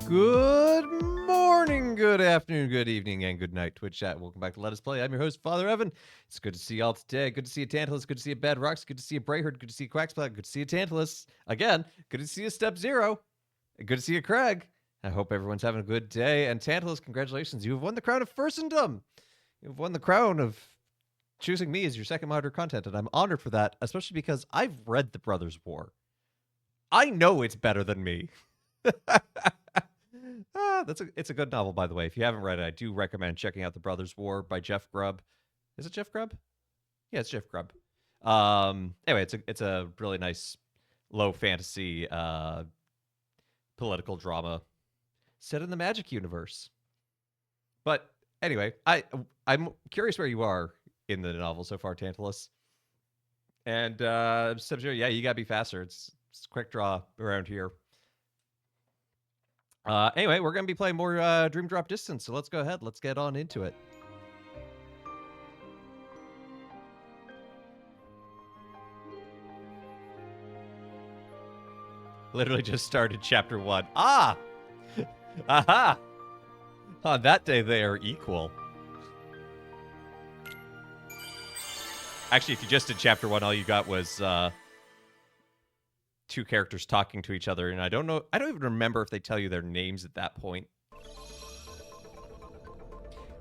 Good morning, good afternoon, good evening, and good night, Twitch chat. Welcome back to Let Us Play. I'm your host, Father Evan. It's good to see y'all today. Good to see you, Tantalus. Good to see you, Bedrocks. Good to see you, Brayherd. Good to see you, Quacksplat. Good to see you, Tantalus. Again, good to see you, Step Zero. Good to see you, Craig. I hope everyone's having a good day. And Tantalus, congratulations. You have won the crown of Firstendom. You've won the crown of choosing me as your second monitor content, and I'm honored for that, especially because I've read The Brothers' War. I know it's better than me. It's a good novel, by the way. If you haven't read it, I do recommend checking out The Brothers' War by Jeff Grubb. Is it Jeff Grubb? Yeah, it's Jeff Grubb. Anyway, it's a really nice low fantasy political drama set in the Magic universe. But anyway, I'm curious where you are in the novel so far, Tantalus. And Sub-Zero, yeah, you gotta be faster. It's quick draw around here. Anyway, we're going to be playing more Dream Drop Distance, so let's go ahead. Let's get on into it. Literally just started chapter 1. Ah! Aha! On that day, they are equal. Actually, if you just did chapter 1, all you got was two characters talking to each other, and I don't even remember if they tell you their names at that point.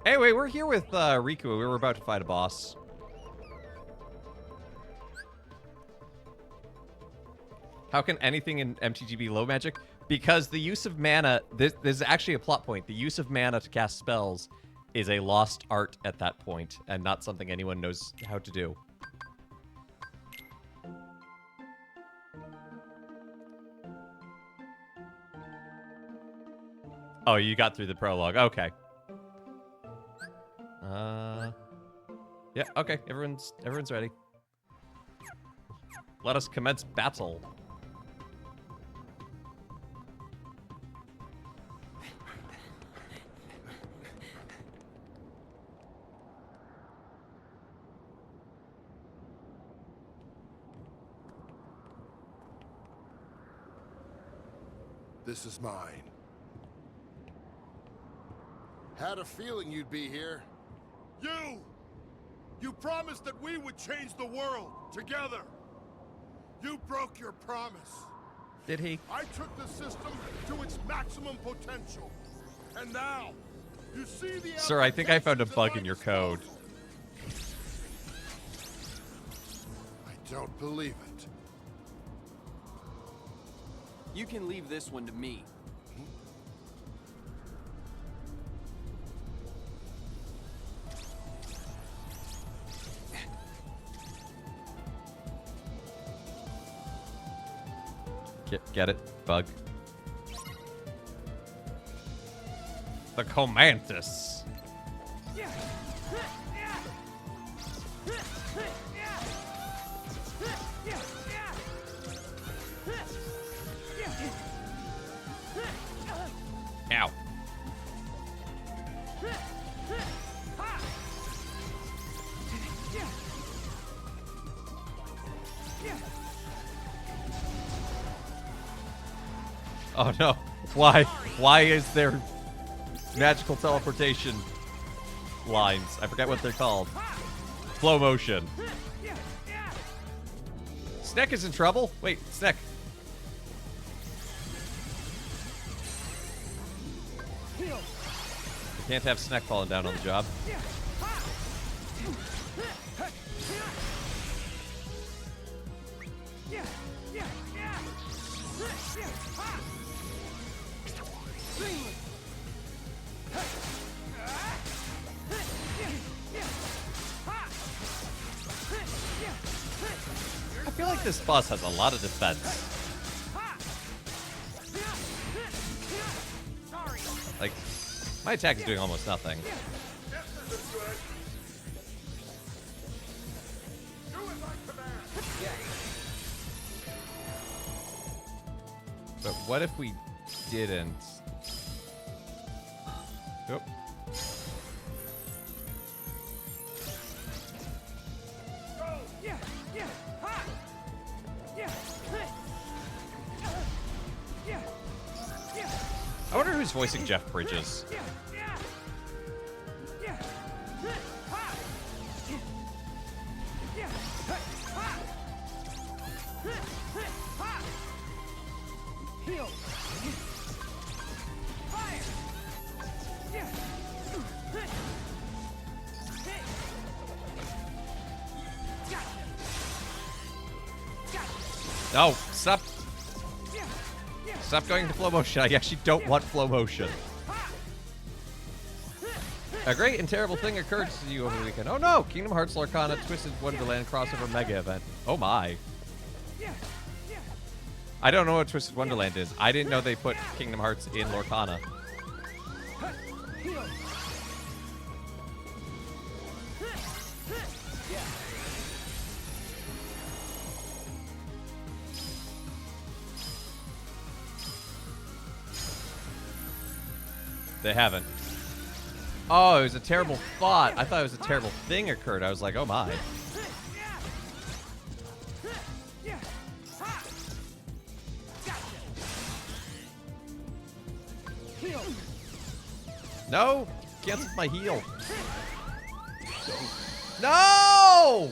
Anyway, we're here with Riku. We were about to fight a boss. How can anything in MTG be low magic? Because the use of mana, this is actually a plot point. The use of mana to cast spells is a lost art at that point, and not something anyone knows how to do. Oh, you got through the prologue. Okay. Yeah, okay. Everyone's ready. Let us commence battle. This is mine. Had a feeling you'd be here. You! You promised that we would change the world, together! You broke your promise. Did he? I took the system to its maximum potential. And now, you see the... Sir, I think I found a bug in your code. I don't believe it. You can leave this one to me. Get it? Bug. The Comanthus. Ow. Oh no. Why? Why is there magical teleportation lines? I forget what they're called. Flow motion. Sneck is in trouble? Wait, Sneck. You can't have Sneck falling down on the job. I feel like this boss has a lot of defense. Like, my attack is doing almost nothing. But what if we didn't? Yep. I wonder who's voicing Jeff Bridges. Heal. Fire. No, stop. Stop going to flow motion. I actually don't want flow motion. A great and terrible thing occurred to you over the weekend. Oh no! Kingdom Hearts Lorcana Twisted Wonderland crossover mega event. Oh my. I don't know what Twisted Wonderland is. I didn't know they put Kingdom Hearts in Lorcana. They haven't. Oh, it was a terrible thought. I thought it was a terrible thing occurred. I was like, oh my. No! Cancel my heal. No!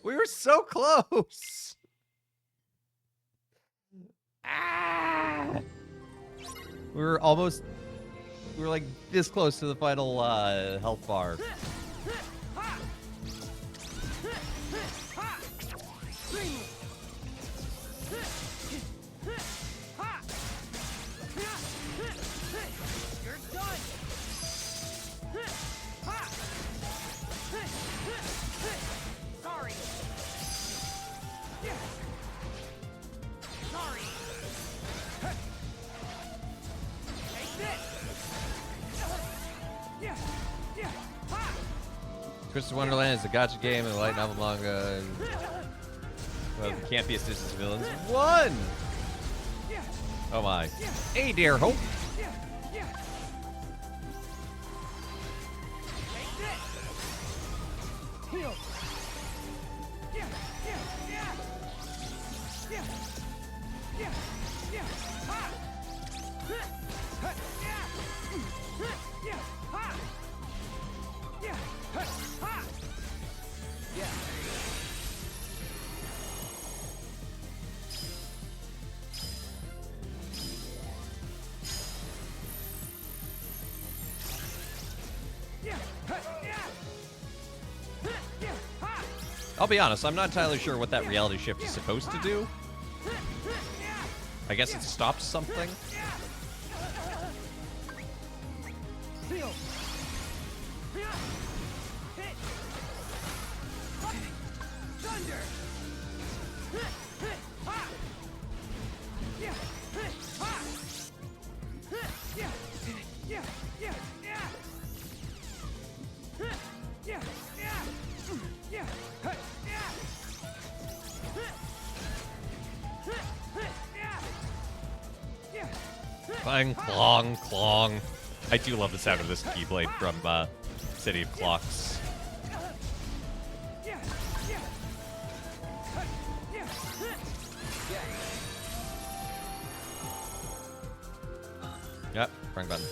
We were so close. Ah! We were like this close to the final health bar. Twisted Wonderland is a gacha game and a light novel manga. Well, you can't be assistance villains. One! Oh my. Hey dear Hope! I'll be honest, I'm not entirely sure what that reality shift is supposed to do. I guess it stops something. Clang, clong, clong. I do love the sound of this Keyblade from City of Clocks. Yep, wrong button.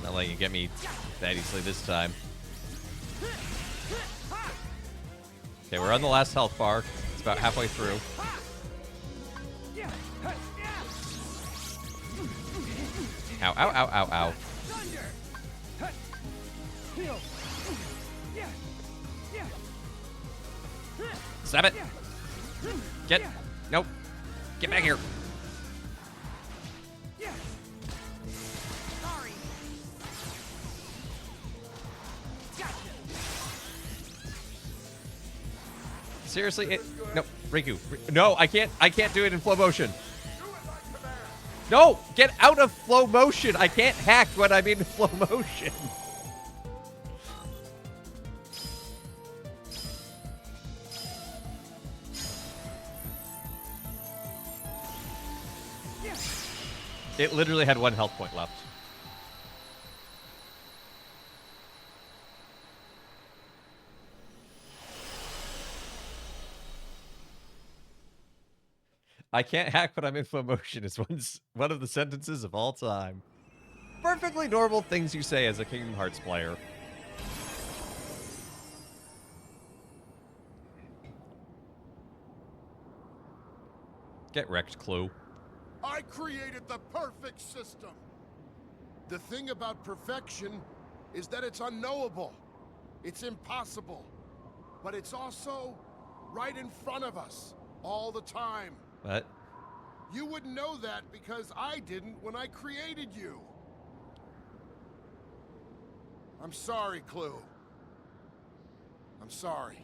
Not letting you get me that easily this time. Okay, we're on the last health bar. It's about halfway through. Ow, ow, ow, ow, ow. Stop it! Get... Nope. Get back here. Seriously? No, Riku. No, I can't do it in flow motion. No, get out of flow motion. I can't hack when I'm in flow motion. It literally had 1 health point left. I can't hack when I'm in flow motion is one of the sentences of all time. Perfectly normal things you say as a Kingdom Hearts player. Get wrecked, Clue. I created the perfect system. The thing about perfection is that it's unknowable. It's impossible. But it's also right in front of us all the time. What? You wouldn't know that because I didn't when I created you. I'm sorry, Clue. I'm sorry.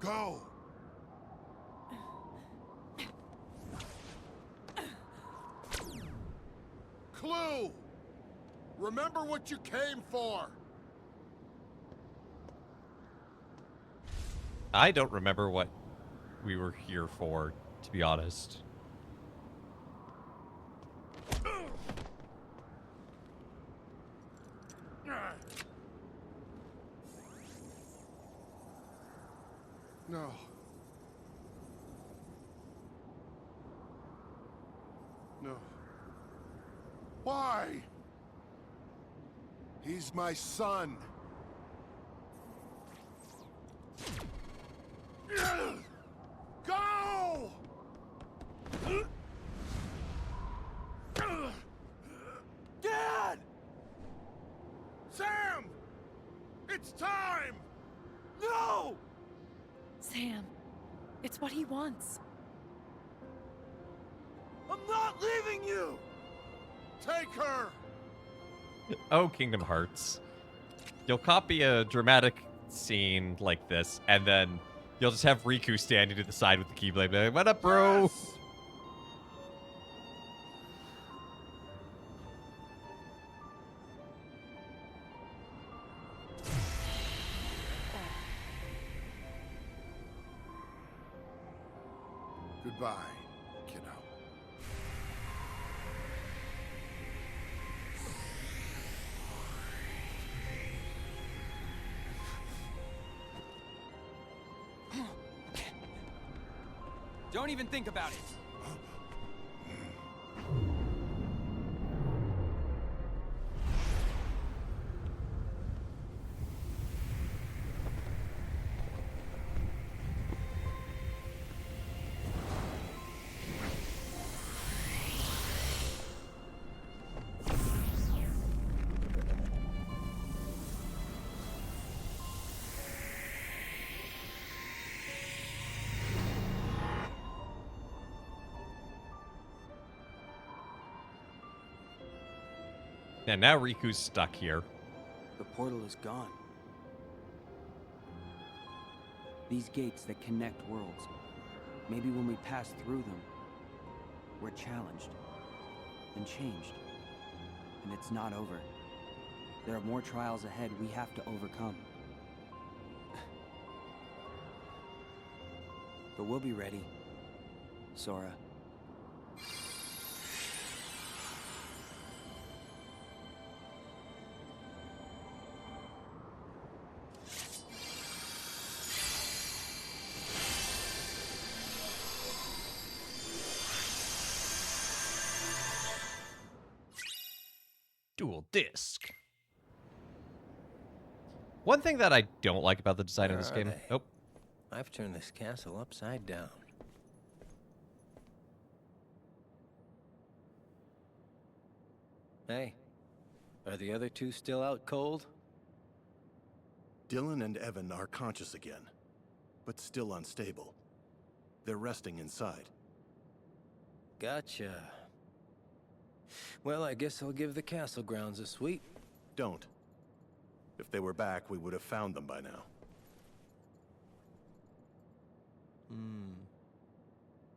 Go! Clue! Remember what you came for! I don't remember what we were here for, to be honest. No. No. Why? He's my son. Go! Dad! Sam! It's time! No! Sam, it's what he wants. I'm not leaving you! Take her! Oh, Kingdom Hearts. You'll copy a dramatic scene like this, and then you'll just have Riku standing to the side with the Keyblade. Like, what up, bro? Yes! Goodbye, kiddo. Don't even think about it. Yeah, now Riku's stuck here. The portal is gone. These gates that connect worlds. Maybe when we pass through them, we're challenged and changed. And it's not over. There are more trials ahead we have to overcome. But we'll be ready, Sora. Dual disc. One thing that I don't like about the design of this Where are game. they? Oh, I've turned this castle upside down. Hey, are the other two still out cold? Dylan and Evan are conscious again, but still unstable. They're resting inside. Gotcha. Well, I guess I'll give the castle grounds a sweep. Don't. If they were back, we would have found them by now.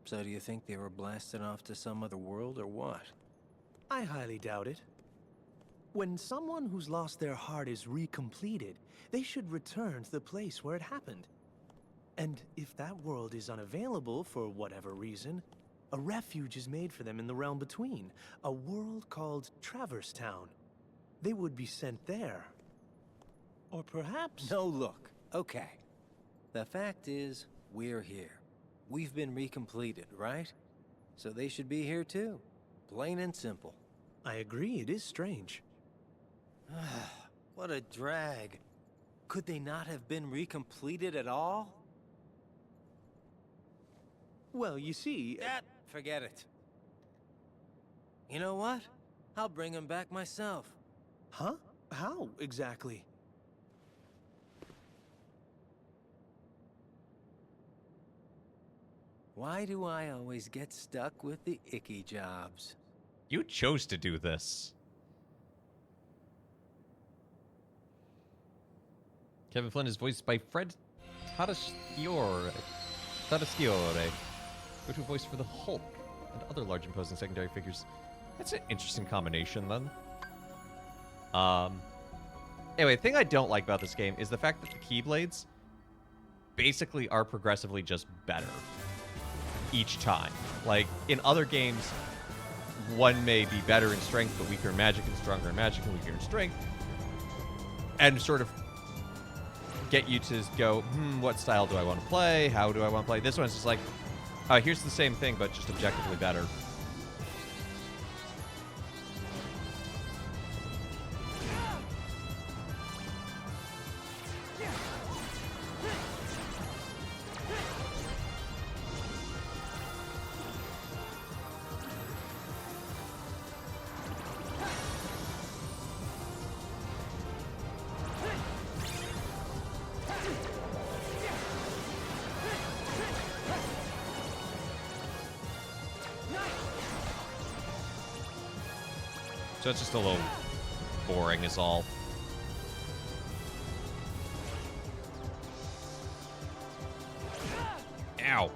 So do you think they were blasted off to some other world or what? I highly doubt it. When someone who's lost their heart is recompleted, they should return to the place where it happened. And if that world is unavailable for whatever reason, a refuge is made for them in the realm between, a world called Traverse Town. They would be sent there. Or perhaps... No, look. Okay. The fact is, we're here. We've been recompleted, right? So they should be here too. Plain and simple. I agree, it is strange. What a drag. Could they not have been recompleted at all? Well, you see... Forget it. You know what? I'll bring them back myself. Huh? How, exactly? Why do I always get stuck with the icky jobs? You chose to do this. Kevin Flynn is voiced by Fred Tatasciore. Go-to voice for the Hulk and other large imposing secondary figures. That's an interesting combination, then. Anyway, the thing I don't like about this game is the fact that the Keyblades basically are progressively just better each time. Like, in other games, one may be better in strength, but weaker in magic, and stronger in magic, and weaker in strength. And sort of get you to go, what style do I want to play? How do I want to play? This one's just like, here's the same thing, but just objectively better. So it's just a little boring is all. Ow.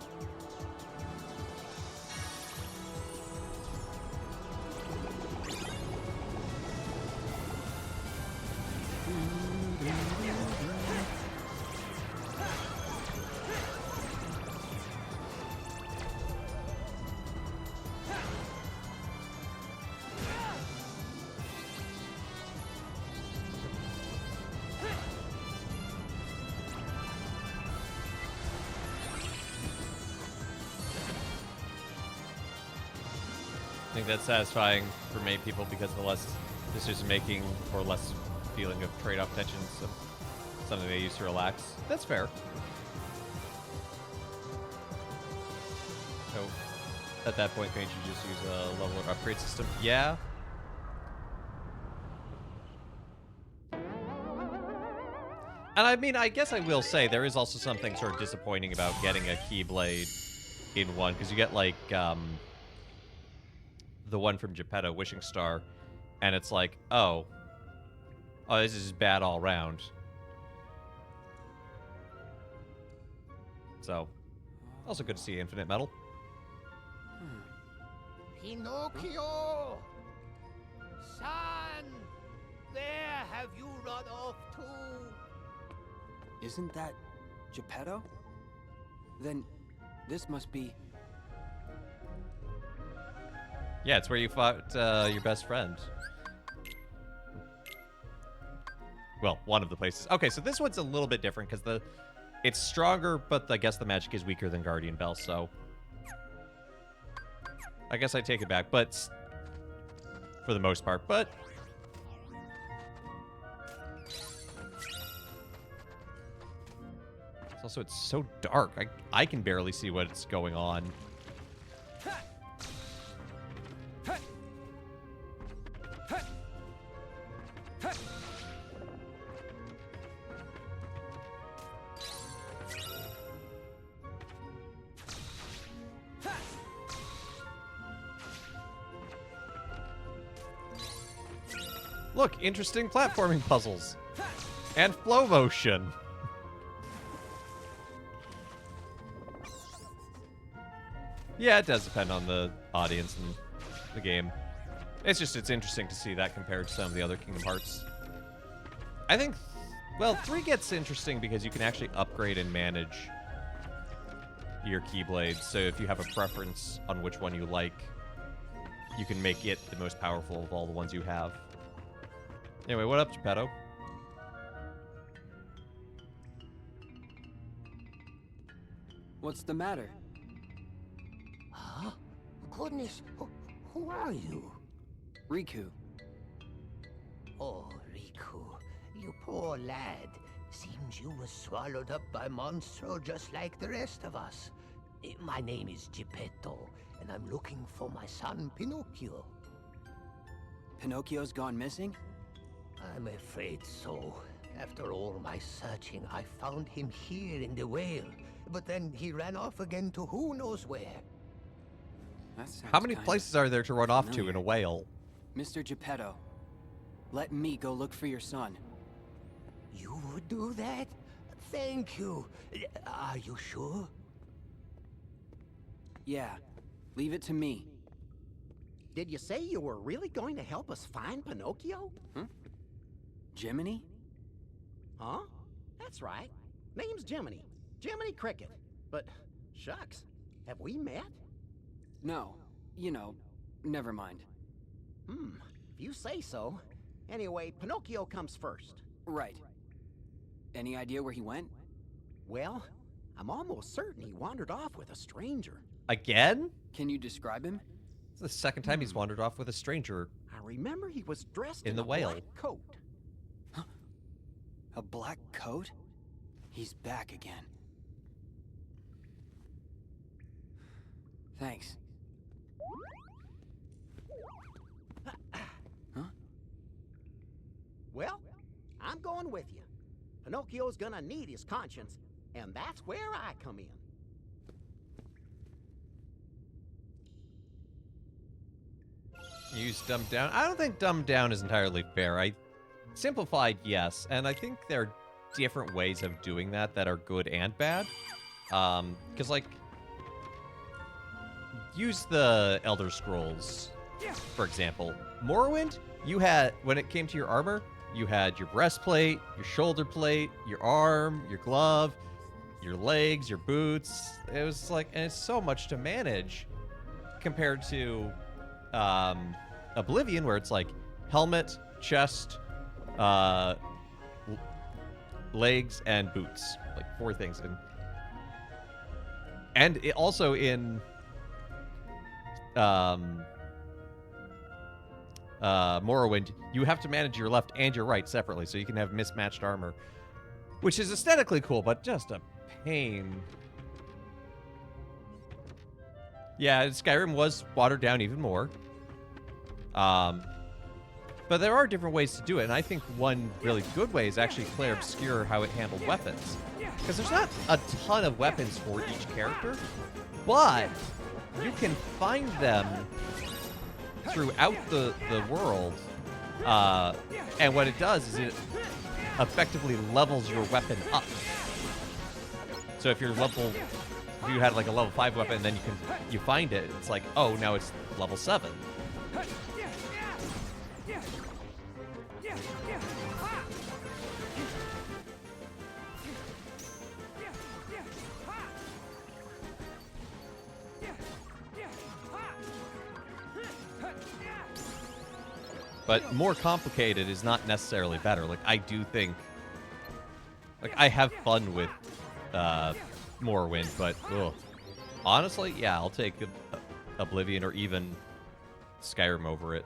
I think that's satisfying for many people because the less decision-making or less feeling of trade-off tension, so something they use to relax. That's fair. So, at that point, can't you just use a level or upgrade system? Yeah. And I mean, I guess I will say there is also something sort of disappointing about getting a Keyblade in one, because you get, like, the one from Geppetto, Wishing Star, and it's like, oh, this is bad all around. So, also good to see Infinite Metal. Pinocchio! Son! Where have you run off to? Isn't that Geppetto? Then this must be... Yeah, it's where you fought your best friend. Well, one of the places. Okay, so this one's a little bit different because it's stronger, but I guess the magic is weaker than Guardian Bell, so I guess I take it back, but for the most part, but also it's so dark. I can barely see what's going on. Look, interesting platforming puzzles. And flow motion. Yeah, it does depend on the audience and the game. It's interesting to see that compared to some of the other Kingdom Hearts. I think, well, 3 gets interesting because you can actually upgrade and manage your Keyblades. So if you have a preference on which one you like, you can make it the most powerful of all the ones you have. Anyway, what up, Geppetto? What's the matter? Huh? Goodness, who are you? Riku. Oh, Riku, you poor lad. Seems you was swallowed up by Monstro just like the rest of us. My name is Geppetto, and I'm looking for my son Pinocchio. Pinocchio's gone missing? I'm afraid so. After all my searching, I found him here in the whale. But then he ran off again to who knows where. That sounds How many kinda places are there to run off to familiar. in a whale? Mr. Geppetto, let me go look for your son. You would do that? Thank you. Are you sure? Yeah, leave it to me. Did you say you were really going to help us find Pinocchio? Jiminy? Huh? That's right. Name's Jiminy. Jiminy Cricket. But, shucks, have we met? No, you know, never mind. If you say so. Anyway, Pinocchio comes first. Right. Any idea where he went? Well, I'm almost certain he wandered off with a stranger. Again? Can you describe him? It's the second time he's wandered off with a stranger. I remember he was dressed In in the a whale. black coat. A black coat? He's back again. Thanks. Well, I'm going with you. Pinocchio's gonna need his conscience, and that's where I come in. Use dumbed down. I don't think dumbed down is entirely fair. Simplified, yes, and I think there are different ways of doing that that are good and bad. Because like, use the Elder Scrolls, for example. Morrowind, you had, when it came to your armor, you had your breastplate, your shoulder plate, your arm, your glove, your legs, your boots. It was like, and it's so much to manage compared to Oblivion, where it's like helmet, chest, legs, and boots, like 4 things. And it also in Morrowind, you have to manage your left and your right separately, so you can have mismatched armor, which is aesthetically cool, but just a pain. Yeah, Skyrim was watered down even more. But there are different ways to do it, and I think one really good way is actually Claire Obscure how it handled weapons. Because there's not a ton of weapons for each character, but you can find them throughout the world. And what it does is it effectively levels your weapon up. So if you had like a level 5 weapon, then you find it, it's like, oh, now it's level 7. But more complicated is not necessarily better. Like, I do think, like, I have fun with Morrowind, but honestly, yeah, I'll take Oblivion or even Skyrim over it.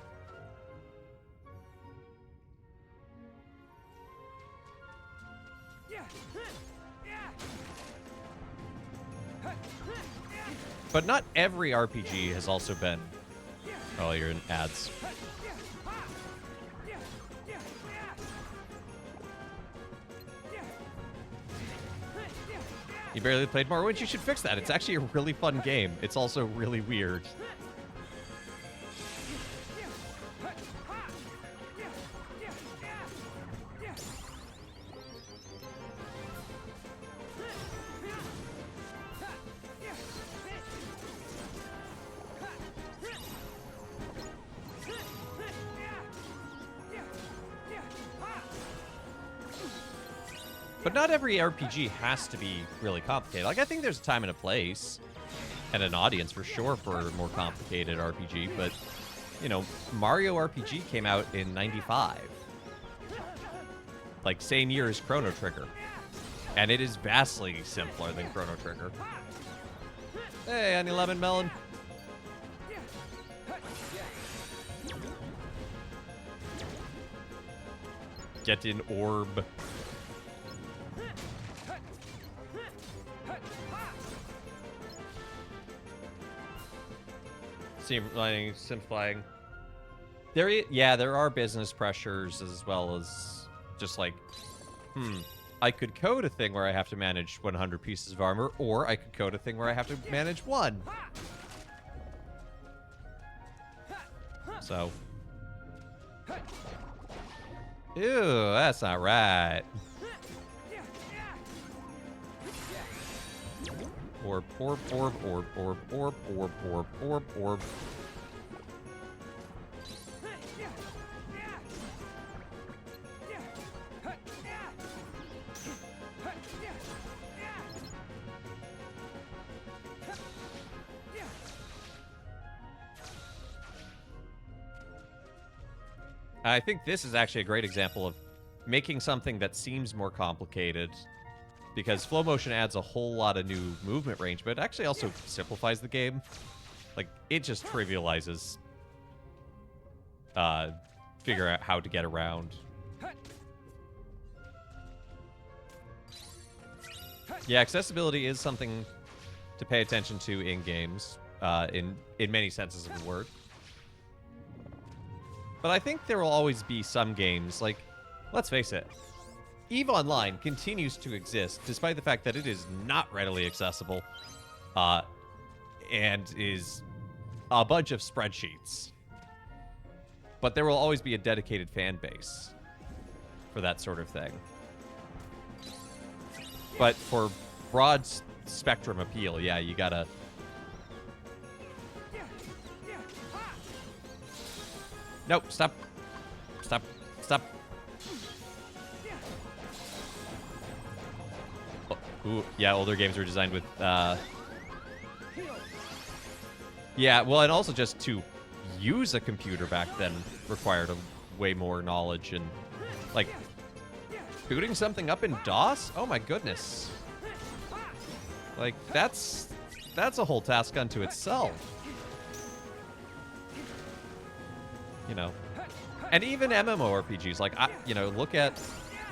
But not every RPG has also been... Oh, you're in ads. You barely played Morrowind? You should fix that. It's actually a really fun game. It's also really weird. But not every RPG has to be really complicated. Like, I think there's a time and a place and an audience for sure for a more complicated RPG, but, you know, Mario RPG came out in 95. Like, same year as Chrono Trigger. And it is vastly simpler than Chrono Trigger. Hey, Honey Lemon Melon. Get an orb. Simplifying. There are business pressures as well as just like, I could code a thing where I have to manage 100 pieces of armor, or I could code a thing where I have to manage 1. So. Ew, that's not right. Orb, orb, orb, orb, orb, orb, orb, orb, orb, orb. I think this is actually a great example of making something that seems more complicated, because flow motion adds a whole lot of new movement range, but it actually also simplifies the game. Like, it just trivializes figure out how to get around. Yeah, accessibility is something to pay attention to in games, in many senses of the word. But I think there will always be some games, like, let's face it, EVE Online continues to exist, despite the fact that it is not readily accessible, and is a bunch of spreadsheets. But there will always be a dedicated fan base for that sort of thing. But for broad spectrum appeal, yeah, you gotta... Nope, stop. Stop. Stop. Oh, ooh, yeah, older games were designed with, yeah, well, and also just to use a computer back then required a way more knowledge, and, like, booting something up in DOS? Oh my goodness. Like, that's a whole task unto itself. You know, and even MMORPGs, like, you know, look at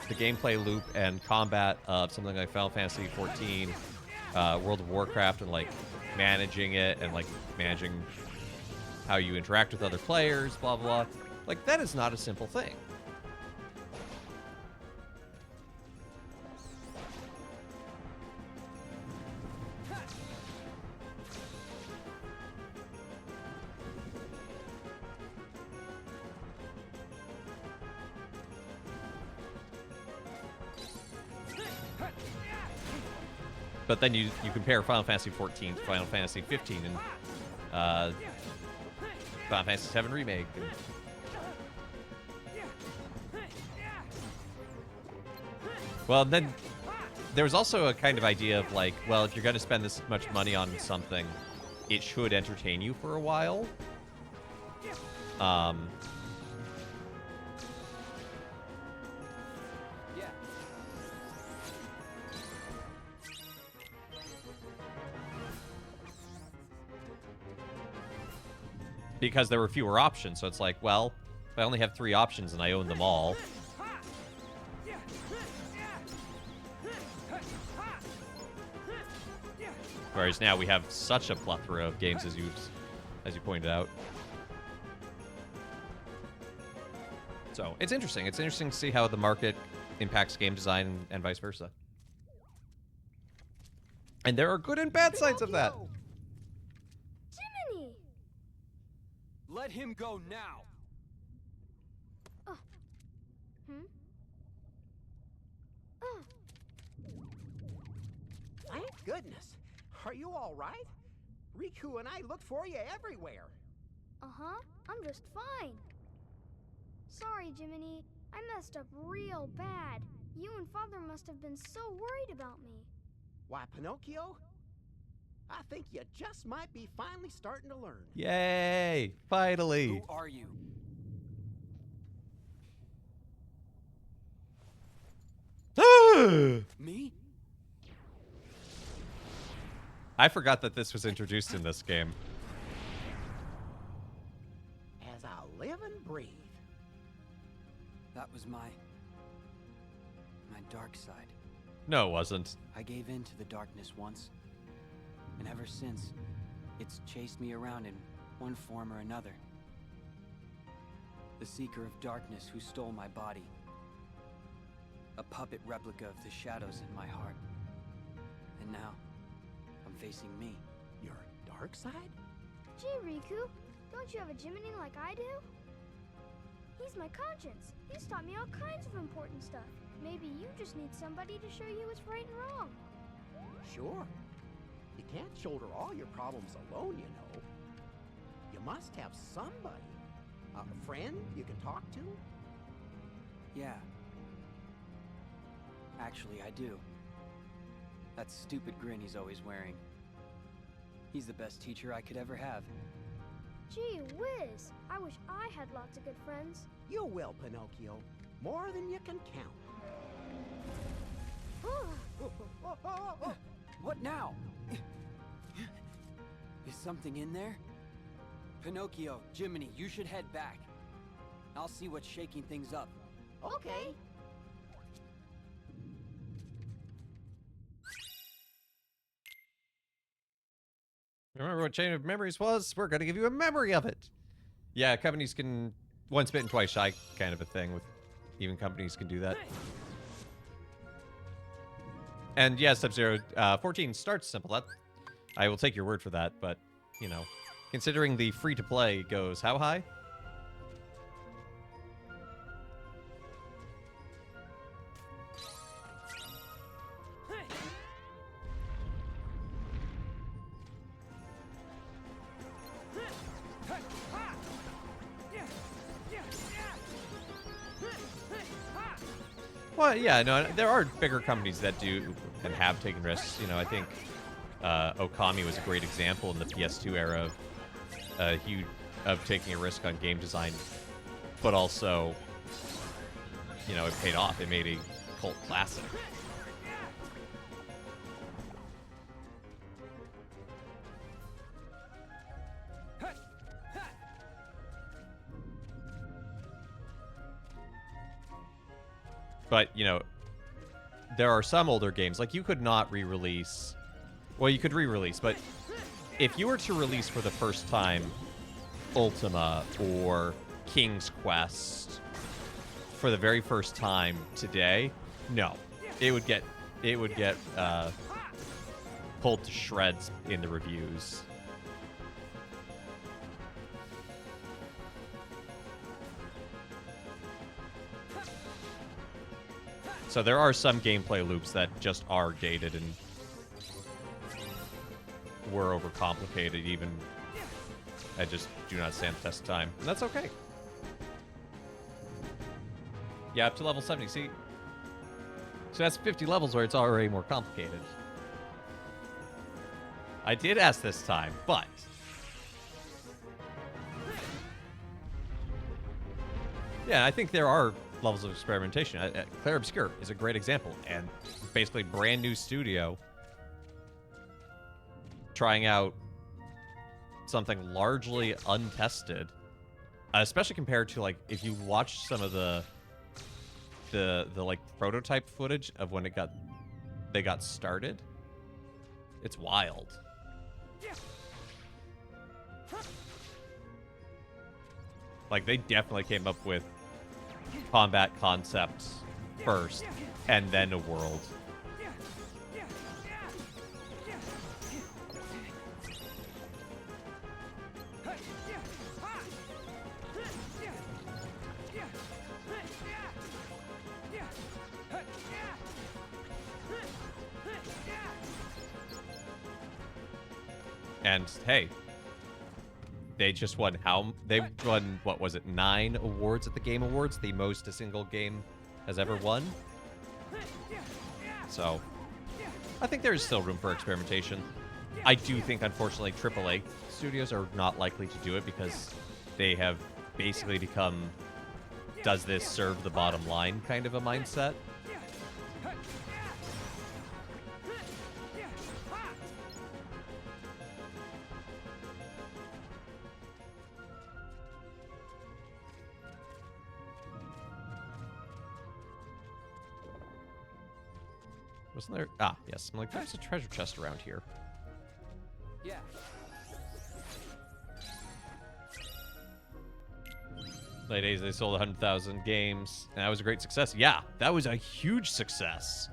the gameplay loop and combat of something like Final Fantasy XIV, World of Warcraft, and, like, managing it and, like, managing how you interact with other players, blah, blah. Like, that is not a simple thing. But then you compare Final Fantasy XIV to Final Fantasy 15 and Final Fantasy 7 Remake. And... Well, then there's also a kind of idea of like, well, if you're going to spend this much money on something, it should entertain you for a while. Because there were fewer options, so it's like, well, if I only have 3 options and I own them all. Whereas now we have such a plethora of games, as you pointed out. So it's interesting. It's interesting to see how the market impacts game design and vice versa. And there are good and bad sides of that. Let him go now. Thank goodness. Are you all right? Riku and I looked for you everywhere. Uh-huh. I'm just fine. Sorry, Jiminy. I messed up real bad. You and Father must have been so worried about me. Why, Pinocchio? I think you just might be finally starting to learn. Yay! Finally. Who are you? Me? I forgot that this was introduced in this game. As I live and breathe. That was my dark side. No, it wasn't. I gave in to the darkness once, and ever since, it's chased me around in one form or another. The Seeker of Darkness who stole my body. A puppet replica of the shadows in my heart. And now, I'm facing me. Your dark side? Gee, Riku, don't you have a Jiminy like I do? He's my conscience. He's taught me all kinds of important stuff. Maybe you just need somebody to show you what's right and wrong. Sure. You can't shoulder all your problems alone, you know. You must have somebody. A friend you can talk to? Yeah. Actually, I do. That stupid grin he's always wearing. He's the best teacher I could ever have. Gee whiz, I wish I had lots of good friends. You will, Pinocchio. More than you can count. What now? Is something in there? Pinocchio, Jiminy, you should head back. I'll see what's shaking things up. Okay. Remember what Chain of Memories was? We're going to give you a memory of it. Yeah, companies can once bitten, twice shy kind of a thing. With even companies can do that. And yeah, Sub-Zero 14 starts simple. That I will take your word for that, but, you know, considering the free-to-play goes how high? Well, yeah, no, there are bigger companies that do and have taken risks. You know, I think Okami was a great example in the PS2 era of taking a risk on game design, but also, you know, it paid off. It made a cult classic. But, you know, there are some older games, like you could not re-release, well, you could re-release, but if you were to release for the first time Ultima or King's Quest for the very first time today, no, it would get pulled to shreds in the reviews. So there are some gameplay loops that just are dated and were overcomplicated, even and just do not stand the test of time. And that's okay. Yeah, up to level 70. See? So that's 50 levels where it's already more complicated. I did ask this time, but yeah, I think there are levels of experimentation. Clair Obscur is a great example, and basically brand new studio trying out something largely untested, especially compared to, like, if you watch some of the like prototype footage of when they got started, it's wild. Like, they definitely came up with combat concepts first, and then a world. And hey, they just won they won, what was it, 9 awards at the Game Awards, the most a single game has ever won. So I think there is still room for experimentation. I do think, unfortunately, AAA studios are not likely to do it because they have basically become, does this serve the bottom line kind of a mindset. Wasn't there? Ah, yes. I'm like, there's a treasure chest around here. Yeah. Late 80s, they sold 100,000 games, and that was a great success. Yeah, that was a huge success.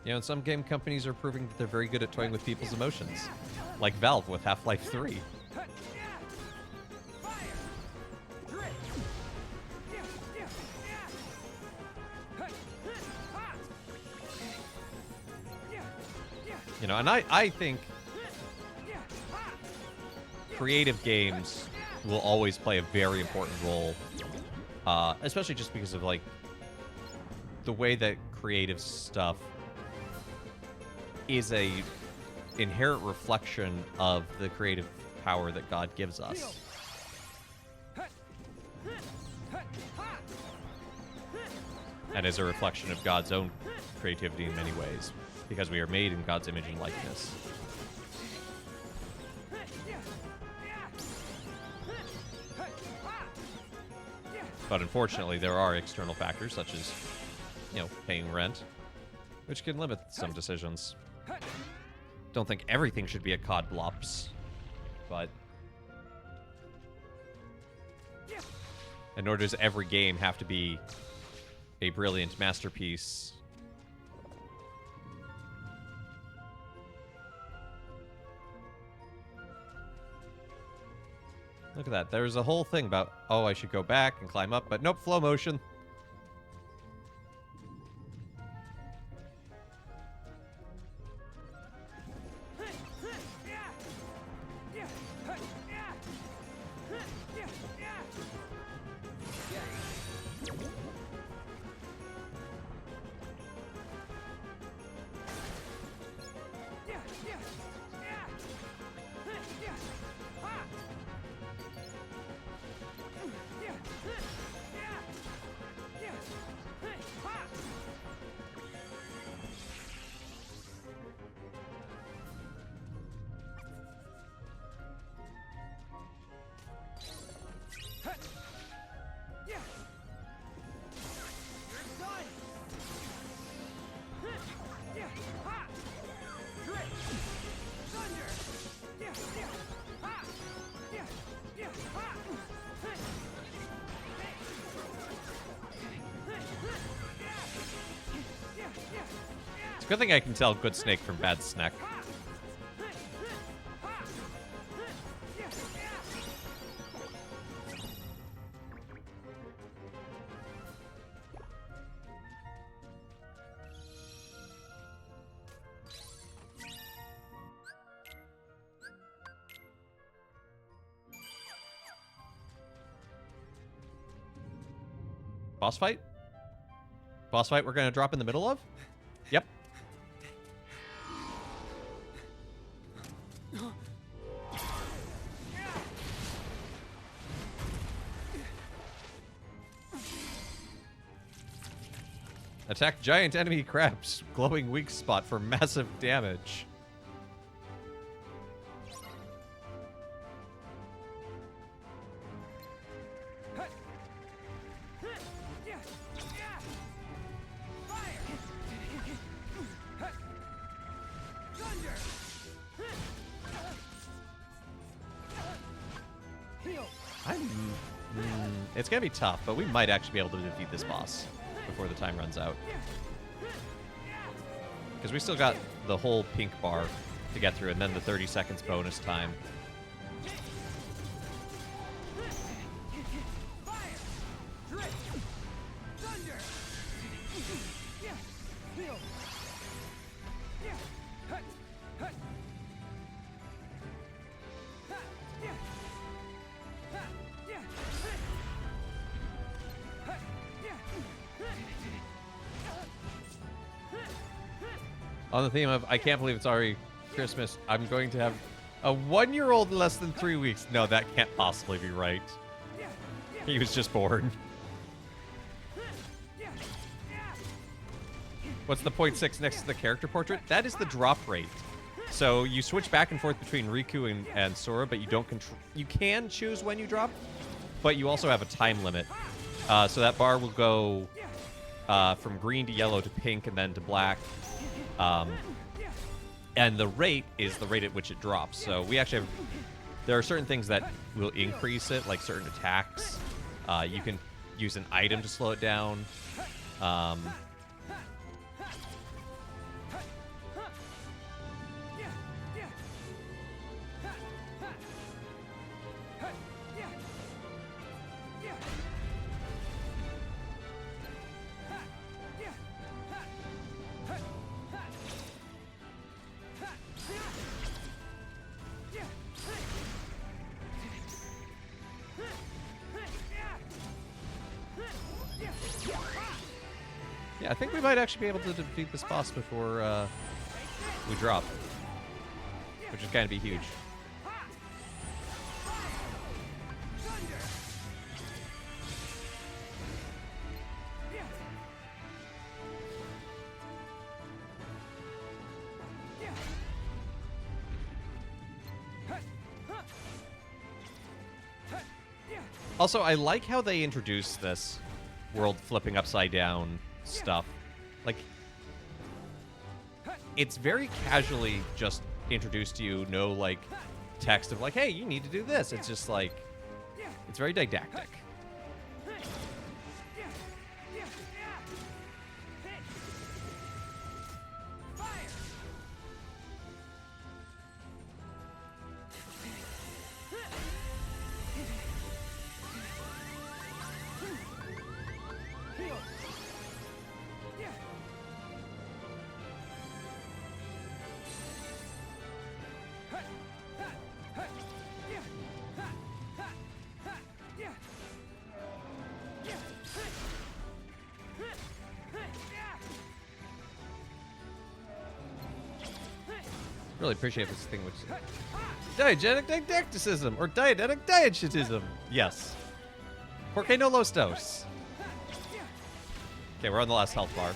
You know, and some game companies are proving that they're very good at toying with people's emotions. Like Valve with Half-Life 3. You know, and I think creative games will always play a very important role, especially just because of, like, the way that creative stuff is a inherent reflection of the creative power that God gives us. And is a reflection of God's own creativity in many ways, because we are made in God's image and likeness. But unfortunately, there are external factors such as, you know, paying rent, which can limit some decisions. Don't think everything should be a COD blops, but... And nor does every game have to be a brilliant masterpiece. Look at that. There's a whole thing about, oh, I should go back and climb up, but nope, flow motion. Good thing I can tell good snake from bad snack. Boss fight? Boss fight we're gonna drop in the middle of? Yep. Attack giant enemy crabs. Glowing weak spot for massive damage. It's gonna be tough, but we might actually be able to defeat this boss before the time runs out. Because we still got the whole pink bar to get through, and then the 30 seconds bonus time. On the theme of, I can't believe it's already Christmas, I'm going to have a 1-year-old in less than 3 weeks. No, that can't possibly be right. He was just born. What's the 0.6 next to the character portrait? That is the drop rate. So you switch back and forth between Riku and Sora, but you don't control. You can choose when you drop, but you also have a time limit. So that bar will go from green to yellow to pink and then to black. And the rate is the rate at which it drops. So we actually have, there are certain things that will increase it, like certain attacks. You can use an item to slow it down. Yeah, I think we might actually be able to defeat this boss before we drop, which is going to be huge. Also, I like how they introduce this world flipping upside down stuff. Like, it's very casually just introduced to you, no, like, text of like, hey, you need to do this. It's just like, it's very didactic. Really appreciate this thing, which is diegetic didacticism or diegetic diegetism. Yes. Porque no los dos. Okay, we're on the last health bar.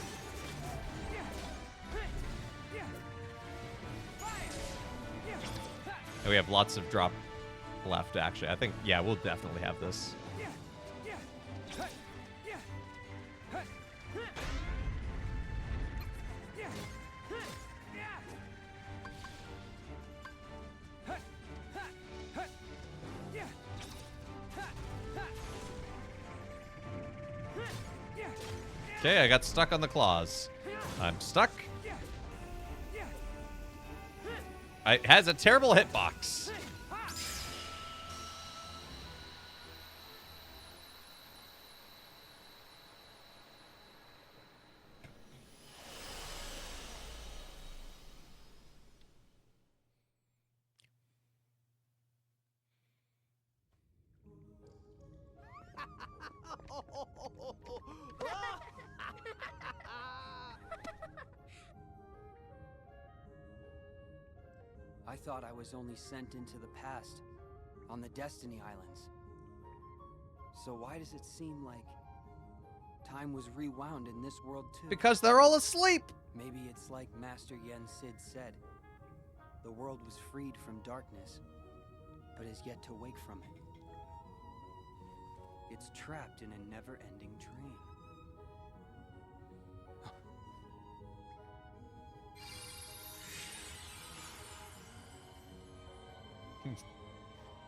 And we have lots of drop left, actually. I think, yeah, we'll definitely have this. Okay, I got stuck on the claws. I'm stuck. It has a terrible hitbox. I thought I was only sent into the past, on the Destiny Islands. So why does it seem like time was rewound in this world too? Because they're all asleep! Maybe it's like Master Yen Sid said. The world was freed from darkness, but is yet to wake from it. It's trapped in a never-ending dream.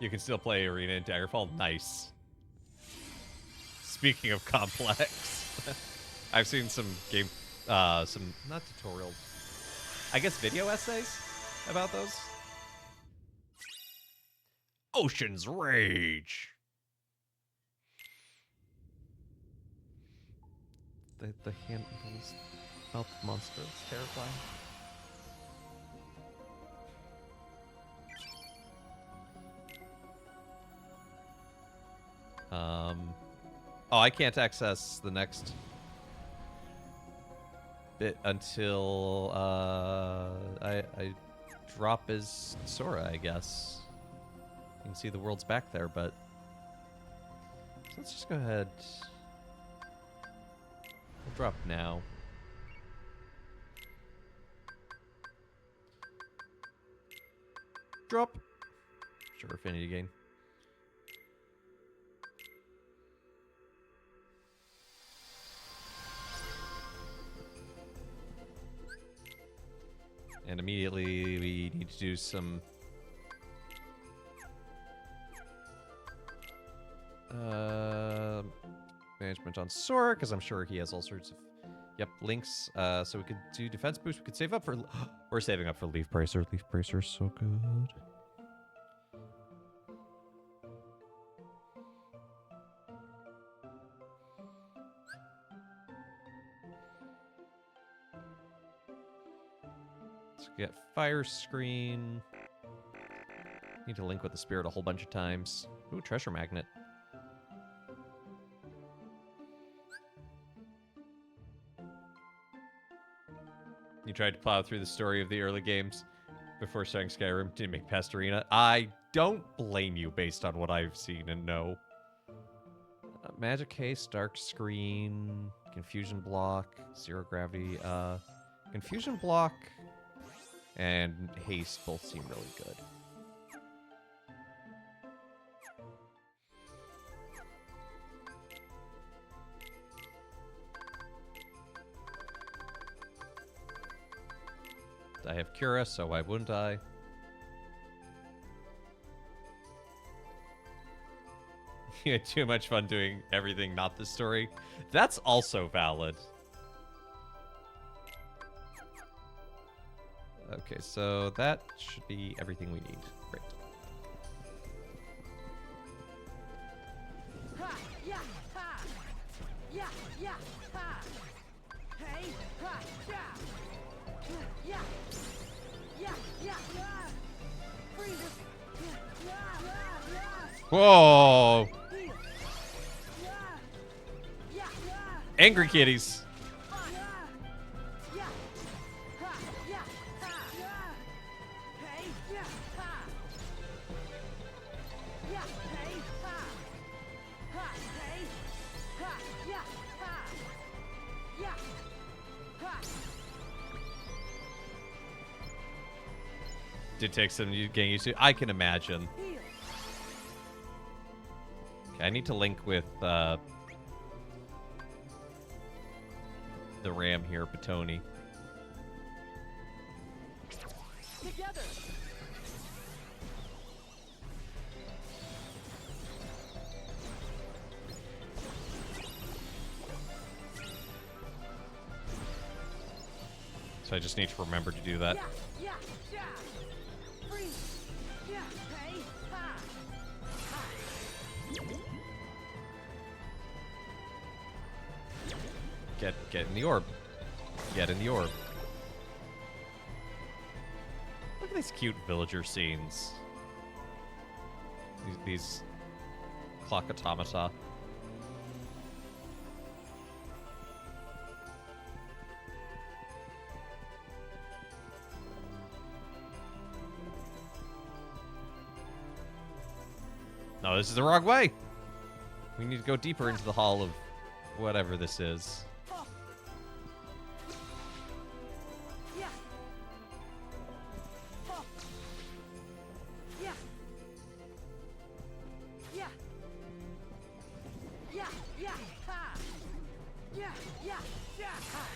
You can still play Arena in Daggerfall. Nice. Speaking of complex, I've seen some some, not tutorials, I guess video essays about those. Ocean's Rage. The handles mouth monster is terrifying. Oh, I can't access the next bit until I drop as Sora, I guess. You can see the world's back there, but so let's just go ahead. We'll drop now. Drop. Sure, affinity gain. And immediately we need to do some management on Sora, because I'm sure he has all sorts of links. So we could do defense boost. We could save up for we're saving up for Leaf Bracer. Leaf Bracer is so good. Get fire screen. Need to link with the spirit a whole bunch of times. Ooh, treasure magnet. You tried to plow through the story of the early games before starting Skyrim to make past Arena. I don't blame you based on what I've seen and know. Magic Haste, Dark Screen, Confusion Block, Zero Gravity. Confusion Block and Haste both seem really good. I have Cura, so why wouldn't I? You had too much fun doing everything not the story. That's also valid. Okay, so that should be everything we need. Great. Ha! Yeah! Ha! Yeah! Yeah! Ha! Hey! Ha! Yeah! Yeah! Yeah! Yeah! Yeah! Freeze! Yeah! Yeah! Yeah! Whoa! Yeah! Yeah! Yeah! Angry kitties. Did take some getting used to. I can imagine. Okay, I need to link with the ram here, Petoni. Together. So I just need to remember to do that. Yeah, yeah, yeah. Freeze. Yeah, hey, ha. Get in the orb. Get in the orb. Look at these cute villager scenes. These clock automata. No, this is the wrong way. We need to go deeper into the hall of whatever this is. Yeah. Yeah. Yeah. Yeah. Yeah. Ha. Yeah. Yeah. Yeah. Ha.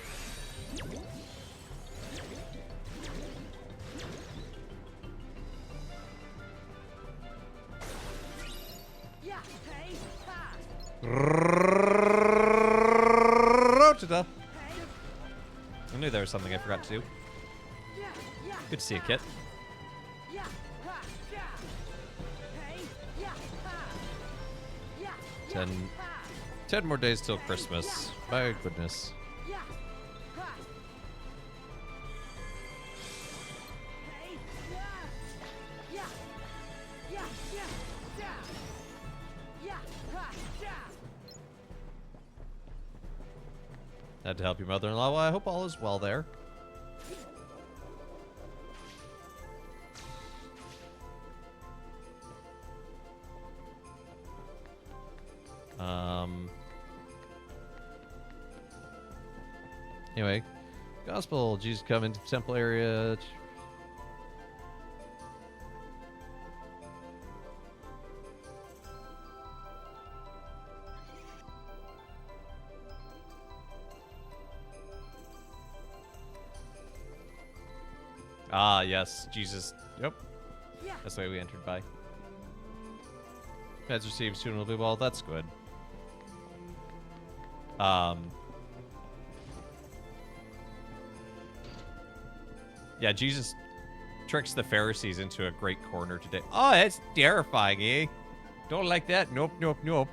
Yeah, hey, ha. Rotata. I knew there was something I forgot to do. Yeah, yeah. Good to see you, Kit. Yeah, ha, yeah. Hey, yeah, ha. Yeah, yeah, 10 more days till Christmas. My goodness. yeah, ha. Hey, yeah. Yeah. Yeah, yeah, yeah. Yeah, ha, yeah. Had to help your mother-in-law. Well, I hope all is well there. Anyway, gospel, Jesus come into the temple area. Ah, yes, Jesus. Yep. That's the way we entered by. Feds received soon will be well. That's good. Yeah, Jesus tricks the Pharisees into a great corner today. Oh, that's terrifying, eh? Don't like that. Nope, nope, nope.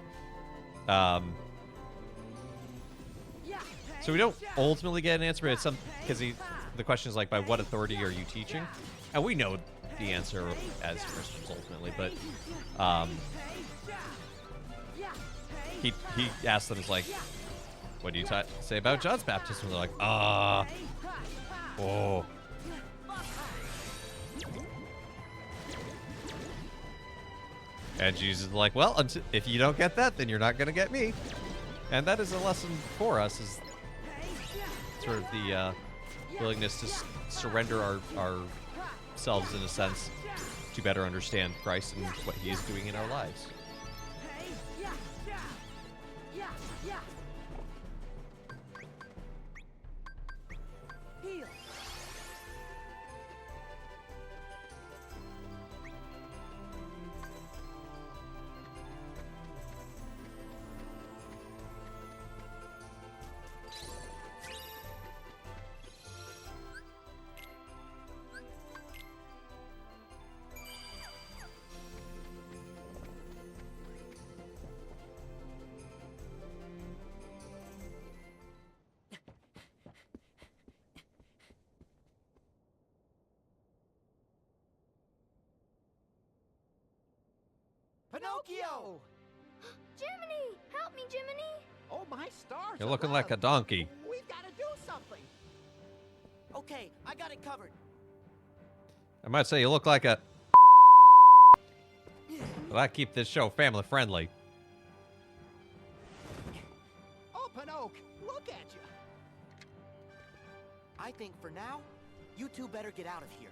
So we don't ultimately get an answer, but it's some because the question is like, by what authority are you teaching? And we know the answer as Christians ultimately, but he asked them, like, what do you say about John's baptism? And they're like, oh. And Jesus is like, well, if you don't get that, then you're not going to get me. And that is a lesson for us, is sort of the willingness to surrender ourselves, in a sense, to better understand Christ and what he is doing in our lives. Pinocchio! Jiminy! Help me, Jiminy! Oh, my stars! You're looking like a donkey. We've got to do something! Okay, I got it covered. I might say you look like a... But I keep this show family friendly. Oh, Pinocchio, look at you! I think for now, you two better get out of here.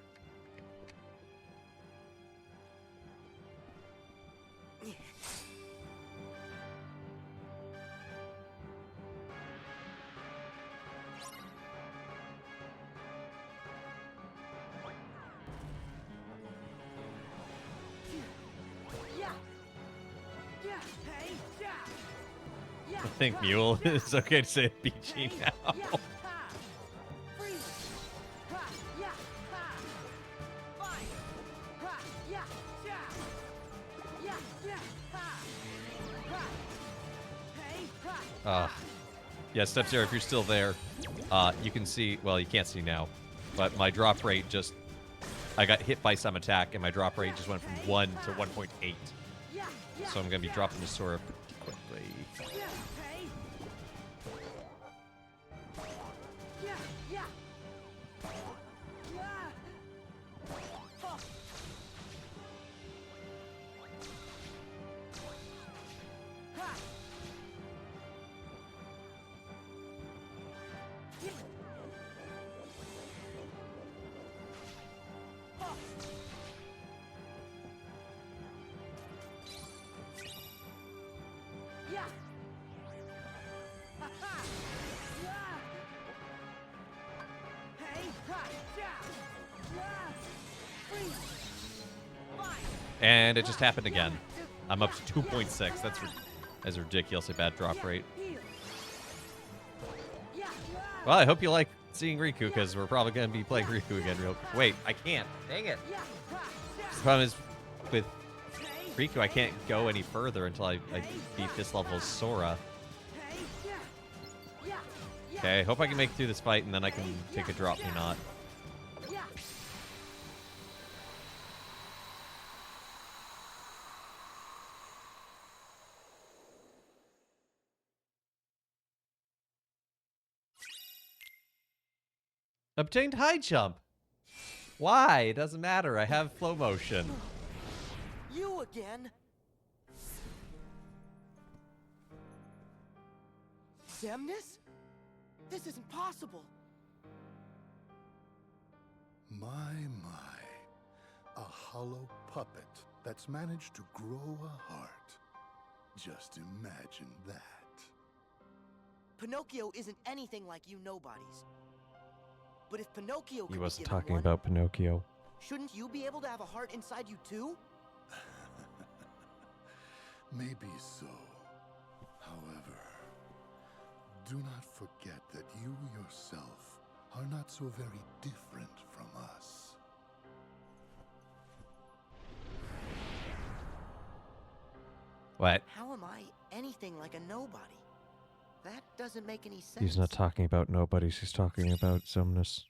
I think Mule is okay to say BG now. Yeah, Step Zero, if you're still there, you can see, well, you can't see now, but my drop rate just, I got hit by some attack, and my drop rate just went from 1 to 1.8. So I'm going to be dropping the Sora pretty quickly. And it just happened again. I'm up to 2.6. That's ridiculously bad drop rate. Well, I hope you like seeing Riku, because we're probably going to be playing Riku again real quick. Wait, I can't. Dang it. The problem is, with Riku, I can't go any further until I beat this level of Sora. Okay, I hope I can make it through this fight, and then I can take a drop me not. Obtained high jump. Why? It doesn't matter. I have flow motion. You again? Xemnas? This isn't possible. My. A hollow puppet that's managed to grow a heart. Just imagine that. Pinocchio isn't anything like you nobodies. But if Pinocchio He could wasn't be given talking one, about Pinocchio. shouldn't you be able to have a heart inside you too? Maybe so. However, do not forget that you yourself are not so very different from us. What? How am I anything like a nobody? That doesn't make any sense. He's not talking about nobodies. He's talking about Xemnas.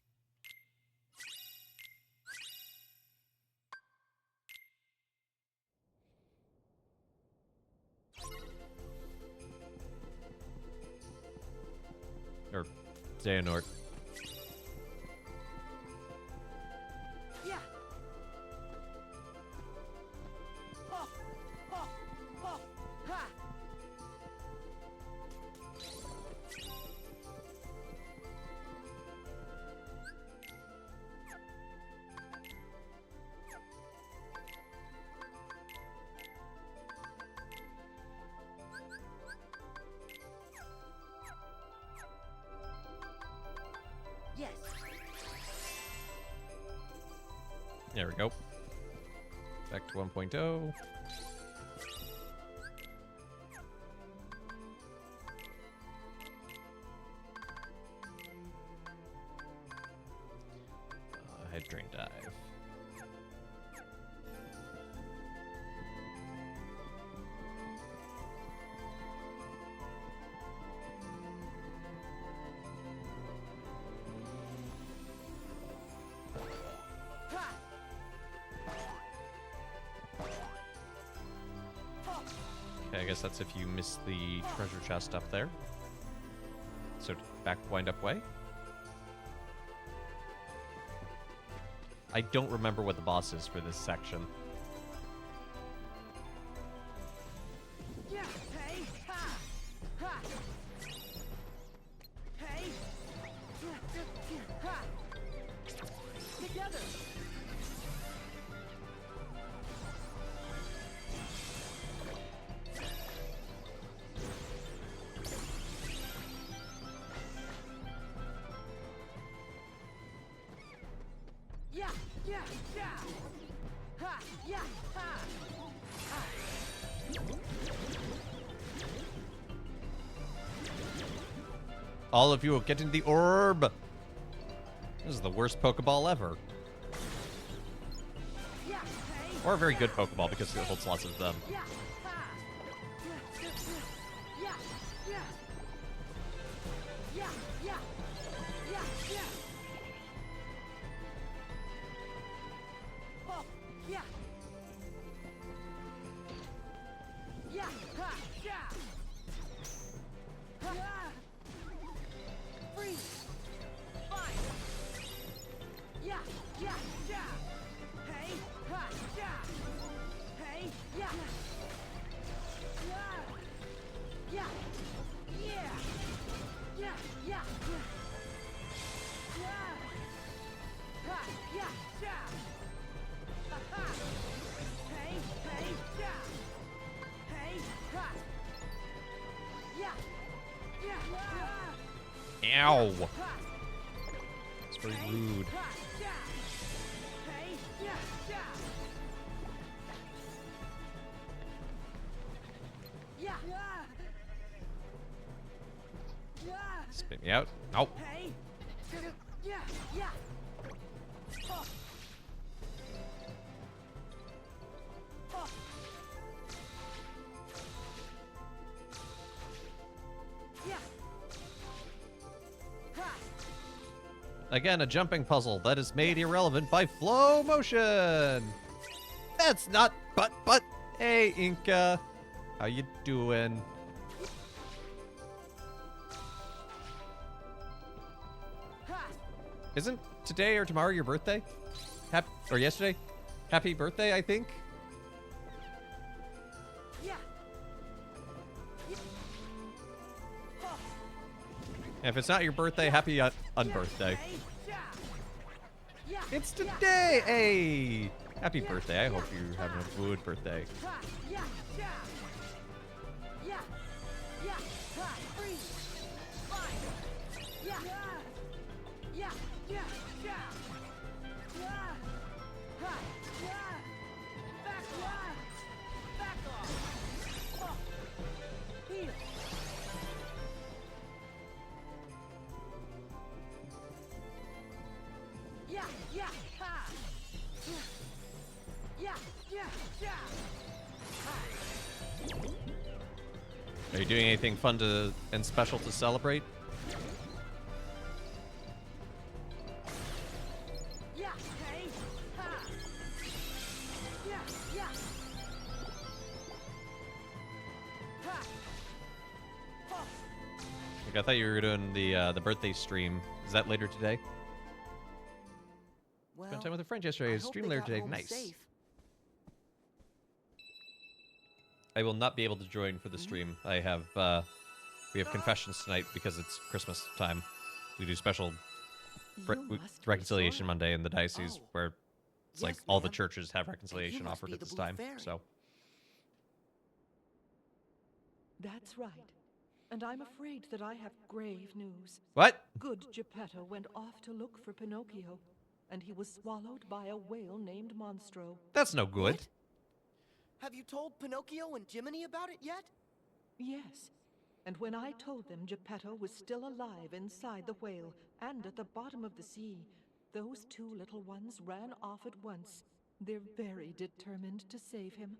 Or Xehanort. Yeah. Oh, oh, oh, ha. Yes. There we go. Back to 1.0. Head drain dive. Okay, I guess that's if you miss the treasure chest up there. So back wind up way. I don't remember what the boss is for this section. Yeah. Hey. Ha. Ha. Hey. Ha. Together. Yeah, yeah, yeah. Ha, yeah, ha. All of you will get in the orb. This is the worst Pokeball ever. Yeah, hey. Or a very good Pokeball because it holds lots of them. Yeah, ha. Yeah, yeah. Yeah, yeah. Yeah, yeah. Oh, yeah. Yeah, ha, yeah. Ha. Freeze. Fine. Yeah, yeah, yeah. Hey, ha, yeah. Hey, yeah. Yeah. Yeah. Yeah. Yeah, yeah. Yeah. Ha, yeah, yeah. Ha, ha. Hey, hey, yeah. Hey, ha. Yeah. Yeah. Ow. Ha. It's very rude. Ha, yeah. Hey, yeah, yeah. Yeah. Yeah. Spit me out. Ow. Hey. Yeah, yeah. Oh. Oh. Yeah. Ha. Again, a jumping puzzle that is made irrelevant by flow motion. That's not but. Hey, Inca. How you doing? Ha. Isn't today or tomorrow your birthday? Or yesterday? Happy birthday, I think. Yeah. If it's not your birthday, happy unbirthday. It's today! Hey! Happy birthday. I hope you're having a good birthday. Are you doing anything fun and special to celebrate? Like, I thought you were doing the birthday stream. Is that later today? Well, Spent time with a friend yesterday. Stream later today. Nice. Safe. I will not be able to join for the stream. We have confessions tonight because it's Christmas time. We do special reconciliation Monday in the diocese where it's like all the churches have reconciliation offered at this time. So That's right. And I'm afraid that I have grave news. What? Good Geppetto went off to look for Pinocchio, and he was swallowed by a whale named Monstro. That's no good. What? Have you told Pinocchio and Jiminy about it yet? Yes. And when I told them Geppetto was still alive inside the whale and at the bottom of the sea, those two little ones ran off at once. They're very determined to save him.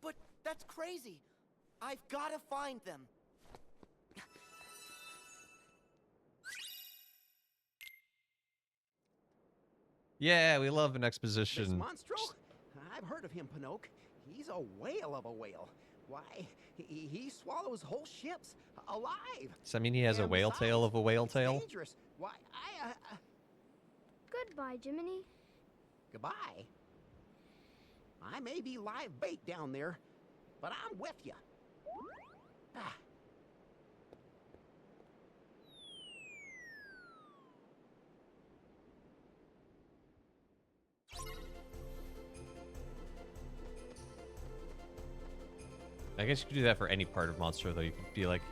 But that's crazy. I've got to find them. Yeah, we love an This exposition. Monstro? I've heard of him, Pinocchio. He's a whale of a whale. Why, he swallows whole ships alive. Does that mean he has a And whale besides, tail of a whale it's tail? dangerous. Why, Goodbye, Jiminy. Goodbye. I may be live bait down there, but I'm with you. Ah. I guess you could do that for any part of Monstro, though. You could be like,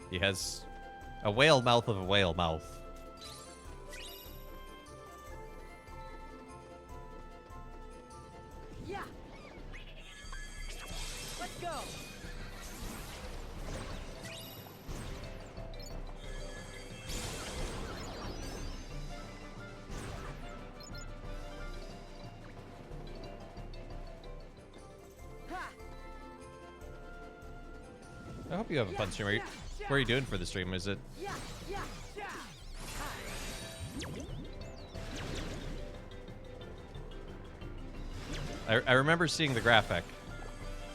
he has a whale mouth of a whale mouth. Yeah. Let's go. I hope you have a fun stream. What are you doing for the stream? Is it? Yeah, yeah, yeah. I remember seeing the graphic.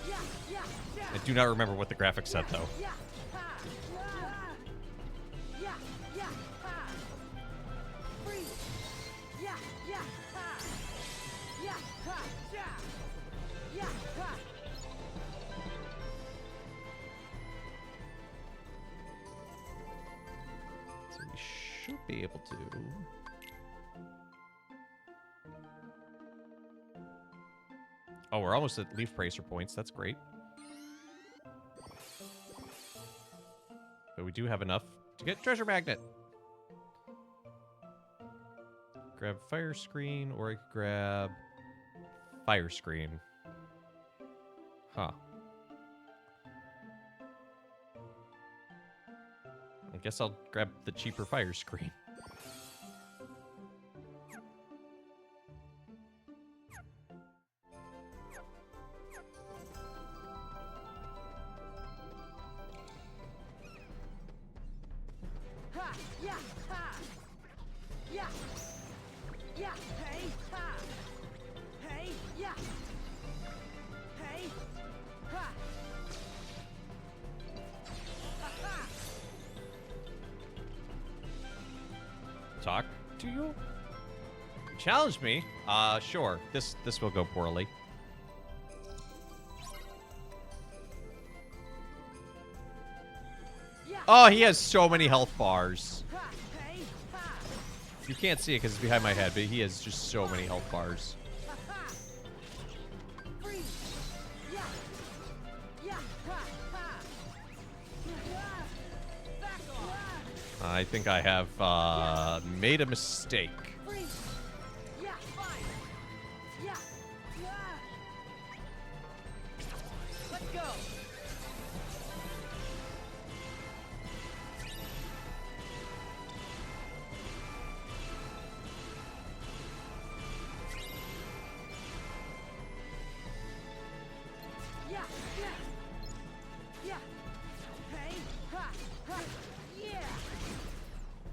Yeah, yeah, yeah. I do not remember what the graphic said, though. Yeah, ha. Yeah, yeah, ha. Freeze. Yeah, yeah, ha. Yeah, ha, yeah. Yeah, ha. So we should be able to. Oh, we're almost at Leaf Bracer points. That's great. But we do have enough to get Treasure Magnet. Grab Fire Screen, or I could grab Fire Screen. Huh. I guess I'll grab the cheaper Fire Screen. Ha, yeah, ha. Yeah. Yeah, hey, ha. Hey, yeah. Hey, ha. Ha, ha. Talk to you? Challenge me? Sure. This will go poorly. Oh, he has so many health bars. You can't see it because it's behind my head, but he has just so many health bars. I think I have made a mistake. Let's go. Yeah, yeah, yeah. Hey, ha, ha, yeah,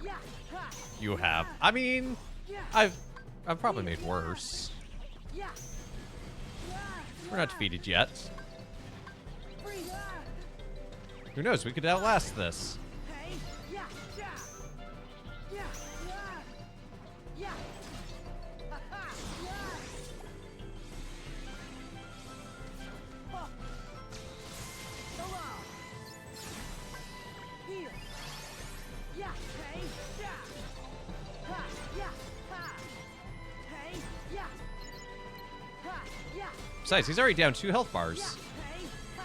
yeah, ha. You have. I mean, I've probably made worse. Yeah. We're not defeated yet. Who knows? We could outlast this. Hey, yeah, yeah, yeah, yeah, yeah. Ha, ha, yeah. Oh. Hello. Here. Yeah, hey, yeah. Ha, yeah, ha. Hey, yeah. Ha, yeah. Besides, he's already down 2 health bars. Hey, ha.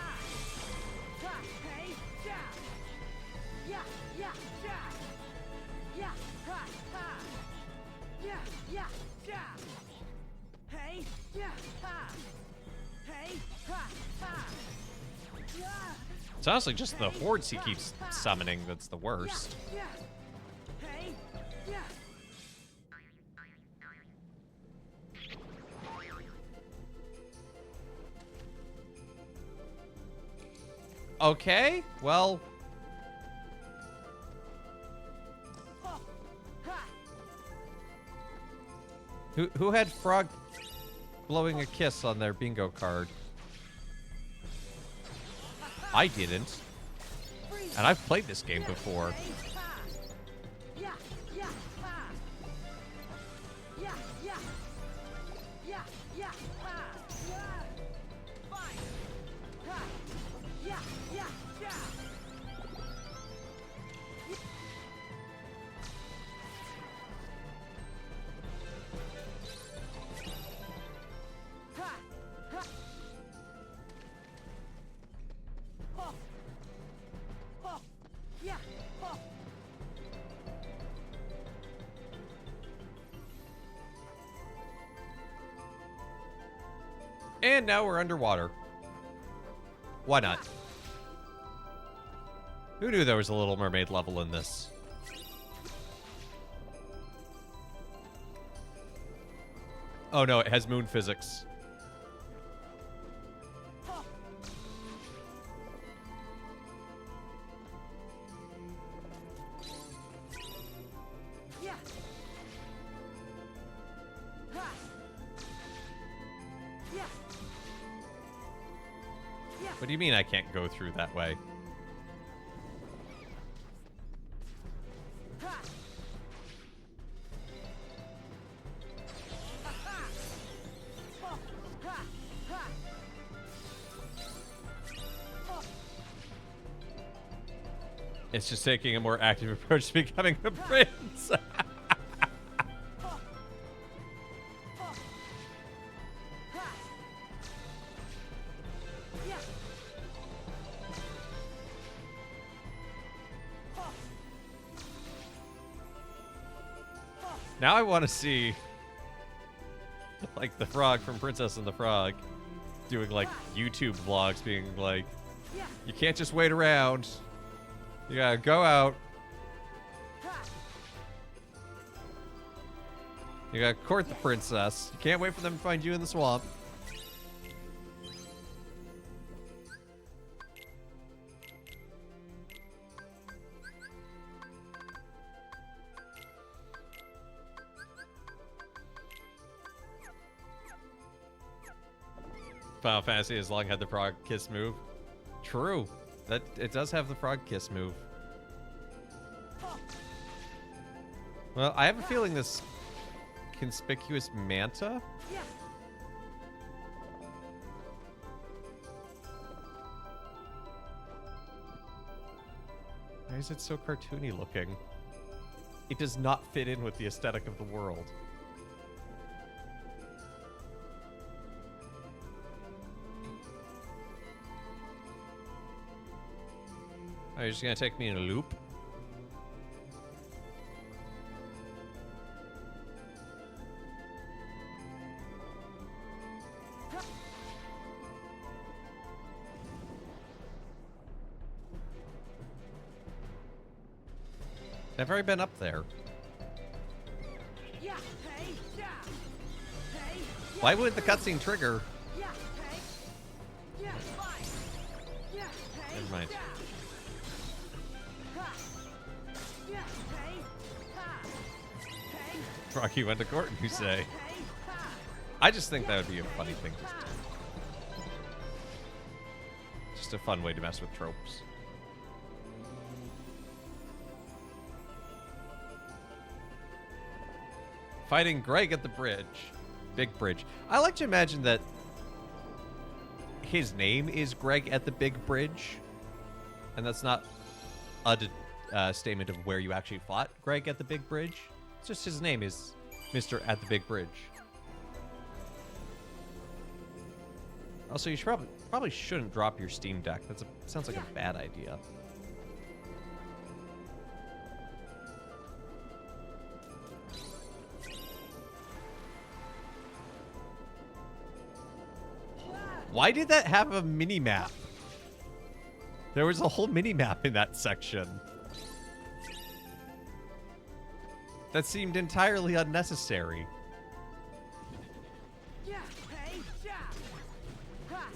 Ha, hey, yeah. Yeah, yeah, yeah. Yeah, ha, ha. Yeah, yeah, yeah. Hey, yeah, ha. Hey, ha, ha. Yeah. It's honestly just the hordes he keeps summoning that's the worst. Yeah. Hey, yeah. Okay, well, Oh, ha. who had Frog blowing a kiss on their bingo card? I didn't. And I've played this game before. Hey, ha. Yeah, yeah, ha. Yeah, yeah. Yeah, yeah, ha. Yeah. Fine. Ha. Yeah, yeah, yeah. Ha. Ha. Oh. Oh. Yeah. Oh. And now we're underwater. Why not? Who knew there was a Little Mermaid level in this? Oh no, it has moon physics. Oh. Yeah. Ha. Yeah. Yeah. What do you mean I can't go through that way? Ha. Ha, ha. Oh. Ha. Ha. Oh. It's just taking a more active approach to becoming a prince. Oh. Oh. Ha. Yeah. Oh. Oh. Now I want to see, like, the frog from Princess and the Frog doing, like, YouTube vlogs being like, Yeah. you can't just wait around. You gotta go out. Ha. You gotta court the princess. You can't wait for them to find you in the swamp. Final Fantasy has long had the frog kiss move. True. That it does have the frog kiss move. Oh. Well, I have a feeling this conspicuous manta. Yeah. Why is it so cartoony looking? It does not fit in with the aesthetic of the world. Oh, you're just gonna take me in a loop? I've already been up there. Yeah. Hey. Yeah. Hey. Yeah. Why would the cutscene trigger? Yeah. Hey. Yeah. Fine. Yeah. Hey. Never mind. Yeah. Ha. Yeah. Hey. Ha. Hey. Rocky went to court, you say. Hey. Ha. I just think that would be a funny thing to do. Just a fun way to mess with tropes. Fighting Greg at the bridge. Big bridge. I like to imagine that his name is Greg at the big bridge. And that's not a statement of where you actually fought Greg at the big bridge. It's just his name is Mr. at the big bridge. Also, you should probably shouldn't drop your Steam Deck. Sounds like a bad idea. Why did that have a mini-map? There was a whole mini-map in that section. That seemed entirely unnecessary. Yeah. Hey. Yeah. Ha.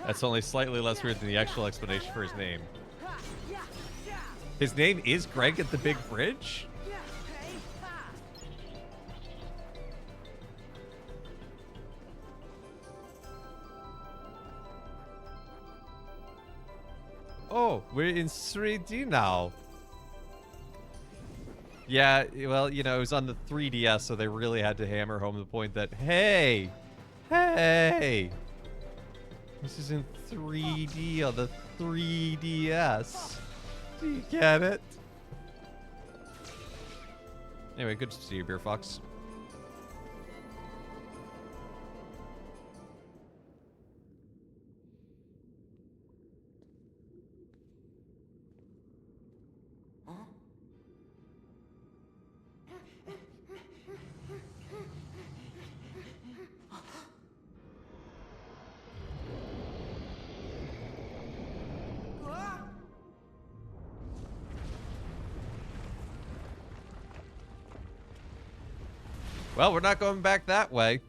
That's only slightly less weird than the actual explanation for his name. Ha. Yeah. Yeah. His name is Greg at the big bridge? Yeah. Hey. Ha. Oh, we're in 3D now. Yeah, well, you know, it was on the 3DS, so they really had to hammer home the point that, hey, this is in 3D on the 3DS. Do you get it? Anyway, good to see you, Beer Fox. Well, we're not going back that way.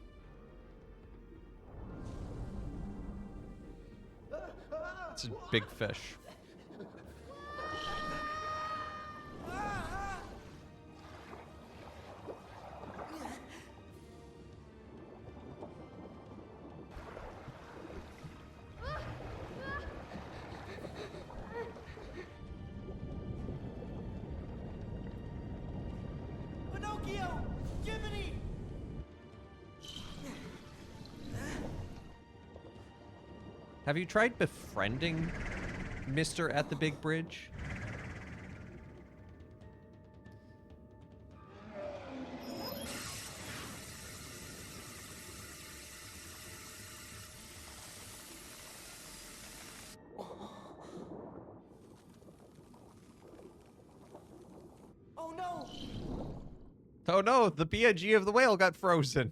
It's a big fish. Pinocchio! Jiminy! Have you tried befriending Mr. at the big bridge? Oh no! Oh no, the PNG of the whale got frozen.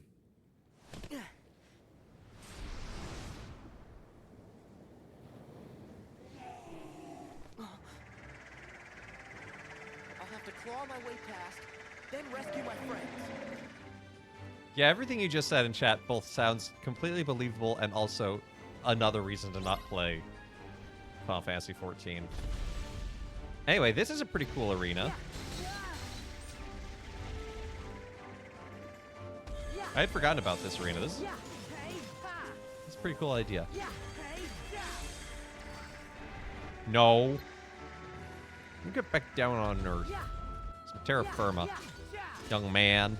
I'll have to claw my way past, then rescue my friends. Yeah, everything you just said in chat both sounds completely believable and also another reason to not play Final Fantasy XIV. Anyway, this is a pretty cool arena. I had forgotten about this arena. This is a pretty cool idea. No. You get back down on Earth. Terra firma. Young man.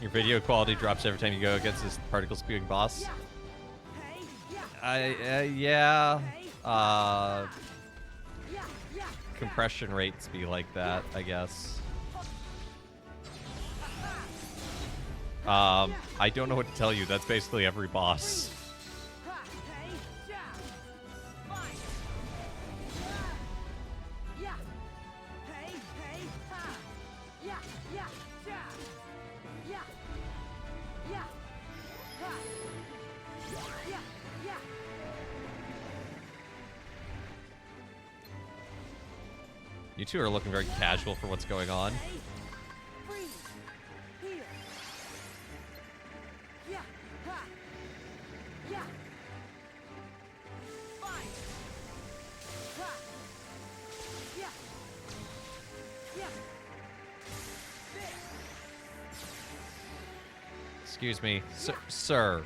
Your video quality drops every time you go against this particle spewing boss. Yeah. Compression rates be like that, I guess. I don't know what to tell you. That's basically every boss. You two are looking very casual for what's going on. Excuse me, sir.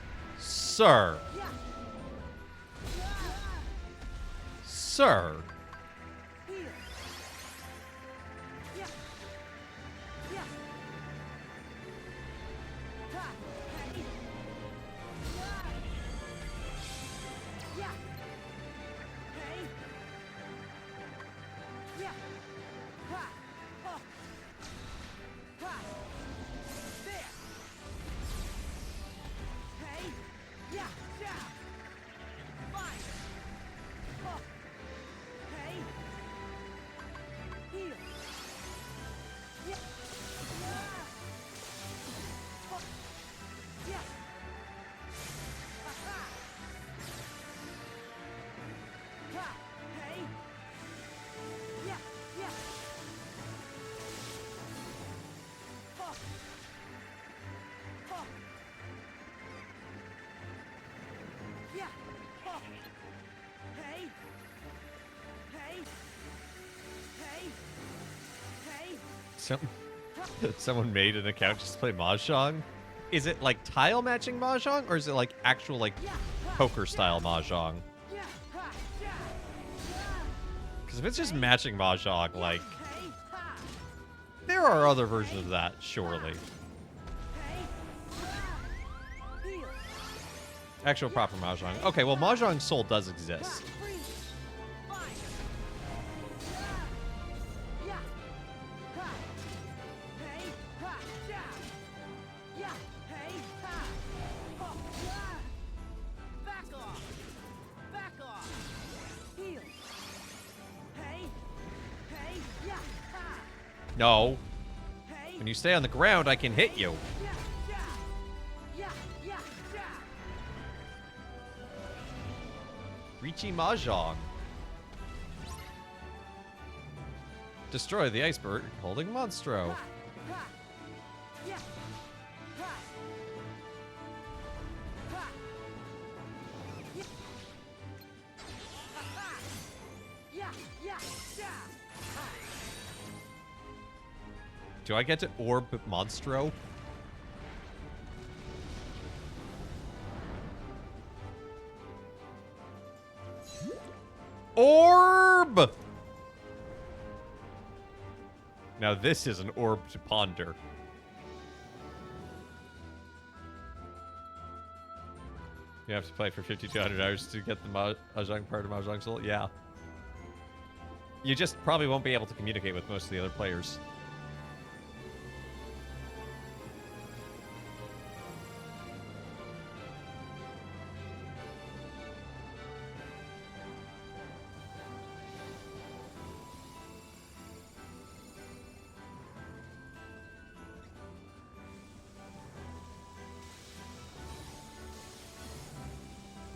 Someone made an account just to play Mahjong. Is it like tile matching Mahjong, or is it like actual like poker style Mahjong? Because if it's just matching Mahjong, like there are other versions of that, surely. Actual proper Mahjong. Okay, well Mahjong Soul does exist. No. When you stay on the ground, I can hit you. Riichi Mahjong. Destroy the iceberg holding Monstro. Do I get to orb Monstro? Orb! Now this is an orb to ponder. You have to play for 5,200 hours to get the Mahjong part of Mahjong Soul? Yeah. You just probably won't be able to communicate with most of the other players.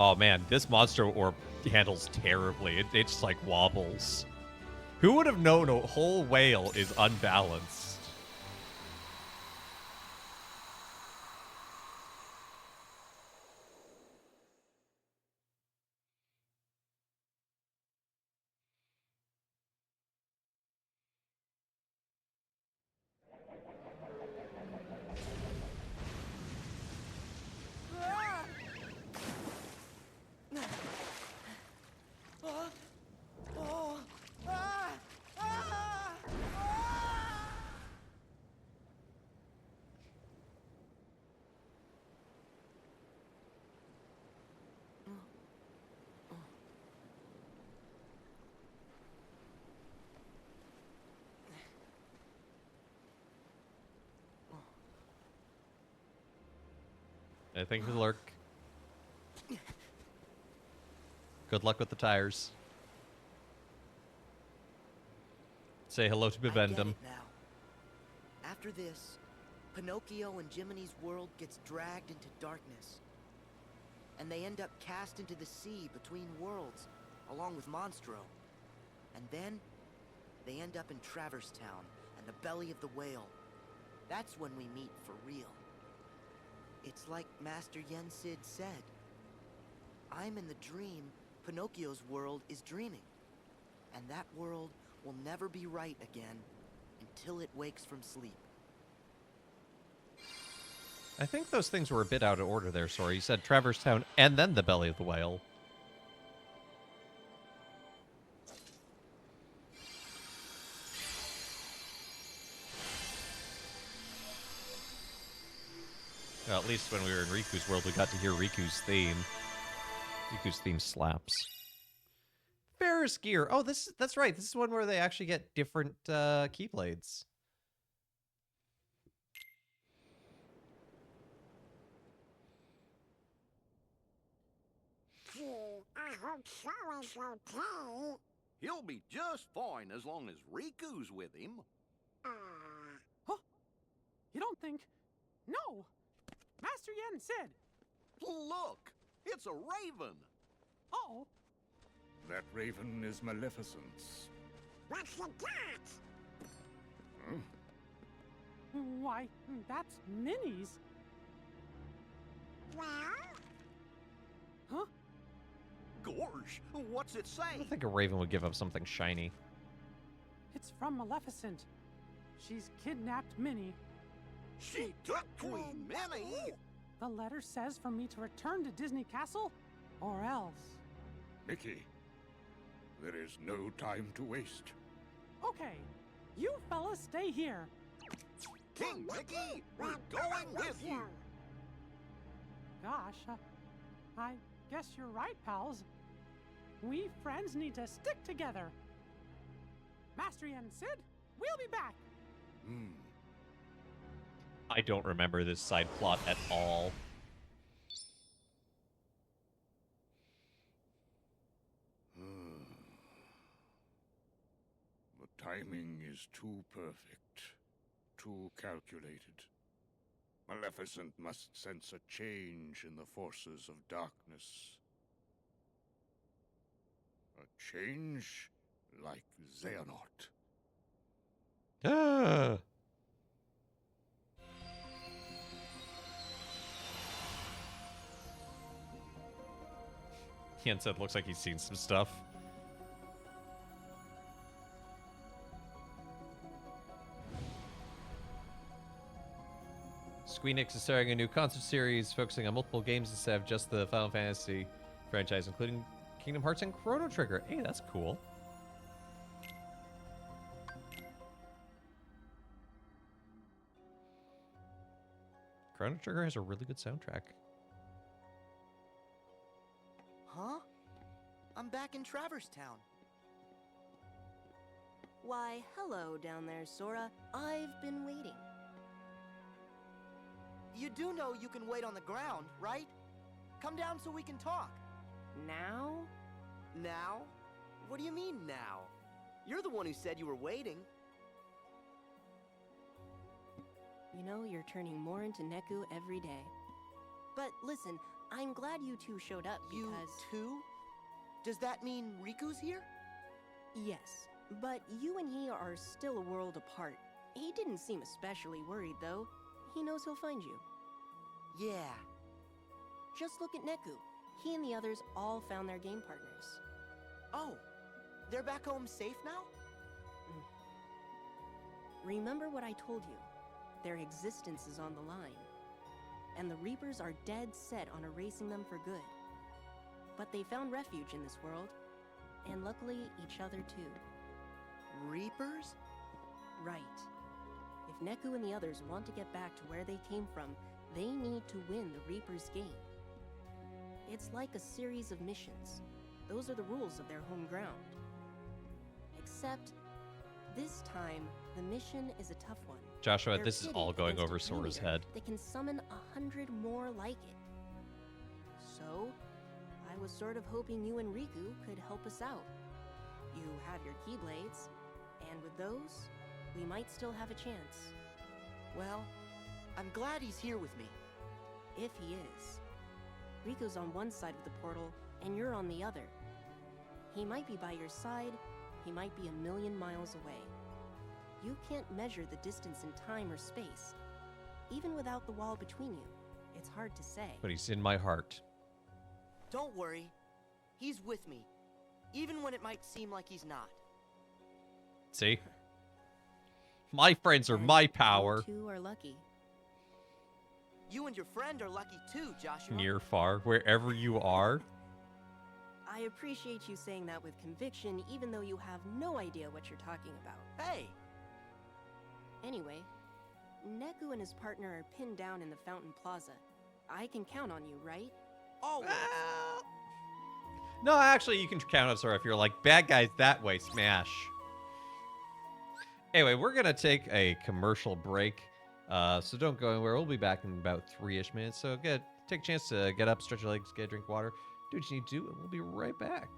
Oh man, this monster orb handles terribly. It just like wobbles. Who would have known a whole whale is unbalanced? Anything could lurk. Good luck with the tires. Say hello to I get Bibendum. it now. After this, Pinocchio and Jiminy's world gets dragged into darkness. And they end up cast into the sea between worlds, along with Monstro. And then, they end up in Traverse Town and the belly of the whale. That's when we meet for real. It's like Master Yensid said. I'm in the dream, Pinocchio's world is dreaming. And that world will never be right again until it wakes from sleep. I think those things were a bit out of order there, Sora. You said Traverse Town and then the belly of the whale. Well, at least when we were in Riku's world, we got to hear Riku's theme. Riku's theme slaps. Ferris gear. Oh, that's right. This is one where they actually get different keyblades. I hope Sora's okay. He'll be just fine as long as Riku's with him. Huh? You don't think? No! Master Yen said. Look! It's a raven! Oh. That raven is Maleficent's. What's you got? Huh? Why, that's Minnie's. Well? Huh? Gorge, what's it say? I don't think a raven would give up something shiny. It's from Maleficent. She's kidnapped Minnie. She took Queen Minnie? The letter says for me to return to Disney Castle, or else. Mickey, there is no time to waste. Okay, you fellas stay here. King Mickey, we're going with you. Gosh, I guess you're right, pals. We friends need to stick together. Master Yen Sid, we'll be back. I don't remember this side plot at all. The timing is too perfect, too calculated. Maleficent must sense a change in the forces of darkness. A change like Xehanort. Ah. Yen said looks like he's seen some stuff. Squeenix is starting a new concert series focusing on multiple games instead of just the Final Fantasy franchise, including Kingdom Hearts and Chrono Trigger. Hey, that's cool. Chrono Trigger has a really good soundtrack. Huh? I'm back in Traverse Town. Why, hello down there, Sora. I've been waiting. You do know you can wait on the ground, right? Come down so we can talk. Now? Now? What do you mean now? You're the one who said you were waiting. You know, you're turning more into Neku every day. But listen, I'm glad you two showed up because... You two? Does that mean Riku's here? Yes, but you and he are still a world apart. He didn't seem especially worried, though. He knows he'll find you. Yeah. Just look at Neku. He and the others all found their game partners. Oh, they're back home safe now? Remember what I told you. Their existence is on the line. And the Reapers are dead set on erasing them for good. But they found refuge in this world. And luckily, each other too. Reapers? Right. If Neku and the others want to get back to where they came from, they need to win the Reaper's game. It's like a series of missions. Those are the rules of their home ground. Except, this time, the mission is a tough one. Joshua, They're this is pitted all going against over a Sora's Premier head. They can summon 100 more like it. So, I was sort of hoping you and Riku could help us out. You have your Keyblades, and with those, we might still have a chance. Well, I'm glad he's here with me. If he is. Riku's on one side of the portal, and you're on the other. He might be by your side, he might be 1,000,000 miles away. You can't measure the distance in time or space. Even without the wall between you, it's hard to say. But he's in my heart. Don't worry. He's with me. Even when it might seem like he's not. See? My friends are my power. You two are lucky. You and your friend are lucky too, Joshua. Near, far, wherever you are. I appreciate you saying that with conviction, even though you have no idea what you're talking about. Hey! Anyway, Neku and his partner are pinned down in the Fountain Plaza. I can count on you, right? Always. No, actually, you can count us, or if you're like, bad guys that way, smash. Anyway, we're going to take a commercial break, so don't go anywhere. We'll be back in about 3-ish minutes, so take a chance to get up, stretch your legs, get a drink of water, do what you need to do, and we'll be right back.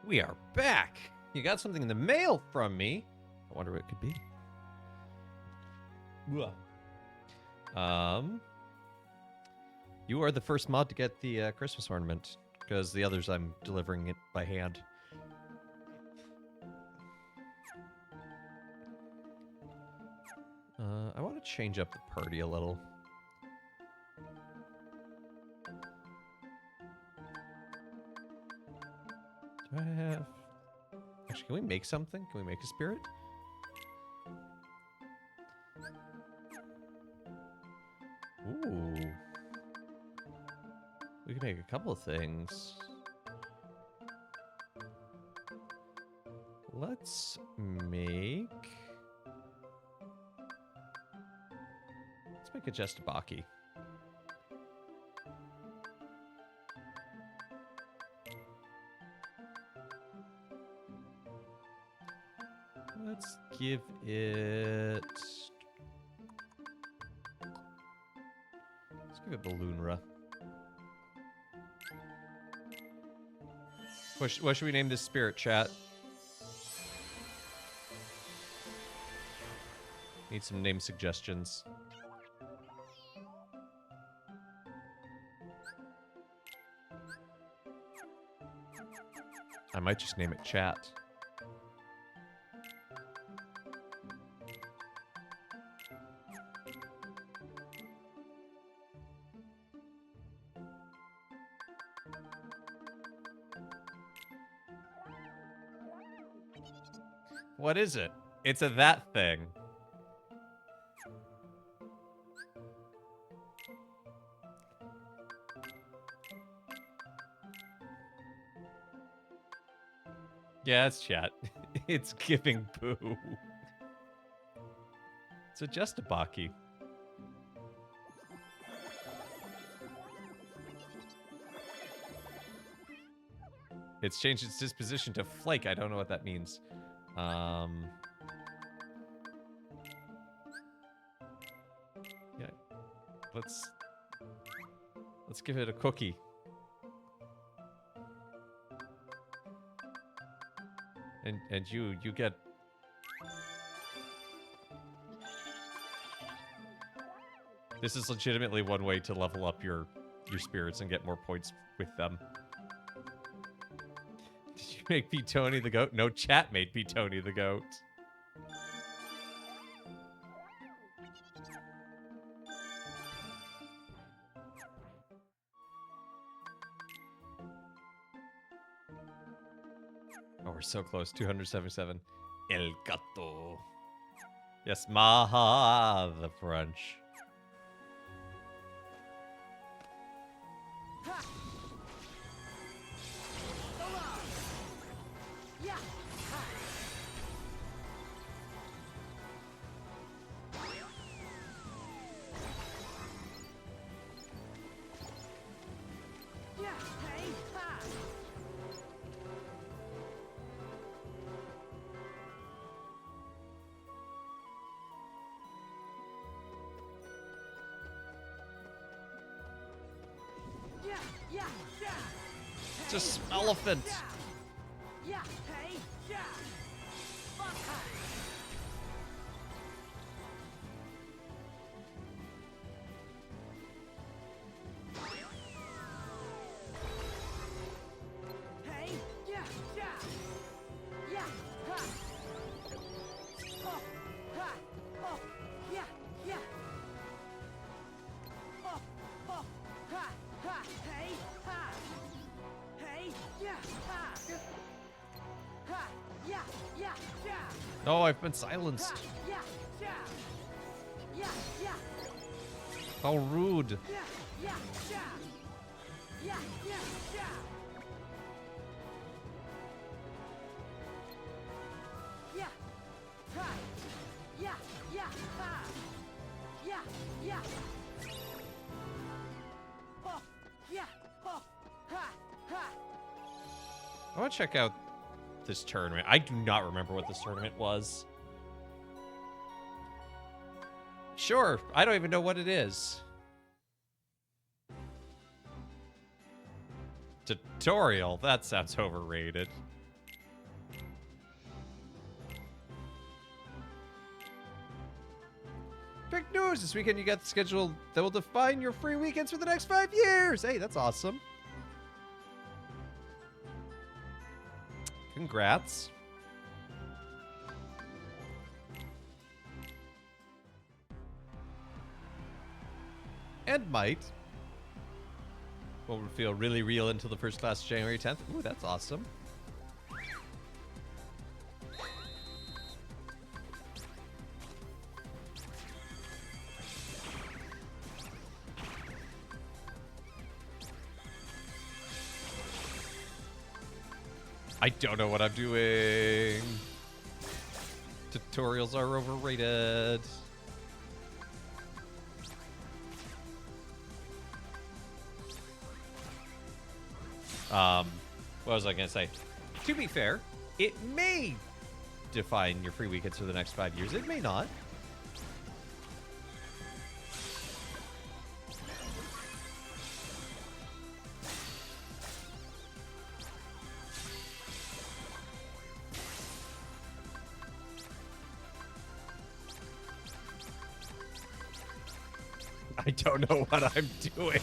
We are back. You got something in the mail from me. I wonder what it could be. You are the first mod to get the Christmas ornament, because the others I'm delivering it by hand. I want to change up the party a little. Do I have... Actually, can we make something? Can we make a spirit? Ooh. We can make a couple of things. Let's make a Jestabaki. Let's give it... Let's give it Balloonra. What should we name this spirit, chat? Need some name suggestions. I might just name it Chat. What is it? It's a that thing. Yeah, it's Chat. It's giving poo. It's a Jestabaki. It's changed its disposition to flake. I don't know what that means. Yeah. Let's give it a cookie. And you get... This is legitimately one way to level up your spirits and get more points with them. Did you make P. Tony the goat? No, Chat made P. Tony the goat. Oh, we're so close. 277. El Gato. Yes, Maha the French. Just elephant. Oh, I've been silenced. How rude. I want to check out this tournament. I do not remember what this tournament was. Sure, I don't even know what it is. Tutorial? That sounds overrated. news! This weekend you got the schedule that will define your free weekends for the next 5 years! Hey, that's awesome. Congrats. And might. Won't feel really real until the first class January 10th. Ooh, that's awesome. I don't know what I'm doing. Tutorials are overrated. What was I gonna say? To be fair, it may define your free weekends for the next 5 years. It may not. I don't know what I'm doing.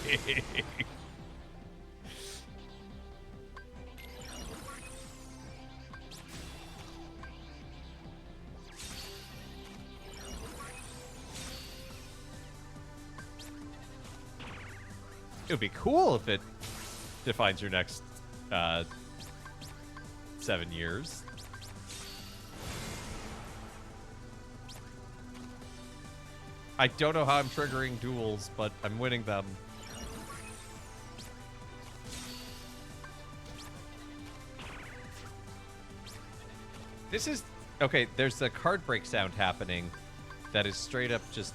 It would be cool if it defines your next 7 years. I don't know how I'm triggering duels, but I'm winning them. This is... Okay, there's a card break sound happening that is straight up just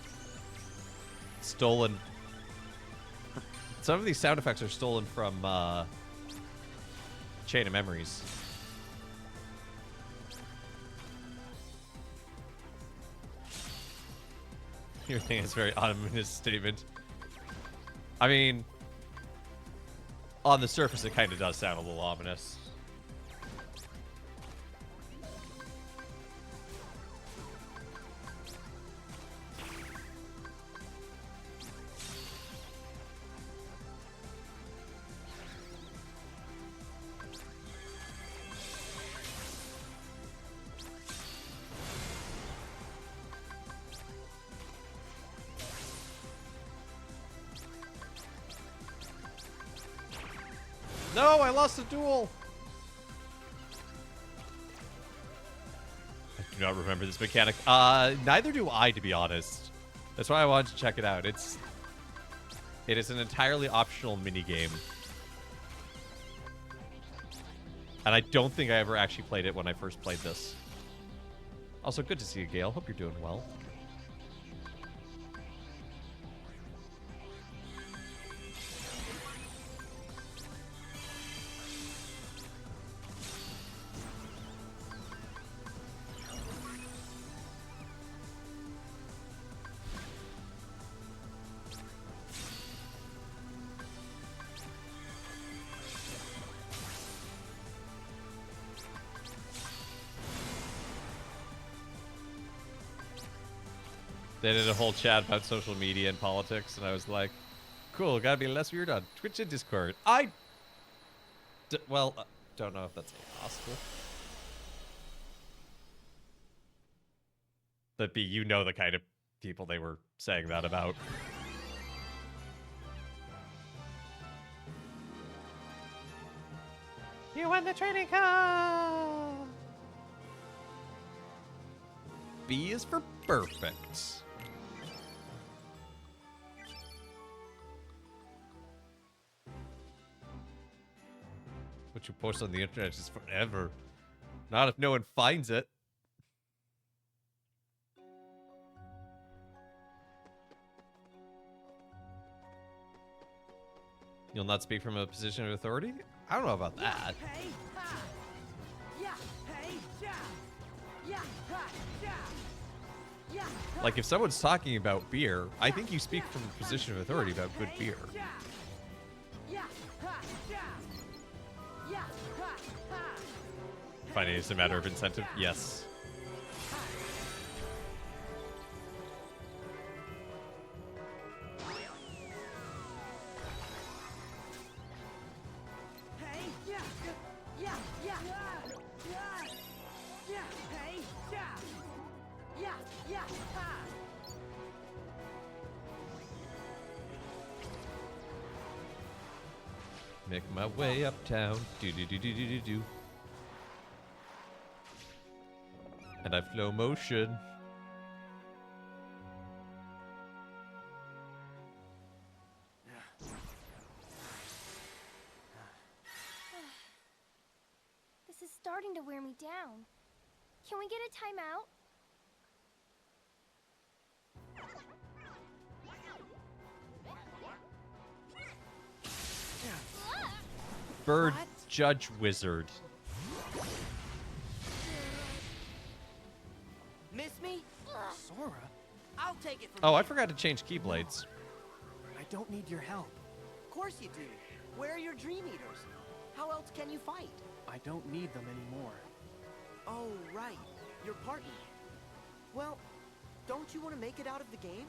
stolen. Some of these sound effects are stolen from Chain of Memories. You think it's a very ominous statement. I mean, on the surface, it kind of does sound a little ominous. No, I lost a duel. I do not remember this mechanic. Neither do I, to be honest. That's why I wanted to check it out. It is an entirely optional minigame. And I don't think I ever actually played it when I first played this. Also, good to see you, Gale. Hope you're doing well. They did a whole chat about social media and politics, and I was like, cool, gotta be less weird on Twitch and Discord. Well, don't know if that's possible. But B, you know the kind of people they were saying that about. You won the trading card! B is for perfect. What you post on the internet is forever. Not if no one finds it. You'll not speak from a position of authority? I don't know about that. Like, if someone's talking about beer, I think you speak from a position of authority about good beer. Finding it's a matter of incentive? Yes. Make my way uptown. Do do do do do do do. And I flow motion. This is starting to wear me down. Can we get a timeout? Bird Judge Wizard. Miss me? Sora? I'll take it from Oh, here. I forgot to change Keyblades. I don't need your help. Of course you do. Where are your Dream Eaters? How else can you fight? I don't need them anymore. Oh, right. Your partner. Well, don't you want to make it out of the game?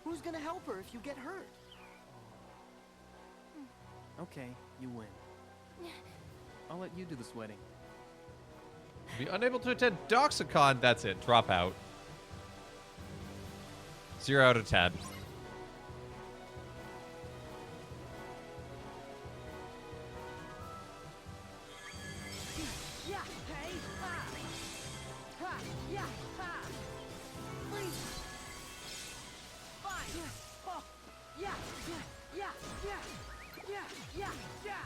Who's gonna help her if you get hurt? Okay, you win. I'll let you do the sweating. Be unable to attend Doxicon. That's it. Drop out. 0 out of 10. Yeah, hey, ha! Ha, yeah, ha! Freeze! Fine! Oh, yeah, yeah, yeah, yeah, yeah, yeah, yeah!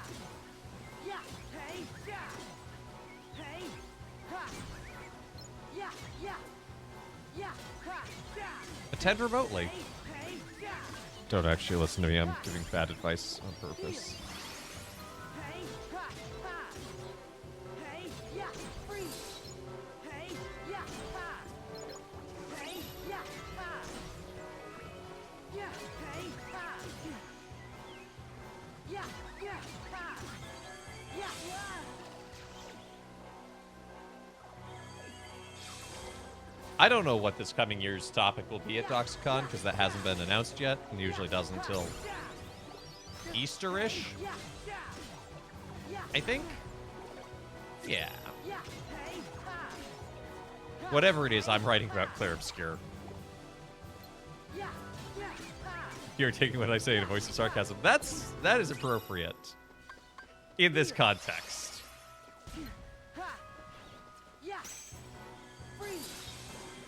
Yeah, hey, yeah! Hey, ha! Yeah, yeah, yeah, ha, yeah! Attend remotely. Hey, yeah! Don't actually listen to me. I'm giving bad advice on purpose. Hey, ha, ha! Hey, yeah, freeze! Hey, yeah, ha! Hey, yeah, ha! Yeah, hey, ha! Yeah, yeah, ha! Yeah, yeah! I don't know what this coming year's topic will be at Doxicon because that hasn't been announced yet and usually doesn't until Easter-ish, I think. Yeah. Whatever it is, I'm writing about Claire Obscure. You're taking what I say in a voice of sarcasm. That is appropriate in this context. Yeah! Freeze!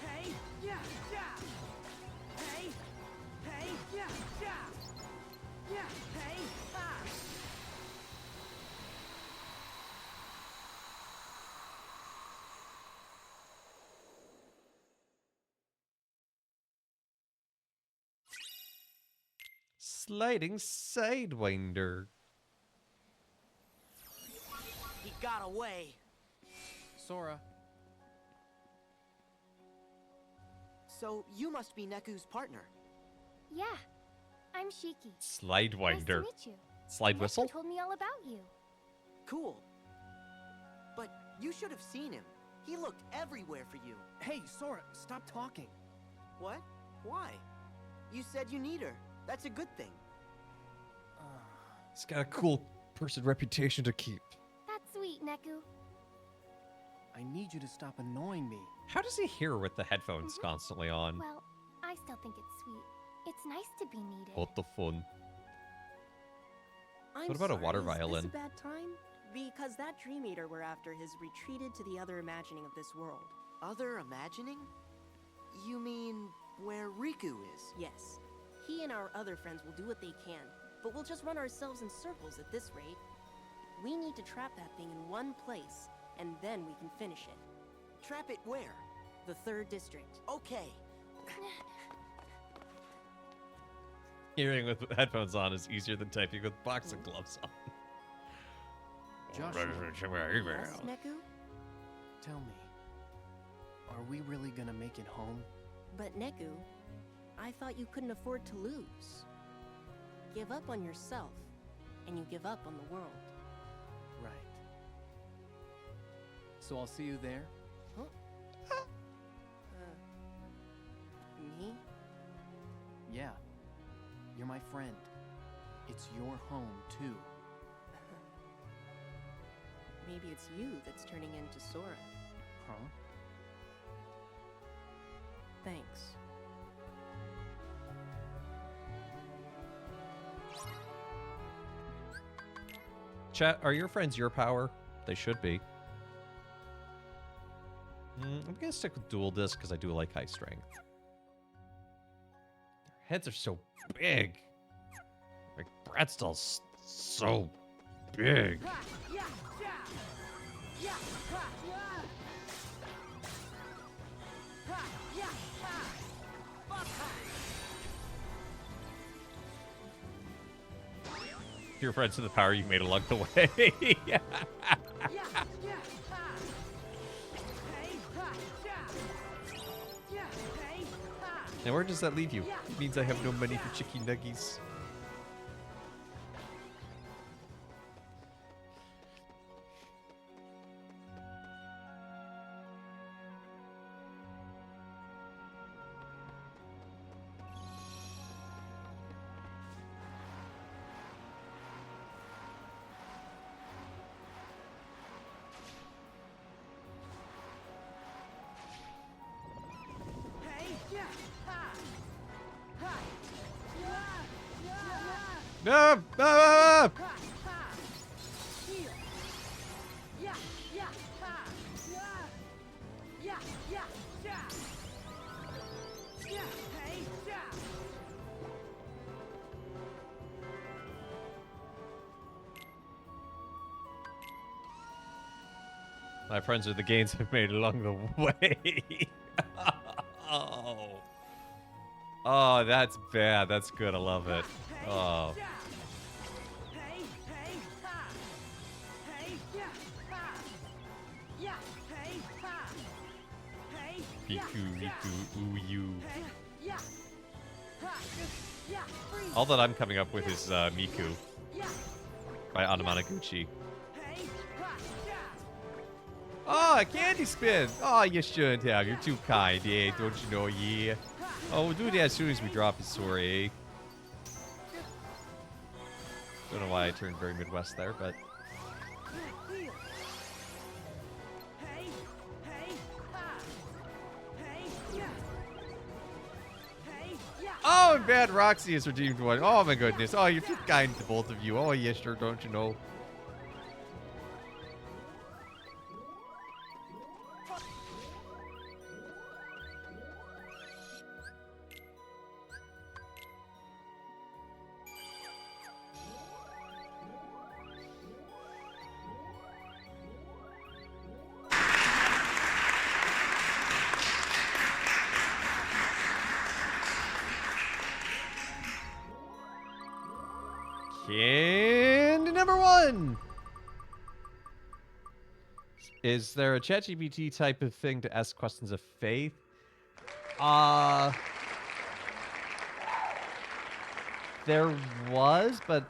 Hey, yeah, yeah! Hey, hey, yeah, yeah! Yeah, hey, ha! Sliding Sidewinder. He got away. Sora. So you must be Neku's partner. Yeah, I'm Shiki. Slidewinder. Nice to meet you. Slide Neku whistle? told me all about you. Cool. But you should have seen him. He looked everywhere for you. Hey, Sora, stop talking. What? Why? You said you need her. That's a good thing. He's got a cool person reputation to keep. That's sweet, Neku. I need you to stop annoying me. How does he hear with the headphones constantly on? Well, I still think it's sweet. It's nice to be needed. What the fun? I'm What about a water sorry, violin? Is this a bad time? Because that Dream Eater we're after has retreated to the other imagining of this world. Other imagining? You mean where Riku is? Yes. He and our other friends will do what they can, but we'll just run ourselves in circles at this rate. We need to trap that thing in one place, and then we can finish it. Trap it where? The 3rd district. Okay. Hearing with headphones on is easier than typing with boxing gloves on. Joshua. Yes, Neku? Tell me, are we really gonna make it home? But Neku, I thought you couldn't afford to lose. Give up on yourself, and you give up on the world. Right. So I'll see you there? Me? Yeah. You're my friend. It's your home, too. Maybe it's you that's turning into Sora. Huh? Thanks. Chat, are your friends your power? They should be. I'm gonna stick with dual disc because I do like high strength. Their heads are so big. Like Bradstall's so big. Your friends to the power you made along the way. Now where does that leave you? It means I have no money for chicken nuggies. No! No! My friends are the gains I've made along the way. Oh. Oh, that's bad. That's good. I love it. Oh. Riku, ooh, you. All that I'm coming up with is Miku by Anamanaguchi. Oh, a candy spin! Oh, you shouldn't have. You're too kind, yeah. Don't you know, yeah. Oh, we'll do that as soon as we drop his story, eh? Don't know why I turned very Midwest there, but... Oh, and Bad Roxy has redeemed one. Oh, my goodness. Oh, you're too kind to both of you. Oh, yes, sure, don't you know? Candy number 1. Is there a ChatGPT type of thing to ask questions of faith? There was, but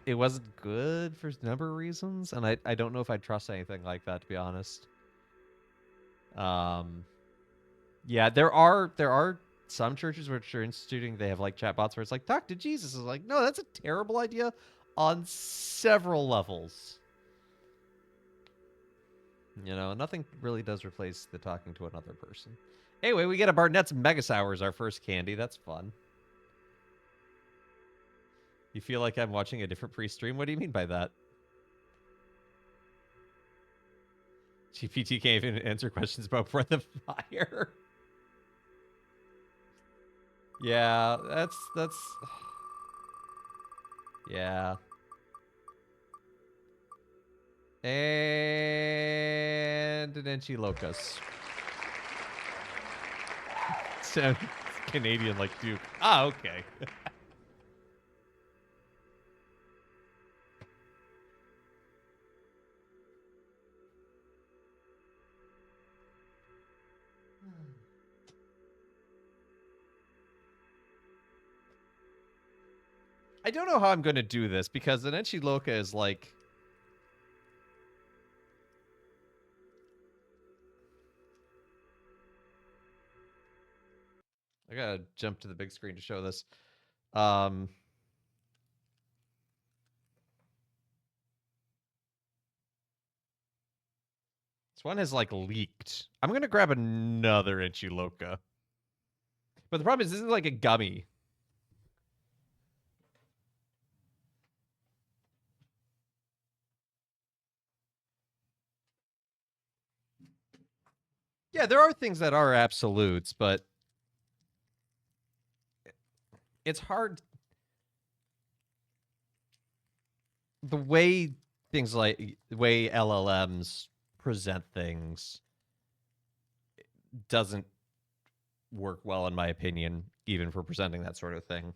it wasn't good for a number of reasons, and I don't know if I'd trust anything like that, to be honest. Yeah, there are some churches which are instituting, they have like chatbots where it's like, talk to Jesus. It's like, no, that's a terrible idea on several levels. You know, nothing really does replace the talking to another person. Anyway, we get a Barnett's Mega Sour as our first candy. That's fun. You feel like I'm watching a different pre-stream? What do you mean by that? GPT can't even answer questions about Breath of Fire. Yeah, that's... Yeah. And an Enchilocus. Sounds Canadian like Duke. Ah, okay. I don't know how I'm going to do this because an Enchiloka is like... I gotta jump to the big screen to show this. This one has like leaked. I'm gonna grab another Enchiloka. But the problem is this is like a gummy. Yeah, there are things that are absolutes, but it's hard. The way things like the way LLMs present things doesn't work well, in my opinion, even for presenting that sort of thing,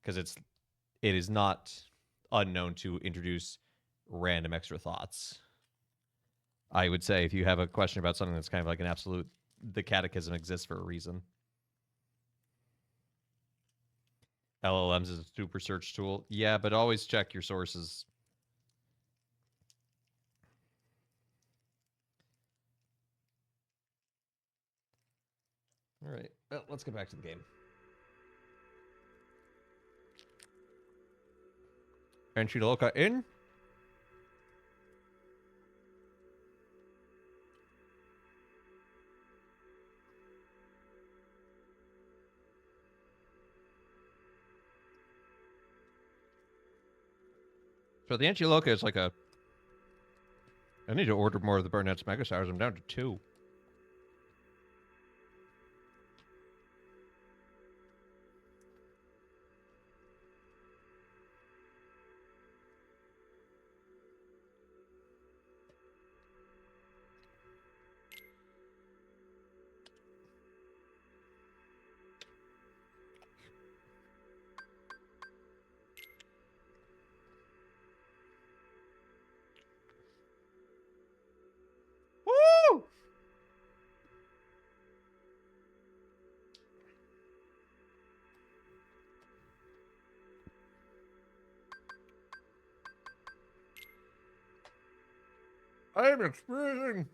because it is not unknown to introduce random extra thoughts. I would say if you have a question about something that's kind of like an absolute, the catechism exists for a reason. LLMs is a super search tool. Yeah, but always check your sources. All right, well, let's get back to the game. Entry to Loka in. So the Antiloca is like a... I need to order more of the Burnett's Megasaurs. I'm down to 2. Woo! I am experiencing...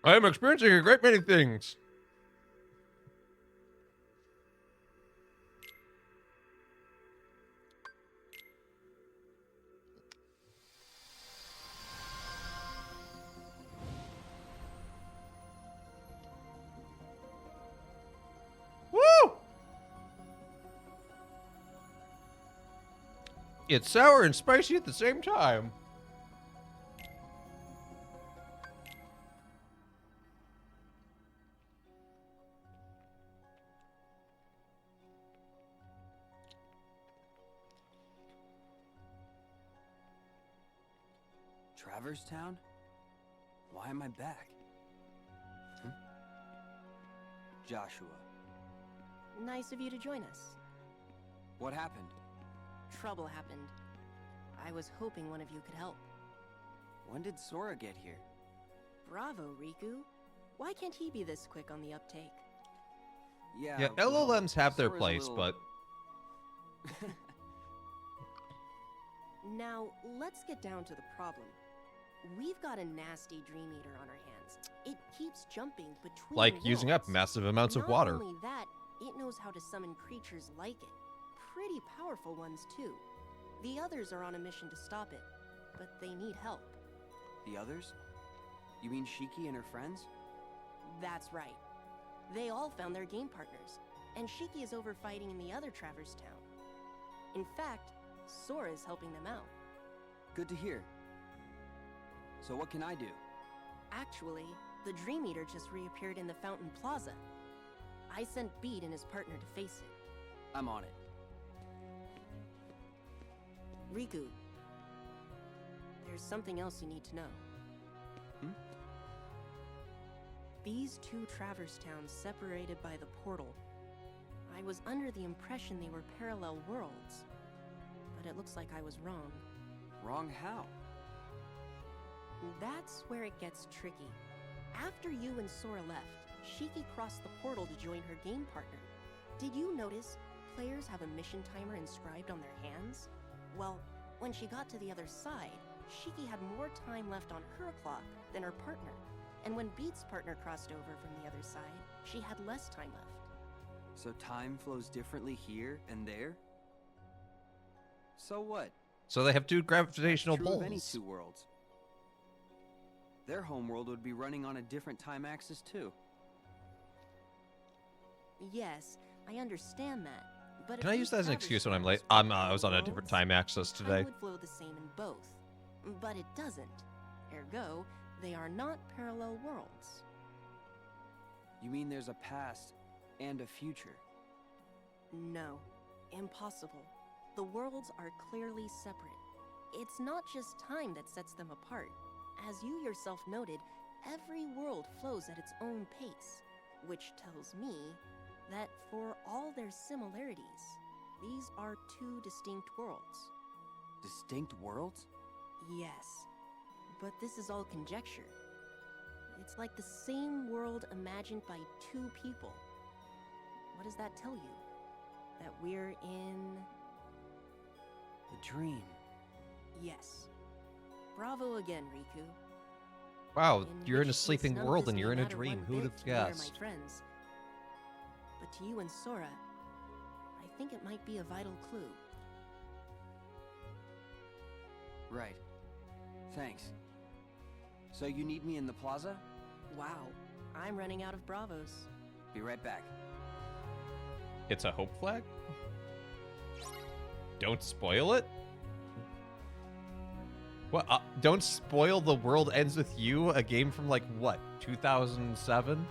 I am experiencing a great many things. Woo! It's sour and spicy at the same time. Traverse Town? Why am I back? Joshua. Nice of you to join us. What happened? Trouble happened. I was hoping one of you could help. When did Sora get here? Bravo, Riku. Why can't he be this quick on the uptake? Yeah, LLMs have their place, but... Now, let's get down to the problem. We've got a nasty Dream Eater on our hands. It keeps jumping between like using up worlds. massive amounts of water. Not only that, it knows how to summon creatures like it. Pretty powerful ones, too. The others are on a mission to stop it, but they need help. The others? You mean Shiki and her friends? That's right. They all found their game partners, and Shiki is over fighting in the other Traverse Town. In fact, Sora is helping them out. Good to hear. So what can I do? Actually, the Dream Eater just reappeared in the Fountain Plaza. I sent Beat and his partner to face it. I'm on it. Riku, there's something else you need to know. These two Traverse Towns separated by the portal. I was under the impression they were parallel worlds, but it looks like I was wrong. Wrong how? That's where it gets tricky. After you and Sora left, Shiki crossed the portal to join her game partner. Did you notice players have a mission timer inscribed on their hands? Well, when she got to the other side, Shiki had more time left on her clock than her partner. And when Beat's partner crossed over from the other side, she had less time left. So time flows differently here and there? So what? So they have two gravitational True pulls. of any two worlds. Their homeworld would be running on a different time axis too. Yes, I understand that. But Can if I we use that as an traverse excuse when I'm those late? I was on a different worlds, time axis time today. would flow the same in both. But it doesn't. Ergo, they are not parallel worlds. You mean there's a past and a future? No. Impossible. The worlds are clearly separate. It's not just time that sets them apart. As you yourself noted, every world flows at its own pace, which tells me that for all their similarities, these are two distinct worlds. Distinct worlds? Yes, but this is all conjecture. It's like the same world imagined by two people. What does that tell you? That we're in... A dream. Yes. Bravo again, Riku. Wow, you're in a which case, sleeping none of world this and may you're in a matter dream. one Who would bit have to me or my guessed? friends. But to you and Sora, I think it might be a vital clue. Right. Thanks. So you need me in the plaza? Wow, I'm running out of Bravos. Be right back. It's a hope flag? Don't spoil it? What? Don't spoil The World Ends With You? A game from like, what, 2007?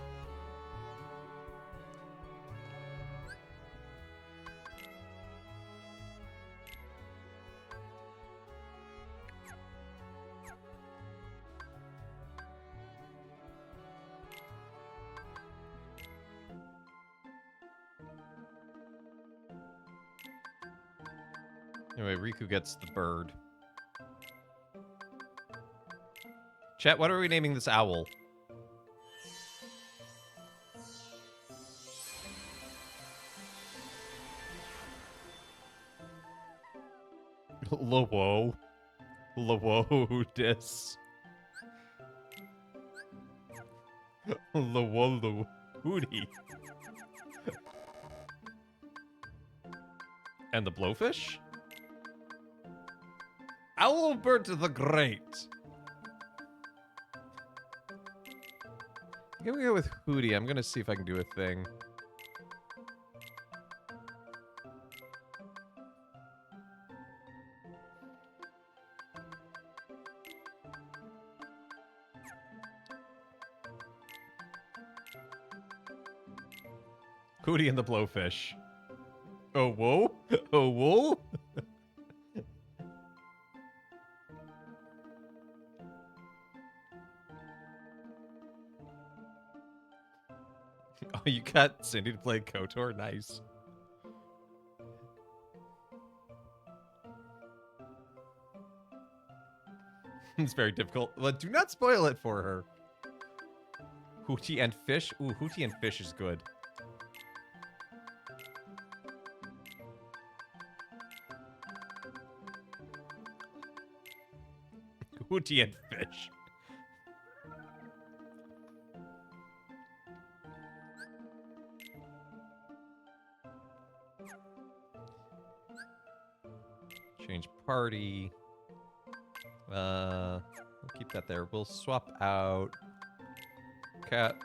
Anyway, Riku gets the bird. Chat, what are we naming this owl? Lowo. Lowo-dis. Lowo-hootie. And the blowfish? Owlbert the Great. I'm gonna go with Hootie. I'm gonna see if I can do a thing. Hootie and the blowfish. Oh, whoa? Oh, whoa? Oh, you got Cindy to play KOTOR? Nice. It's very difficult. But do not spoil it for her. Hootie and fish? Ooh, Hootie and fish is good. Hootie and fish. Change party. We'll keep that there. We'll swap out cat.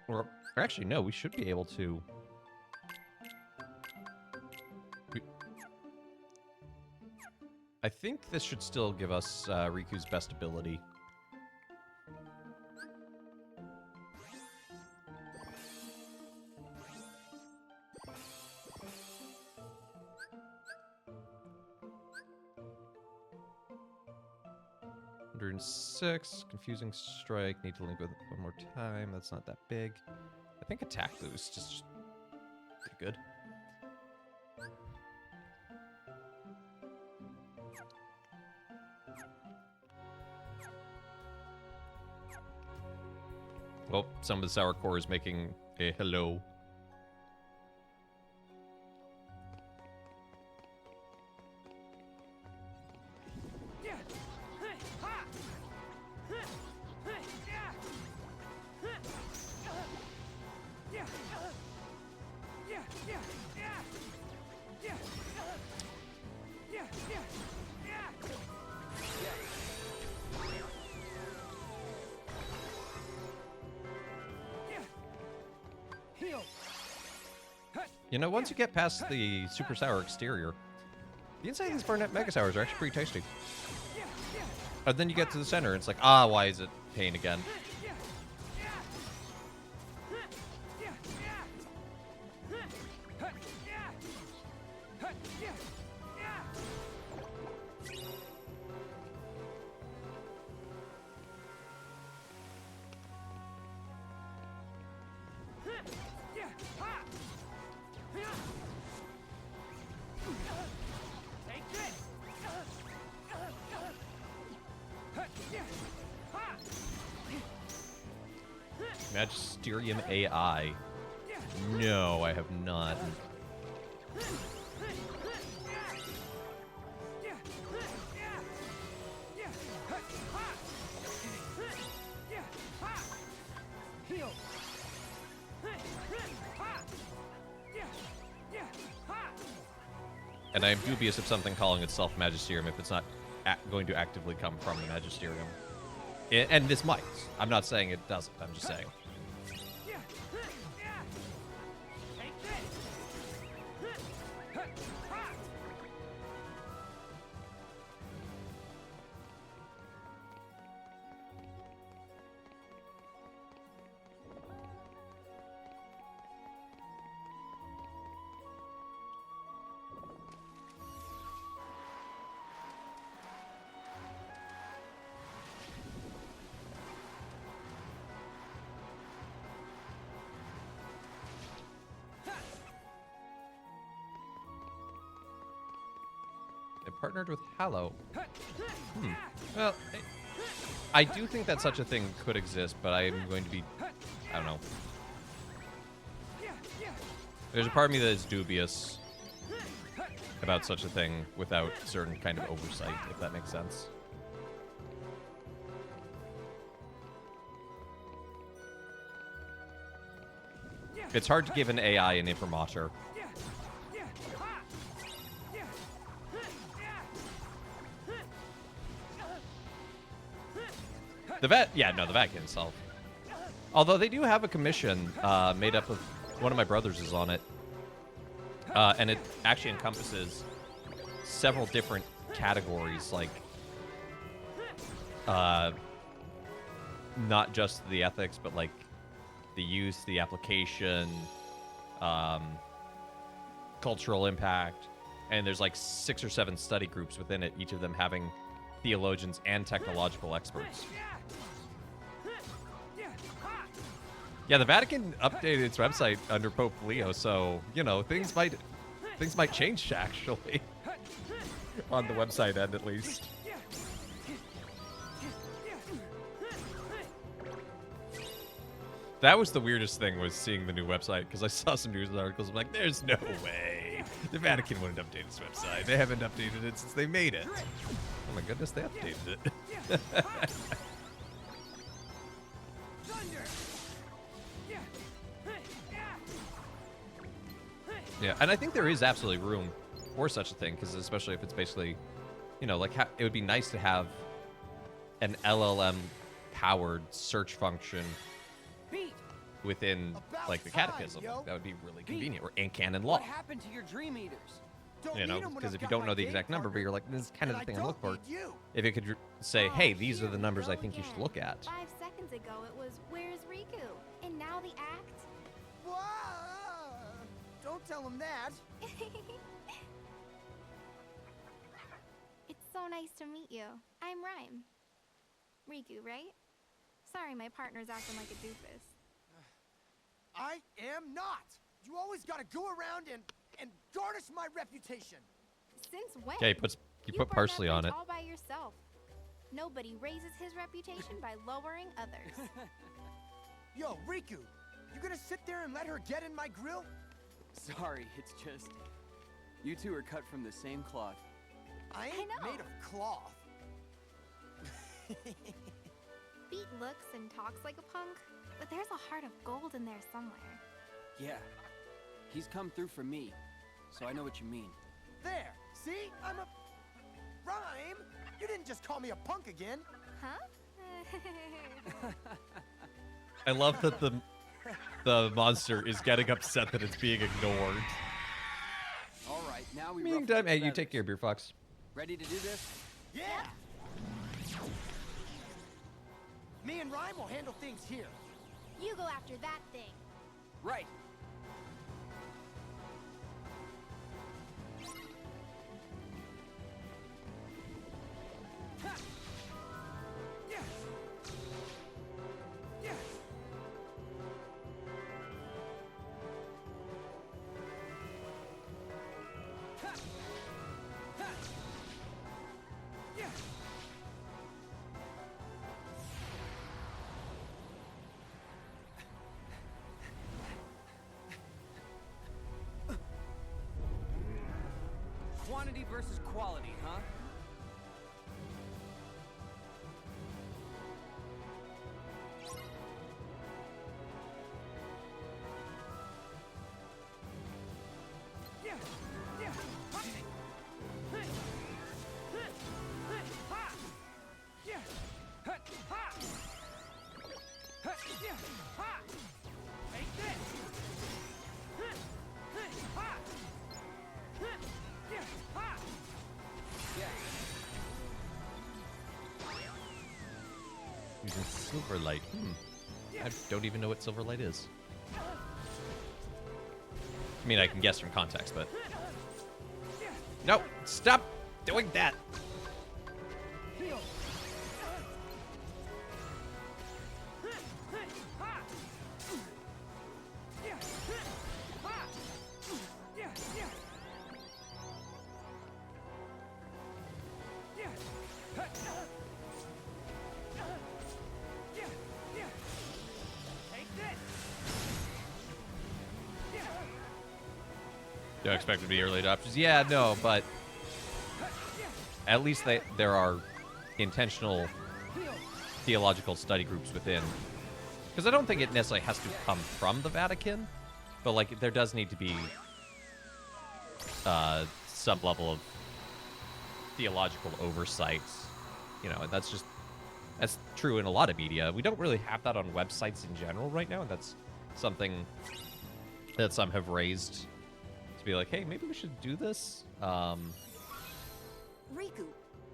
Or actually, no, we should be able to. I think this should still give us Riku's best ability. $106, confusing strike, need to link with it one more time. That's not that big. I think attack boost is pretty good. Well, some of the sour core is making a hello. You know, once you get past the super sour exterior, the inside of these Barnett Mega Sours are actually pretty tasty. And then you get to the center, and it's like, ah, why is it pain again? Magisterium AI. No, I have not. And I am dubious of something calling itself Magisterium if it's not going to actively come from the Magisterium. And this might. I'm not saying it doesn't. I'm just saying. Partnered with Hallow. Well, I do think that such a thing could exist, but I'm going to be, I don't know. There's a part of me that is dubious about such a thing without certain kind of oversight, if that makes sense. It's hard to give an AI an imprimatur. The Vatican itself. Although they do have a commission made up of, one of my brothers is on it. And it actually encompasses several different categories, like not just the ethics, but like the use, the application, cultural impact. And there's like 6 or 7 study groups within it, each of them having theologians and technological experts. Yeah, the Vatican updated its website under Pope Leo, so, you know, things might change, actually. On the website end, at least. That was the weirdest thing, was seeing the new website, because I saw some news articles, I'm like, there's no way. The Vatican wouldn't update its website. They haven't updated it since they made it. Oh my goodness, they updated it. Yeah, and I think there is absolutely room for such a thing, because especially if it's basically, you know, like, it would be nice to have an LLM-powered search function within, like, the catechism. That would be really convenient. Or in canon law. What happened to your Dream Eaters? You know, because if you don't know the exact number, but you're like, this is kind of the thing I look for. If it could say, hey, these are the numbers I think you should look at. 5 seconds ago, it was, where's Riku? And now the act? Whoa! Don't tell him that. It's so nice to meet you. I'm Rhyme. Riku, right? Sorry, my partner's acting like a doofus. I am not. You always gotta go around and garnish my reputation. Since when? Okay, you put parsley on it. All by yourself. Nobody raises his reputation by lowering others. Yo, Riku, you gonna sit there and let her get in my grill? Sorry, it's just you two are cut from the same cloth. I ain't made of cloth. Beat looks and talks like a punk, but there's a heart of gold in there somewhere. Yeah, he's come through for me, so I know what you mean. There, see? I'm a... Rhyme! You didn't just call me a punk again. Huh? I love that the monster is getting upset that it's being ignored. All right, now we. Meantime, hey, you take care, Beer Fox. Ready to do this? Yeah! Me and Rhyme will handle things here. You go after that thing. Right. Quantity versus quality, huh? Using Silverlight. I don't even know what Silverlight is. I mean, I can guess from context, but... No! Stop doing that! Don't expect to be early adopters. Yeah, no, but at least there are intentional theological study groups within. Because I don't think it necessarily has to come from the Vatican, but like there does need to be some level of theological oversight. You know, and that's true in a lot of media. We don't really have that on websites in general right now, and that's something that some have raised. Be like, hey, maybe we should do this. Riku,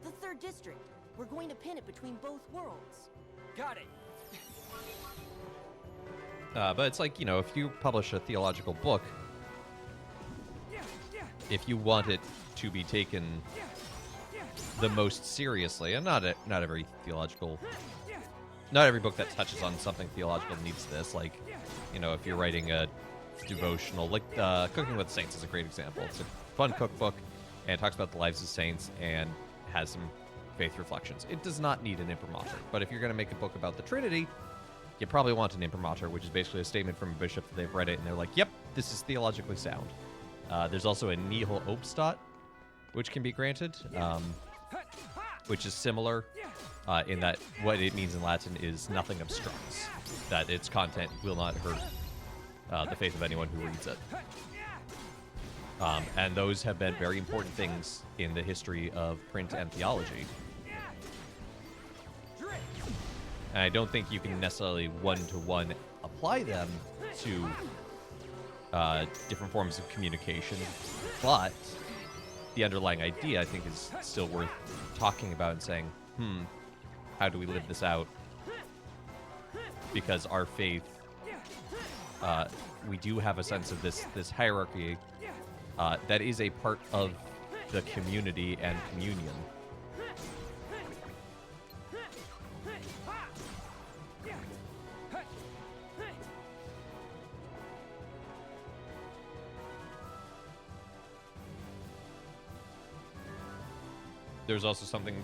the third district. We're going to pin it between both worlds. Got it. But it's like, you know, if you publish a theological book, if you want it to be taken the most seriously, and not every book that touches on something theological needs this. Like, you know, if you're writing a devotional, like Cooking with Saints is a great example. It's a fun cookbook and talks about the lives of saints and has some faith reflections. It does not need an imprimatur, but if you're going to make a book about the Trinity, you probably want an imprimatur, which is basically a statement from a bishop that they've read it and they're like, yep, this is theologically sound. There's also a nihil obstat, which can be granted, which is similar in that what it means in Latin is nothing obstructs, that its content will not hurt the faith of anyone who reads it. And those have been very important things in the history of print and theology. And I don't think you can necessarily one-to-one apply them to different forms of communication, but the underlying idea, I think, is still worth talking about and saying, how do we live this out? Because our faith, we do have a sense of this hierarchy that is a part of the community and communion. There's also something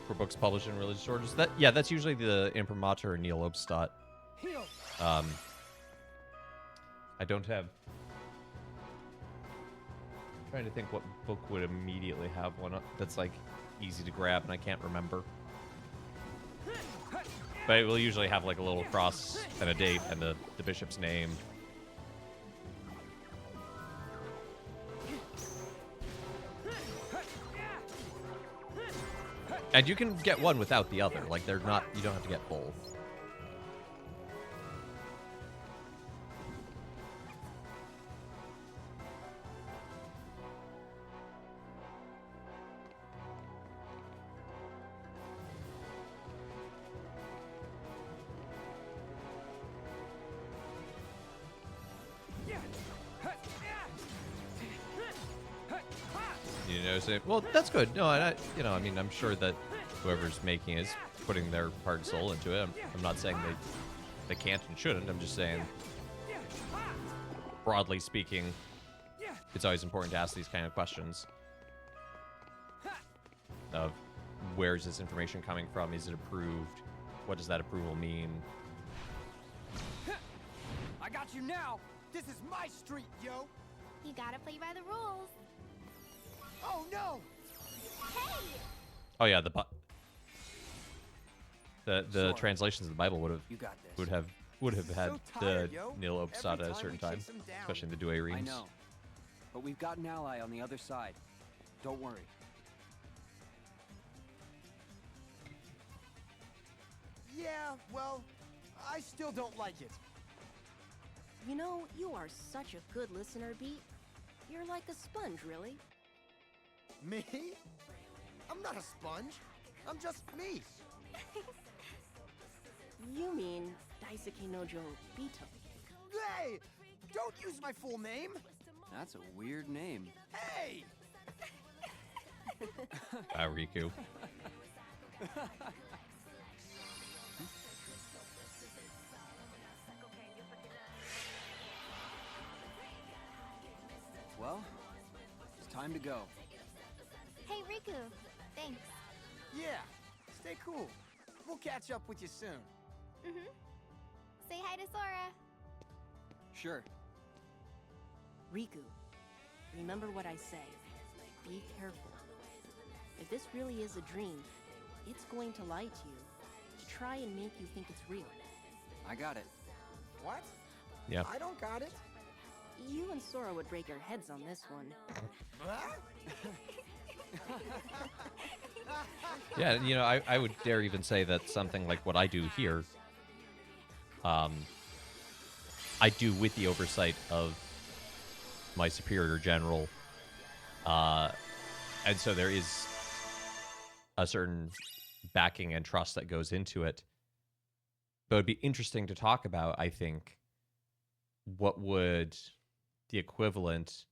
for books published in religious orders. That's usually the imprimatur or nihil obstat. I don't have... I'm trying to think what book would immediately have one that's like easy to grab and I can't remember. But it will usually have like a little cross and a date and the bishop's name. And you can get one without the other. Like, they're not... You don't have to get both. say, well, that's good. No, and I mean, I'm sure that whoever's making it is putting their heart and soul into it. I'm not saying they can't and shouldn't. I'm just saying, broadly speaking, it's always important to ask these kind of questions of where is this information coming from? Is it approved? What does that approval mean? I got you now. This is my street, yo. You gotta play by the rules. Oh no! Hey! Oh yeah, the translations of the Bible would have had So tired, the yo. nil Every obsata at a time certain we time, chase 'em down. especially in the Douay reams. I know. But we've got an ally on the other side. Don't worry. Yeah, well, I still don't like it. You know, you are such a good listener, Beat. You're like a sponge, really. Me? I'm not a sponge. I'm just me. You mean Daisuke Nojo Bito. Hey! Don't use my full name! That's a weird name. Hey! Wow, Riku. Well, it's time to go. Hey, Riku. Thanks. Yeah, stay cool. We'll catch up with you soon. Mm-hmm. Say hi to Sora. Sure. Riku, remember what I say. Be careful. If this really is a dream, it's going to lie to you, to try and make you think it's real. I got it. What? Yeah. I don't got it. You and Sora would break your heads on this one. Huh? Yeah, you know, I would dare even say that something like what I do here, I do with the oversight of my superior general, and so there is a certain backing and trust that goes into it. But it'd be interesting to talk about, I think, what would the equivalent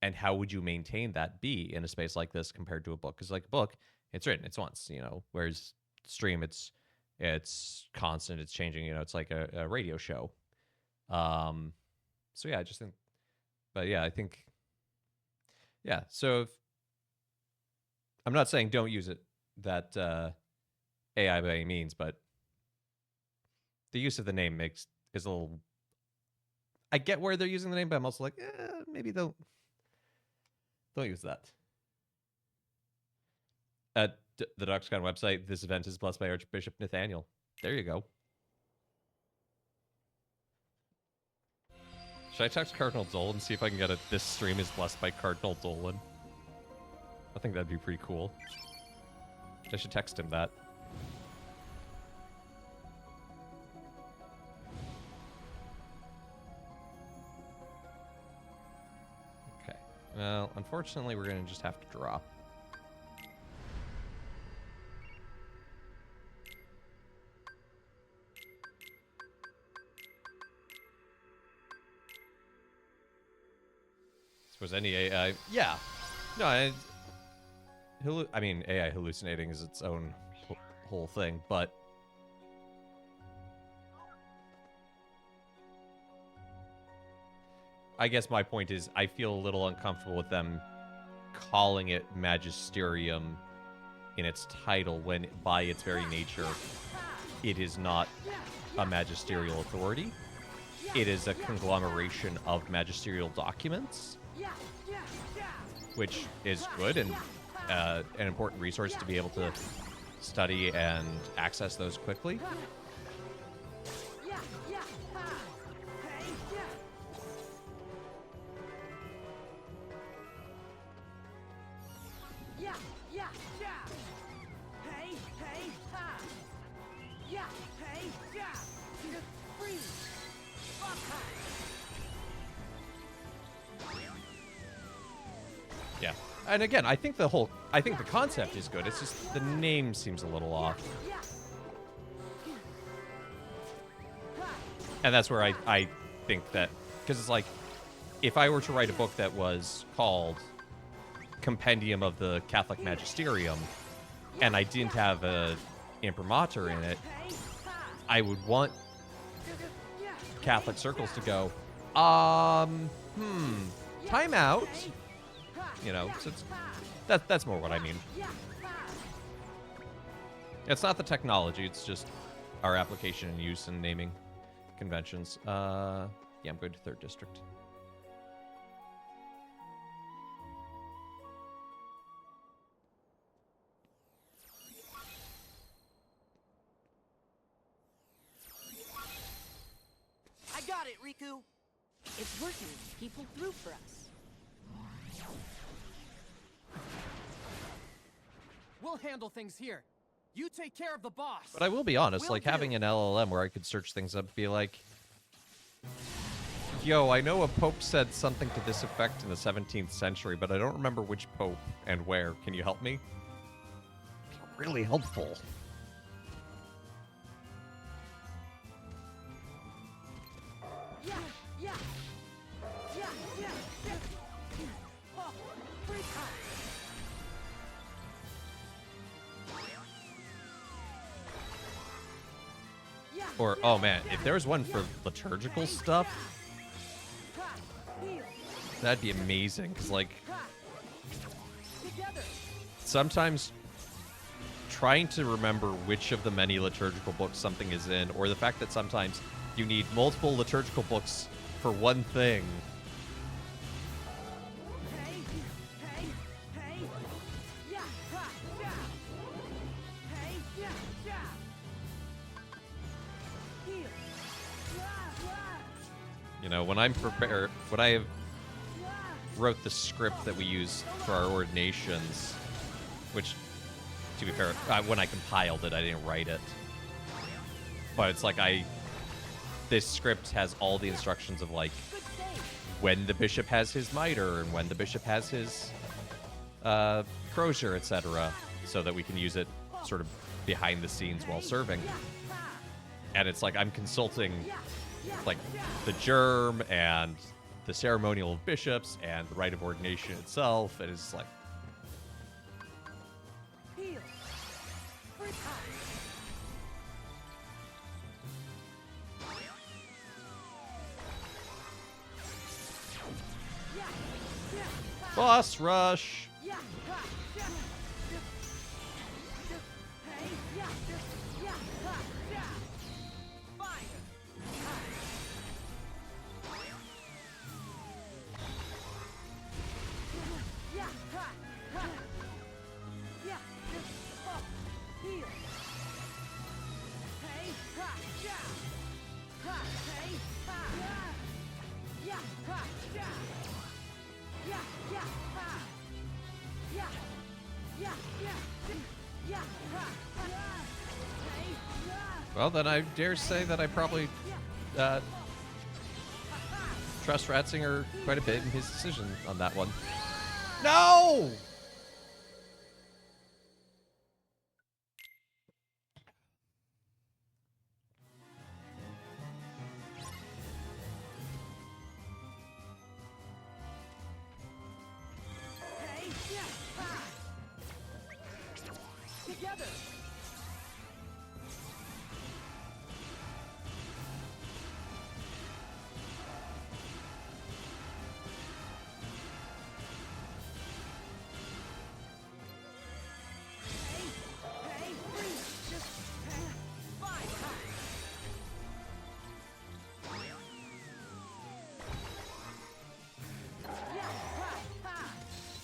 and how would you maintain that be in a space like this compared to a book? Because like a book, it's written, it's once, you know, whereas stream, it's constant, it's changing, you know, it's like a radio show. So yeah, I just think, but yeah, I think, yeah. So if, I'm not saying don't use it, that AI by any means, but the use of the name is a little, I get where they're using the name, but I'm also like, maybe don't use that. At the DocsCon website, this event is blessed by Archbishop Nathaniel. There you go. Should I text Cardinal Dolan and see if I can get it? This stream is blessed by Cardinal Dolan. I think that'd be pretty cool. I should text him that. Okay. Well, unfortunately, we're going to just have to drop. Suppose any AI, yeah, no, I mean AI hallucinating is its own whole thing, but I guess my point is I feel a little uncomfortable with them calling it magisterium in its title when by its very nature it is not a magisterial authority. It is a conglomeration of magisterial documents, which is good and an important resource to be able to study and access those quickly. Yeah. And again, I think the concept is good. It's just the name seems a little off. And that's where I think that, because it's like, if I were to write a book that was called compendium of the Catholic Magisterium, and I didn't have a imprimatur in it, I would want Catholic circles to go, time out. You know, so that's more what I mean. It's not the technology, it's just our application and use and naming conventions. Yeah, I'm going to 3rd District. I got it, Riku! It's working. He pulled through for us. We'll handle things here. You take care of the boss. But I will be honest, Will like do. having an LLM where I could search things up, be like, yo, I know a pope said something to this effect in the 17th century, but I don't remember which pope and where. Can you help me? Really helpful. Or, oh man, if there was one for liturgical stuff, that'd be amazing. Because, like, sometimes trying to remember which of the many liturgical books something is in, or the fact that sometimes you need multiple liturgical books for one thing. You know, when I'm prepared, when I wrote the script that we use for our ordinations, which, to be fair, when I compiled it, I didn't write it. But it's like this script has all the instructions of, like, when the bishop has his mitre and when the bishop has his crozier, etc., so that we can use it sort of behind the scenes while serving. And it's like I'm consulting, like, the germ and the ceremonial of bishops and the rite of ordination itself, and it's like, boss rush. Well, then I dare say that I probably trust Ratzinger quite a bit in his decision on that one. No! Together.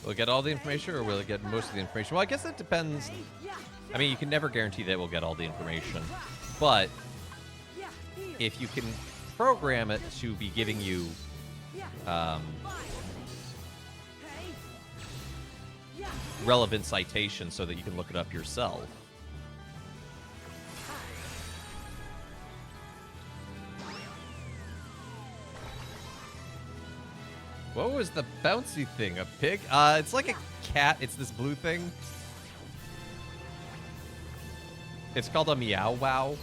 Will it get all the information, or will it get most of the information? Well, I guess it depends. I mean, you can never guarantee that we'll get all the information. But if you can program it to be giving you relevant citations so that you can look it up yourself. What was the bouncy thing? A pig? It's like a cat. It's this blue thing. It's called a meow wow.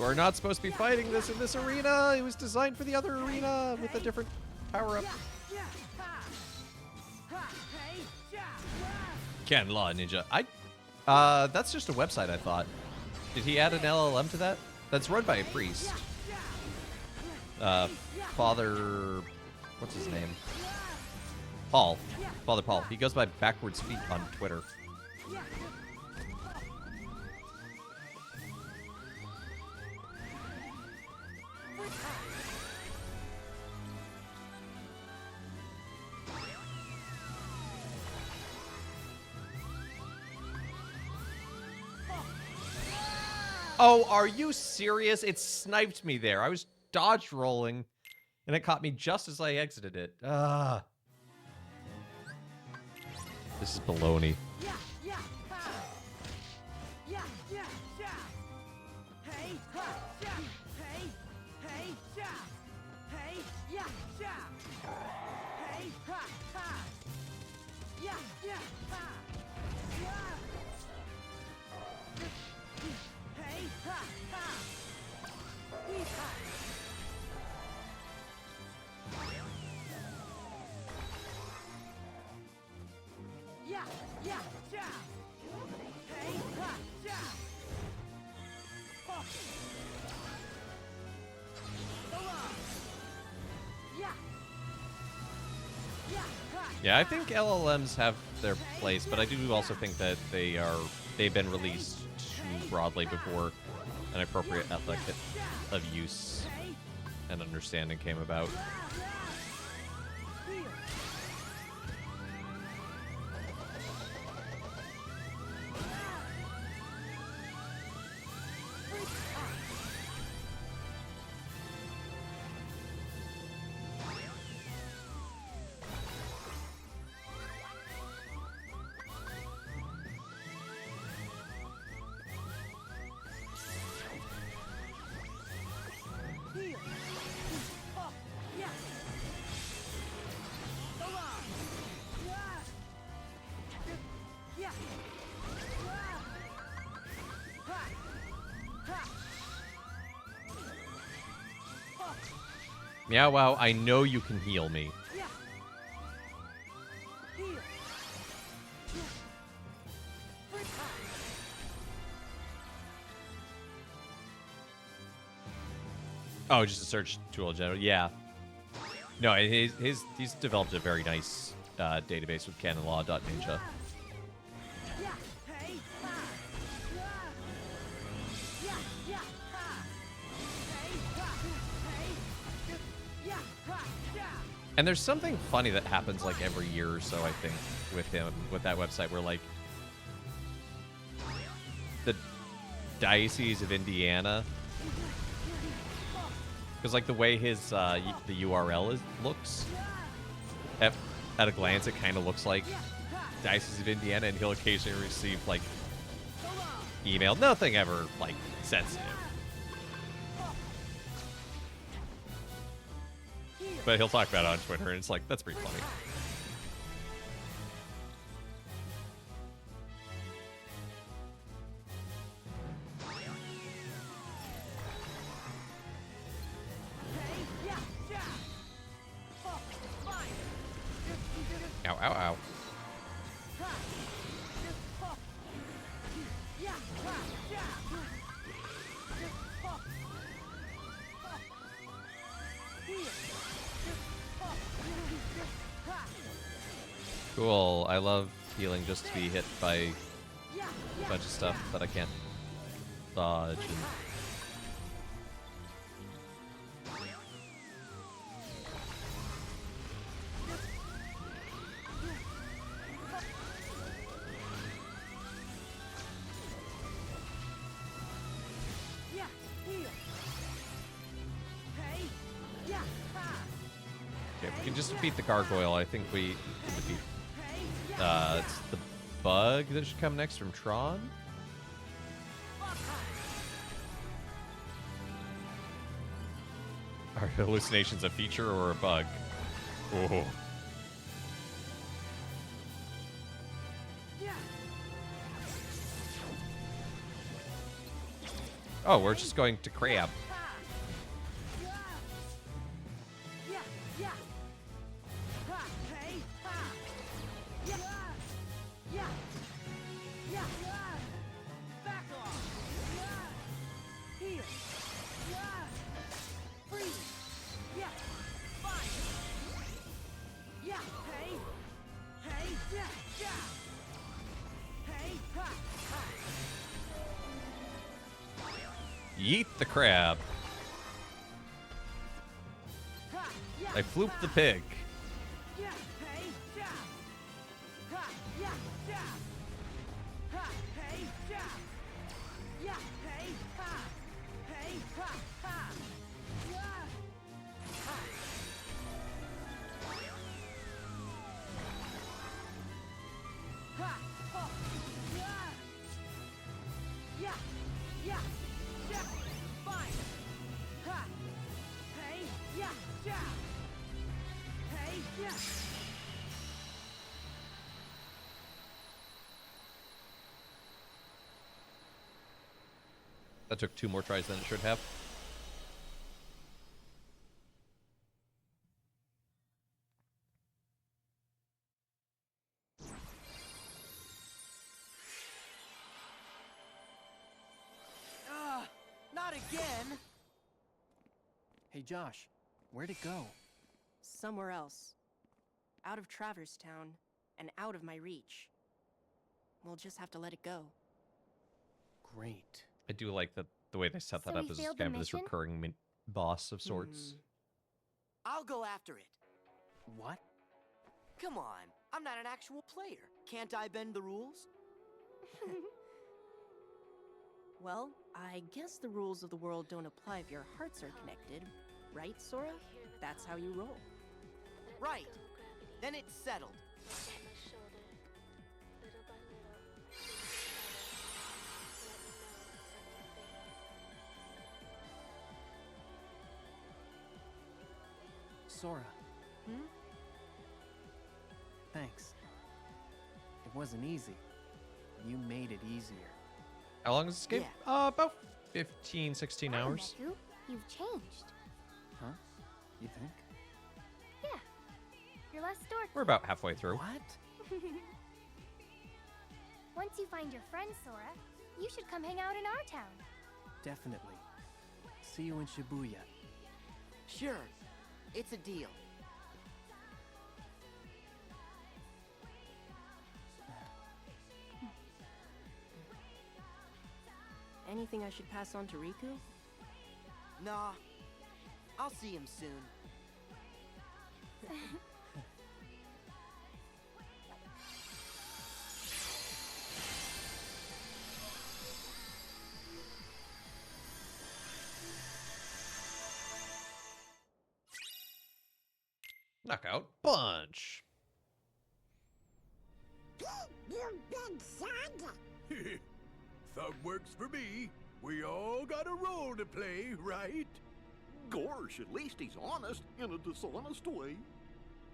You are not supposed to be fighting this in this arena. It was designed for the other arena with a different power-up. Ken Law Ninja. That's just a website, I thought. Did he add an LLM to that? That's run by a priest. Father... What's his name? Paul. Father Paul. He goes by Backwards Feet on Twitter. Oh, are you serious? It sniped me there. I was dodge rolling, and it caught me just as I exited it. Ah. This is baloney. Yeah, I think LLMs have their place, but I do also think that they've been released too broadly before an appropriate ethic of use and understanding came about. Meow Wow, I know you can heal me. Oh, just a search tool in general. Yeah. No, he's developed a very nice database with canonlaw.ninja. And there's something funny that happens like every year or so, I think, with him, with that website, where like the Diocese of Indiana, because like the way his the URL looks, at a glance, it kind of looks like Diocese of Indiana, and he'll occasionally receive like email, nothing ever like sensitive. But he'll talk about it on Twitter, and it's like, that's pretty funny. Ow, ow, ow. Cool. I love healing just to be hit by a bunch of stuff that I can't dodge. Okay, if we can just defeat the gargoyle, I think we can defeat. It's the bug that should come next from Tron. Are hallucinations a feature or a bug? Oh. Oh, we're just going to crab. Yeet the crab. I flooped the pig. That took 2 more tries than it should have. Not again! Hey, Josh, where'd it go? Somewhere else. Out of Traverse Town, and out of my reach. We'll just have to let it go. Great. I do like that the way they set that So up we as failed the kind of this mission? recurring boss of sorts. I'll go after it. What? Come on, I'm not an actual player. Can't I bend the rules? Well, I guess the rules of the world don't apply if your hearts are connected. Right, Sora? That's how you roll. Right. Then it's settled. Sora. Thanks. It wasn't easy. You made it easier. How long is this game? About 15, 16 Wow, hours. Neku, you've changed. Huh? You think? Yeah. You're less dorky. We're about halfway through. What? Once you find your friend, Sora, you should come hang out in our town. Definitely. See you in Shibuya. Sure. It's a deal. Anything I should pass on to Riku? Nah. I'll see him soon. Knockout punch. You big son! Thumb works for me. We all got a role to play, right? Gosh, at least he's honest in a dishonest way.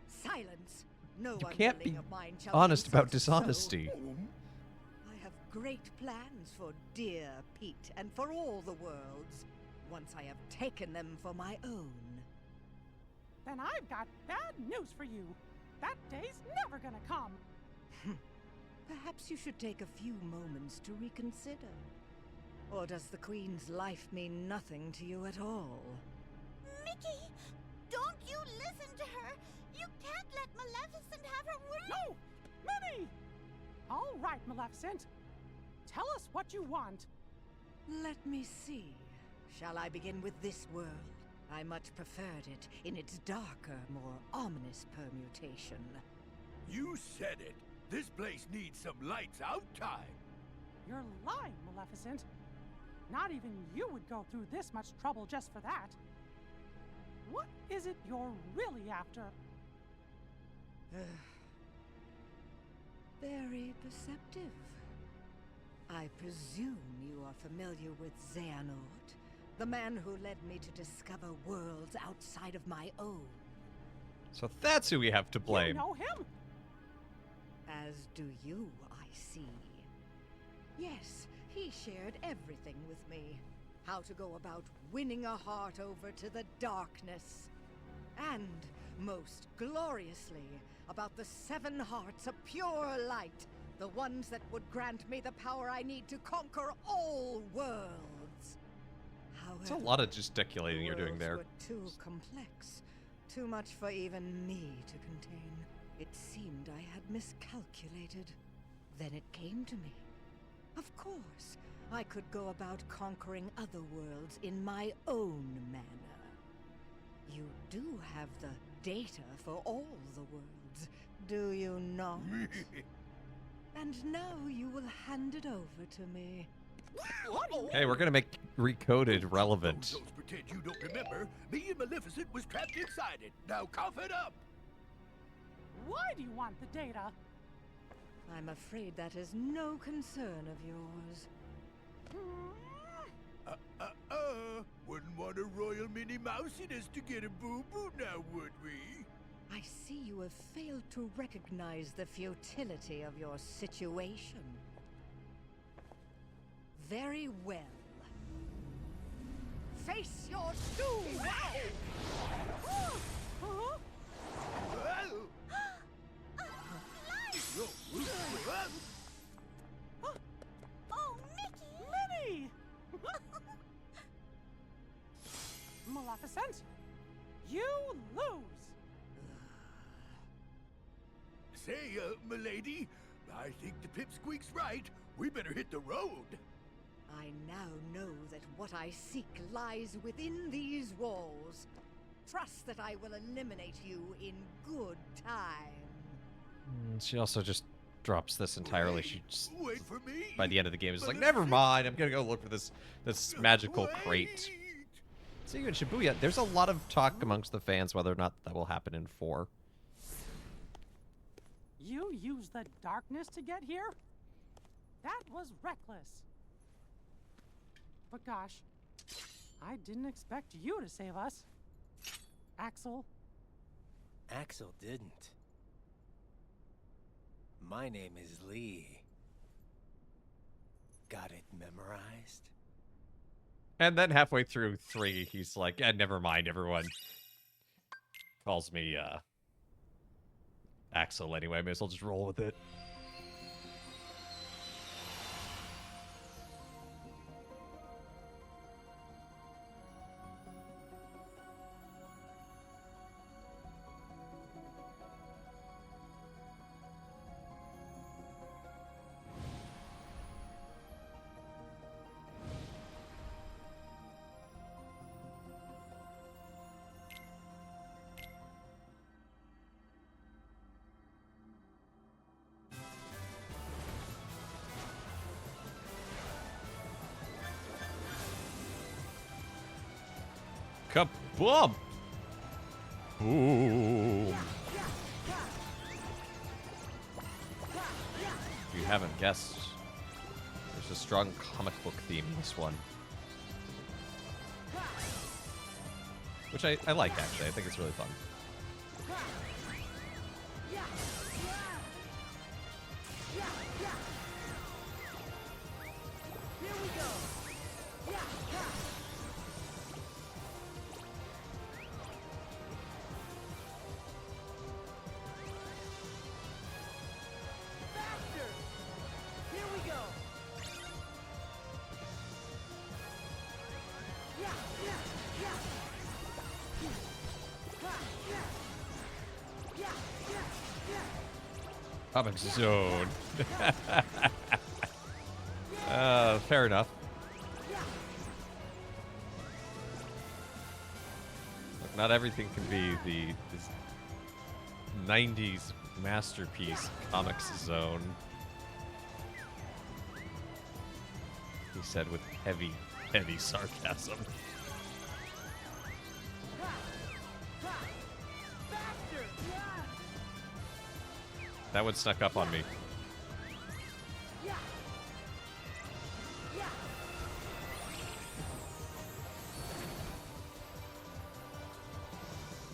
Silence. No You can't be underling of mine shall honest insult about his dishonesty. soul. I have great plans for dear Pete and for all the worlds, once I have taken them for my own. Then I've got bad news for you. That day's never gonna come. Perhaps you should take a few moments to reconsider. Or does the Queen's life mean nothing to you at all? Mickey! Don't you listen to her! You can't let Maleficent have her way! No! Minnie! All right, Maleficent. Tell us what you want. Let me see. Shall I begin with this world? I much preferred it in its darker, more ominous permutation. You said it. This place needs some lights out time. You're lying, Maleficent. Not even you would go through this much trouble just for that. What is it you're really after? Very perceptive. I presume you are familiar with Xehanort, the man who led me to discover worlds outside of my own. So that's who we have to blame. You know him? As do you, I see. Yes, he shared everything with me. how to go about winning a heart over to the darkness. And, most gloriously, about the 7 hearts of pure light, the ones that would grant me the power I need to conquer all worlds. However, It's a lot of gesticulating you're doing worlds there. were too complex, too much for even me to contain. It seemed I had miscalculated. Then it came to me. Of course, I could go about conquering other worlds in my own manner. You do have the data for all the worlds, do you not? And now you will hand it over to me. Hey, we're gonna make Recoded relevant. Don't pretend you don't remember. Me and Maleficent was trapped inside it. Now cough it up. Why do you want the data? I'm afraid that is no concern of yours. Wouldn't want a royal Minnie Mousiness to get a boo-boo now, would we? I see you have failed to recognize the futility of your situation. Very well. Face your doom! Oh, Mickey! Minnie! Maleficent, you lose! Say, milady, I think the pipsqueak's right. We better hit the road. I now know that what I seek lies within these walls. Trust that I will eliminate you in good time. She also just drops this entirely. She just, Wait for me. by the end of the game is like, never mind. I'm gonna go look for this magical crate. See you in Shibuya. There's a lot of talk amongst the fans whether or not that will happen in 4. You used the darkness to get here? That was reckless. But gosh, I didn't expect you to save us. Axel. Axel didn't. My name is Lee. Got it memorized? And then halfway through 3, he's like, never mind, everyone. Calls me, Axel anyway. May as well just roll with it. Kaboom! Boom! If you haven't guessed, there's a strong comic book theme in this one. Which I like, actually. I think it's really fun. Here we go. Faster! Here we go. Comic Zone. Fair enough. Look, not everything can be this 90s masterpiece, Comic Zone. He said with heavy, heavy sarcasm. That one snuck up on me.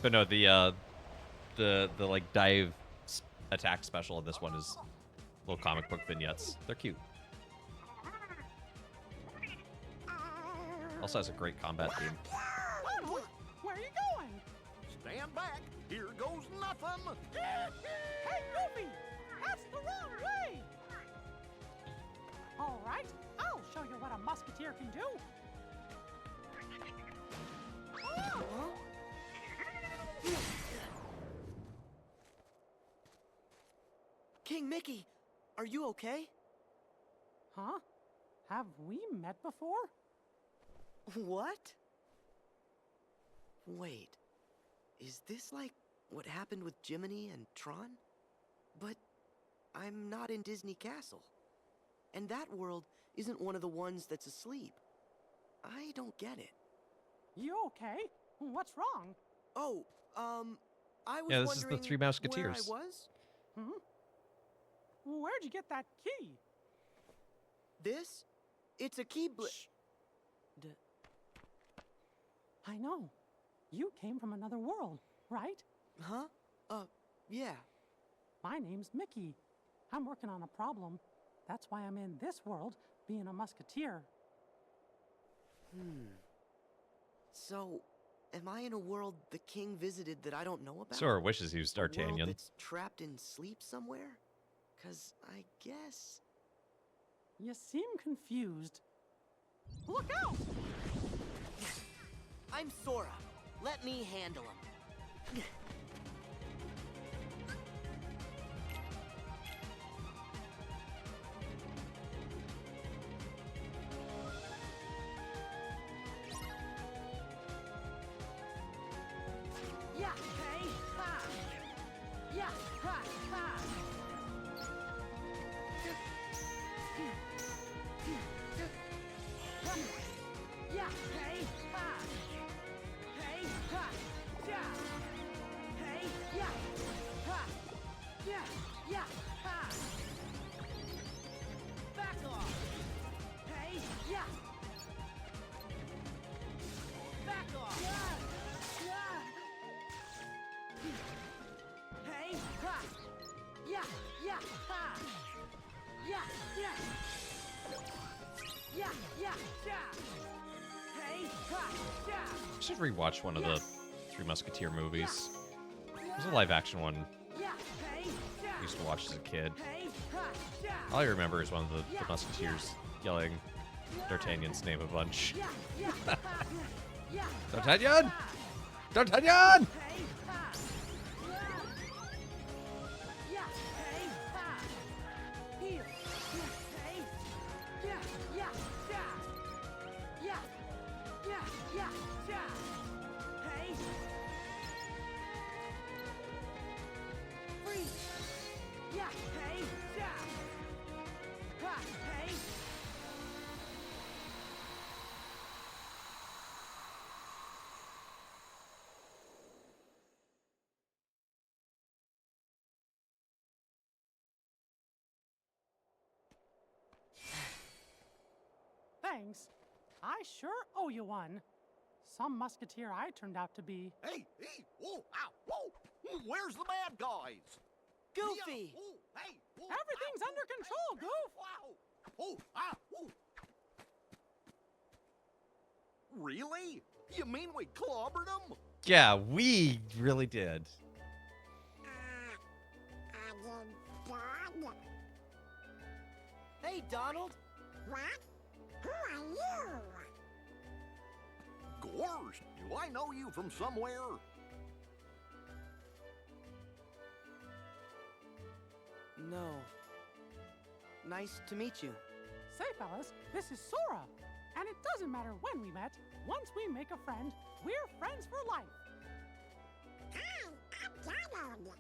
But no, the like dive attack special in this one is little comic book vignettes. They're cute. Also has a great combat theme. Donald, where are you going? Stand back. Here goes nothing. Hey, Goofy! That's the wrong way! All right, I'll show you what a musketeer can do. King Mickey, are you okay? Huh? Have we met before? What? Wait, is this like what happened with Jiminy and Tron? But I'm not in Disney Castle. And that world isn't one of the ones that's asleep. I don't get it. You okay? What's wrong? Oh, I was Yeah, this is the wondering Three Musketeers. where I was? Where'd you get that key? This? It's a key I know. You came from another world, right? Huh? Yeah. My name's Mickey. I'm working on a problem. That's why I'm in this world, being a musketeer. So, am I in a world the king visited that I don't know about? Sora wishes he was A world D'Artagnan. that's trapped in sleep somewhere? 'Cause I guess... You seem confused. Look out! I'm Sora. Let me handle him. Yeah, hey, ha! Yeah, ha, ha! Yeah, hey, ha! Hey, ha! Yeah! Hey, yeah! Ha! Yeah, yeah, ha! Back off! Hey, yeah! Back off! Yeah! Hey, ha! Yeah, yeah, ha! Yeah, yeah! Yeah, yeah, yeah! Hey, ha! Yeah! I should rewatch one of the Three Musketeer movies. There's a live action one Yeah, hey, yeah! I used to watch as a kid. Hey, ha! Yeah! All I remember is one of the Musketeers yelling D'Artagnan's name a bunch. Yeah, yeah, ha! Yeah! D'Artagnan! D'Artagnan! Hey, ha! Yeah, hey, ha! Here! Yeah, hey! Yeah, yeah, yeah! Yeah! Yeah, yeah, yeah! Hey! Freeze! Yeah, hey, yeah! Ha, hey! Thanks. I sure owe you one. Some musketeer I turned out to be. Hey, whoa, ow, whoa! Where's the bad guys? Goofy! Whoa, hey, whoa, Everything's ow, under control, Goof! Wow! Oh, ah, whoa. Really? You mean we clobbered them? Yeah, we really did. Hey, Donald! What? Who are you? Gorsh, do I know you from somewhere? No. Nice to meet you. Say, fellas, this is Sora. And it doesn't matter when we met. Once we make a friend, we're friends for life. Hi, I'm Donald.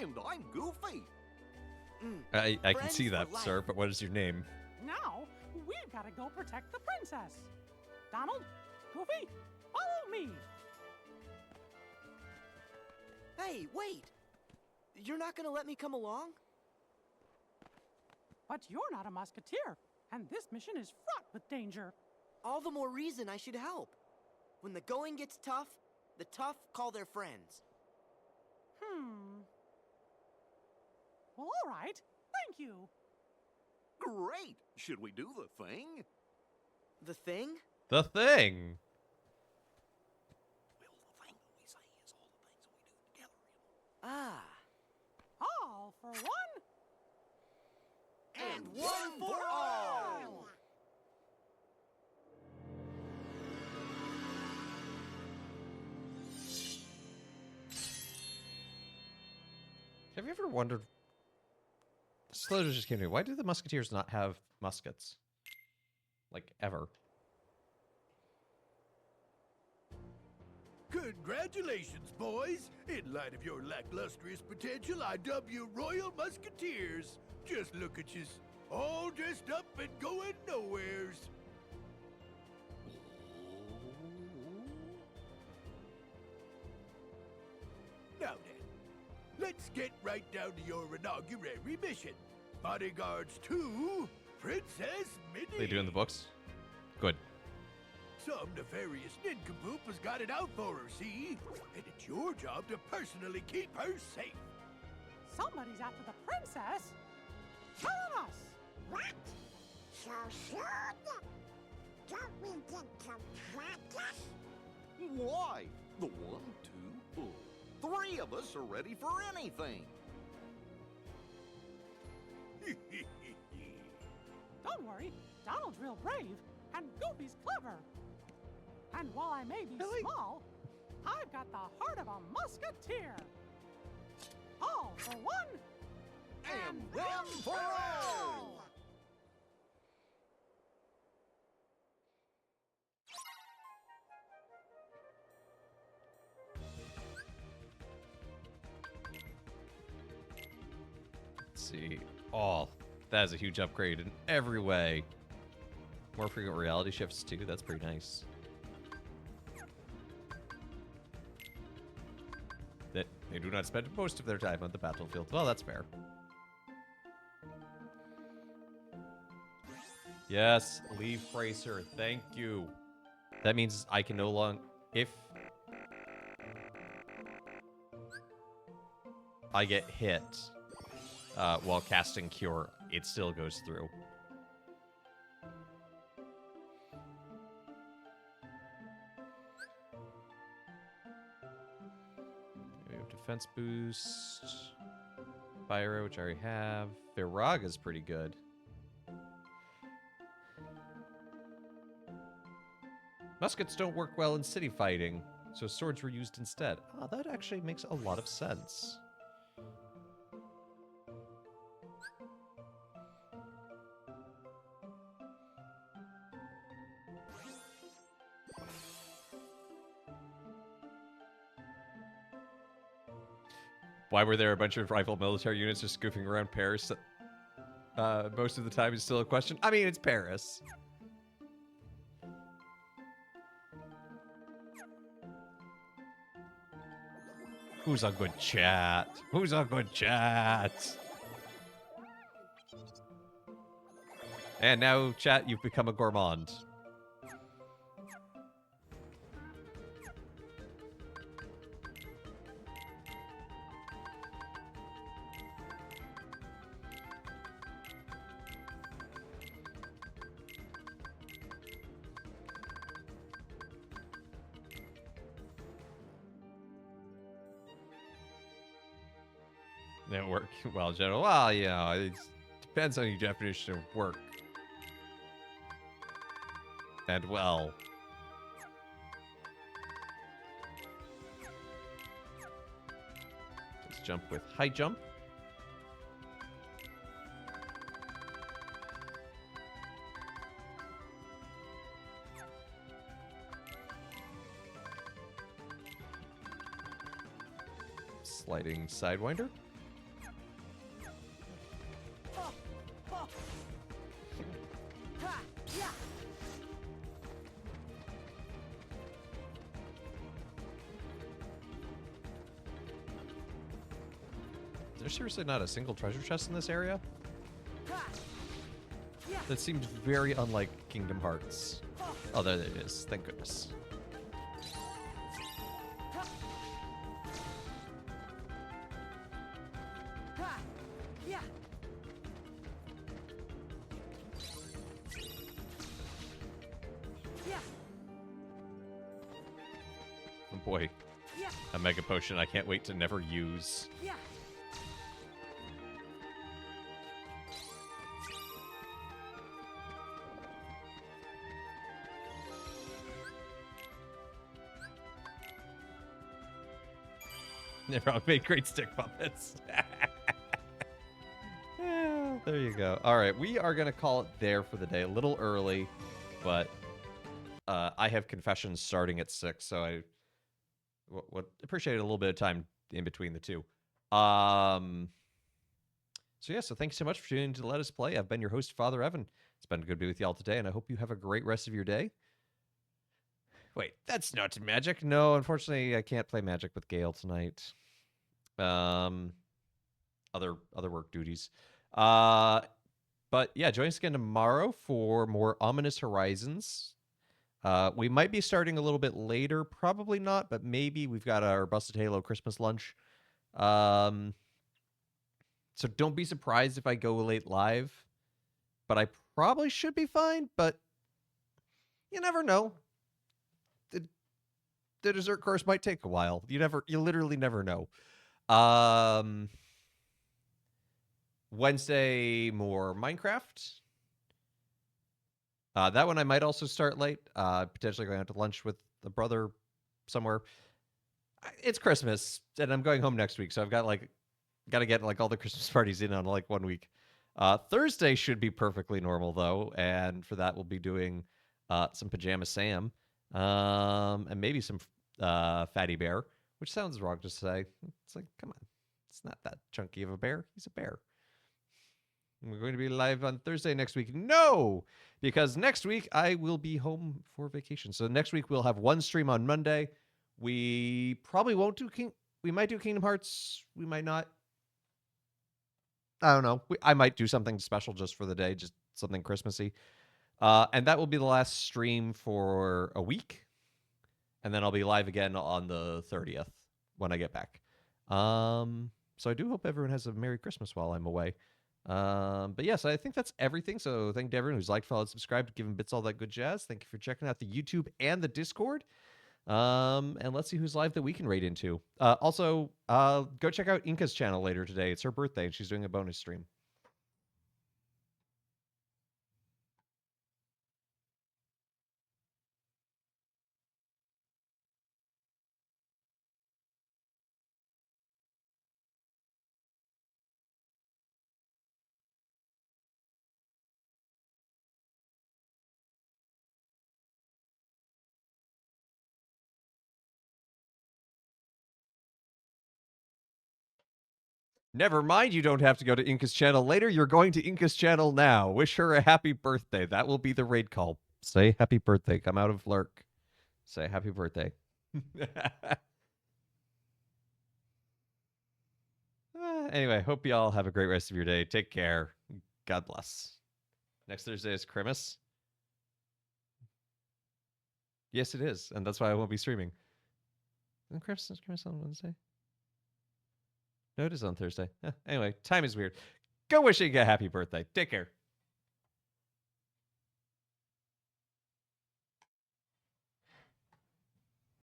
And I'm Goofy. I can Friends see for that, life. sir, but what is your name? Now, we've got to go protect the princess. Donald, Goofy, follow me. Hey, wait! You're not gonna let me come along? But you're not a musketeer, and this mission is fraught with danger. All the more reason I should help. When the going gets tough, the tough call their friends. Well, all right. Thank you. Great. Should we do the thing? The thing? The thing. Ah. All for one. And one for all! Have you ever wondered? This thought just came to me. Why do the Musketeers not have muskets? Like, ever. Congratulations, boys! In light of your lacklustrous potential, I dub you Royal Musketeers. Just look at you, all dressed up and going nowheres. Now then, let's get right down to your inaugural mission. Bodyguards to Princess Minnie. They do in the books? Good. Some nefarious nincompoop has got it out for her, see? And it's your job to personally keep her safe. Somebody's after the princess. Tell us. What? So soon? Don't we get some practice? Why? The 1, 2, 4. 3 of us are ready for anything. Don't worry, Donald's real brave, and Goofy's clever. And while I may be small, I've got the heart of a musketeer. All for one, and one for all! Let's see. Oh, that is a huge upgrade in every way. More frequent reality shifts too. That's pretty nice. That they do not spend most of their time on the battlefield. Well, that's fair. Yes, leave Fraser. Thank you. That means I can no longer... If I get hit while casting Cure, it still goes through. We have defense boost. Spyro, which I already have. Viraga's pretty good. Muskets don't work well in city fighting, so swords were used instead. Ah, that actually makes a lot of sense. Why were there a bunch of rival military units just goofing around Paris? Most of the time is still a question. I mean, it's Paris. Who's a good chat? Who's a good chat? And now, chat, you've become a gourmand. Didn't work well, General. Well, you know, it depends on your definition of work. And well. Let's jump with high jump. Sliding sidewinder. There's seriously not a single treasure chest in this area? That seemed very unlike Kingdom Hearts. Oh, there it is. Thank goodness. boy. Yeah. A Mega Potion I can't wait to never use. Yeah. Never made great stick puppets. There you go. All right, we are going to call it there for the day. A little early, but I have confessions starting at 6, so I would appreciate a little bit of time in between the two. So thanks so much for tuning in to Let Us Play. I've been your host, Father Evan. It's been good to be with y'all today, and I hope you have a great rest of your day. Wait, that's not magic. No, unfortunately, I can't play Magic with Gale tonight. Other work duties. But yeah, join us again tomorrow for more Ominous Horizons. We might be starting a little bit later, probably not, but maybe. We've got our Busted Halo Christmas lunch. So don't be surprised if I go late live, but I probably should be fine, but you never know. The dessert course might take a while. You literally never know. Wednesday, more Minecraft. That one I might also start late. Potentially going out to lunch with a brother somewhere. It's Christmas, and I'm going home next week, so I've got to get all the Christmas parties in on 1 week. Thursday should be perfectly normal though, and for that we'll be doing some Pajama Sam, and maybe some Fatty Bear, which sounds wrong to say. It's like, come on, it's not that chunky of a bear. He's a bear. We're going to be live on Thursday next week. No, because next week I will be home for vacation. So next week we'll have one stream on Monday. We probably won't do we might do Kingdom Hearts. We might not. I don't know. I might do something special just for the day, just something Christmassy. And that will be the last stream for a week. And then I'll be live again on the 30th when I get back. So I do hope everyone has a Merry Christmas while I'm away. But yes, I think that's everything. So thank you to everyone who's liked, followed, subscribed, given bits, all that good jazz. Thank you for checking out the YouTube and the Discord. And let's see who's live that we can raid into. Also, go check out Inka's channel later today. It's her birthday and she's doing a bonus stream. Never mind, you don't have to go to Inka's channel later. You're going to Inka's channel now. Wish her a happy birthday. That will be the raid call. Say happy birthday. Come out of lurk. Say happy birthday. Anyway, hope you all have a great rest of your day. Take care. God bless. Next Thursday is Christmas. Yes, it is. And that's why I won't be streaming. Isn't Christmas on Wednesday? No, it is on Thursday. Anyway, time is weird. Go wishing a happy birthday. Take care.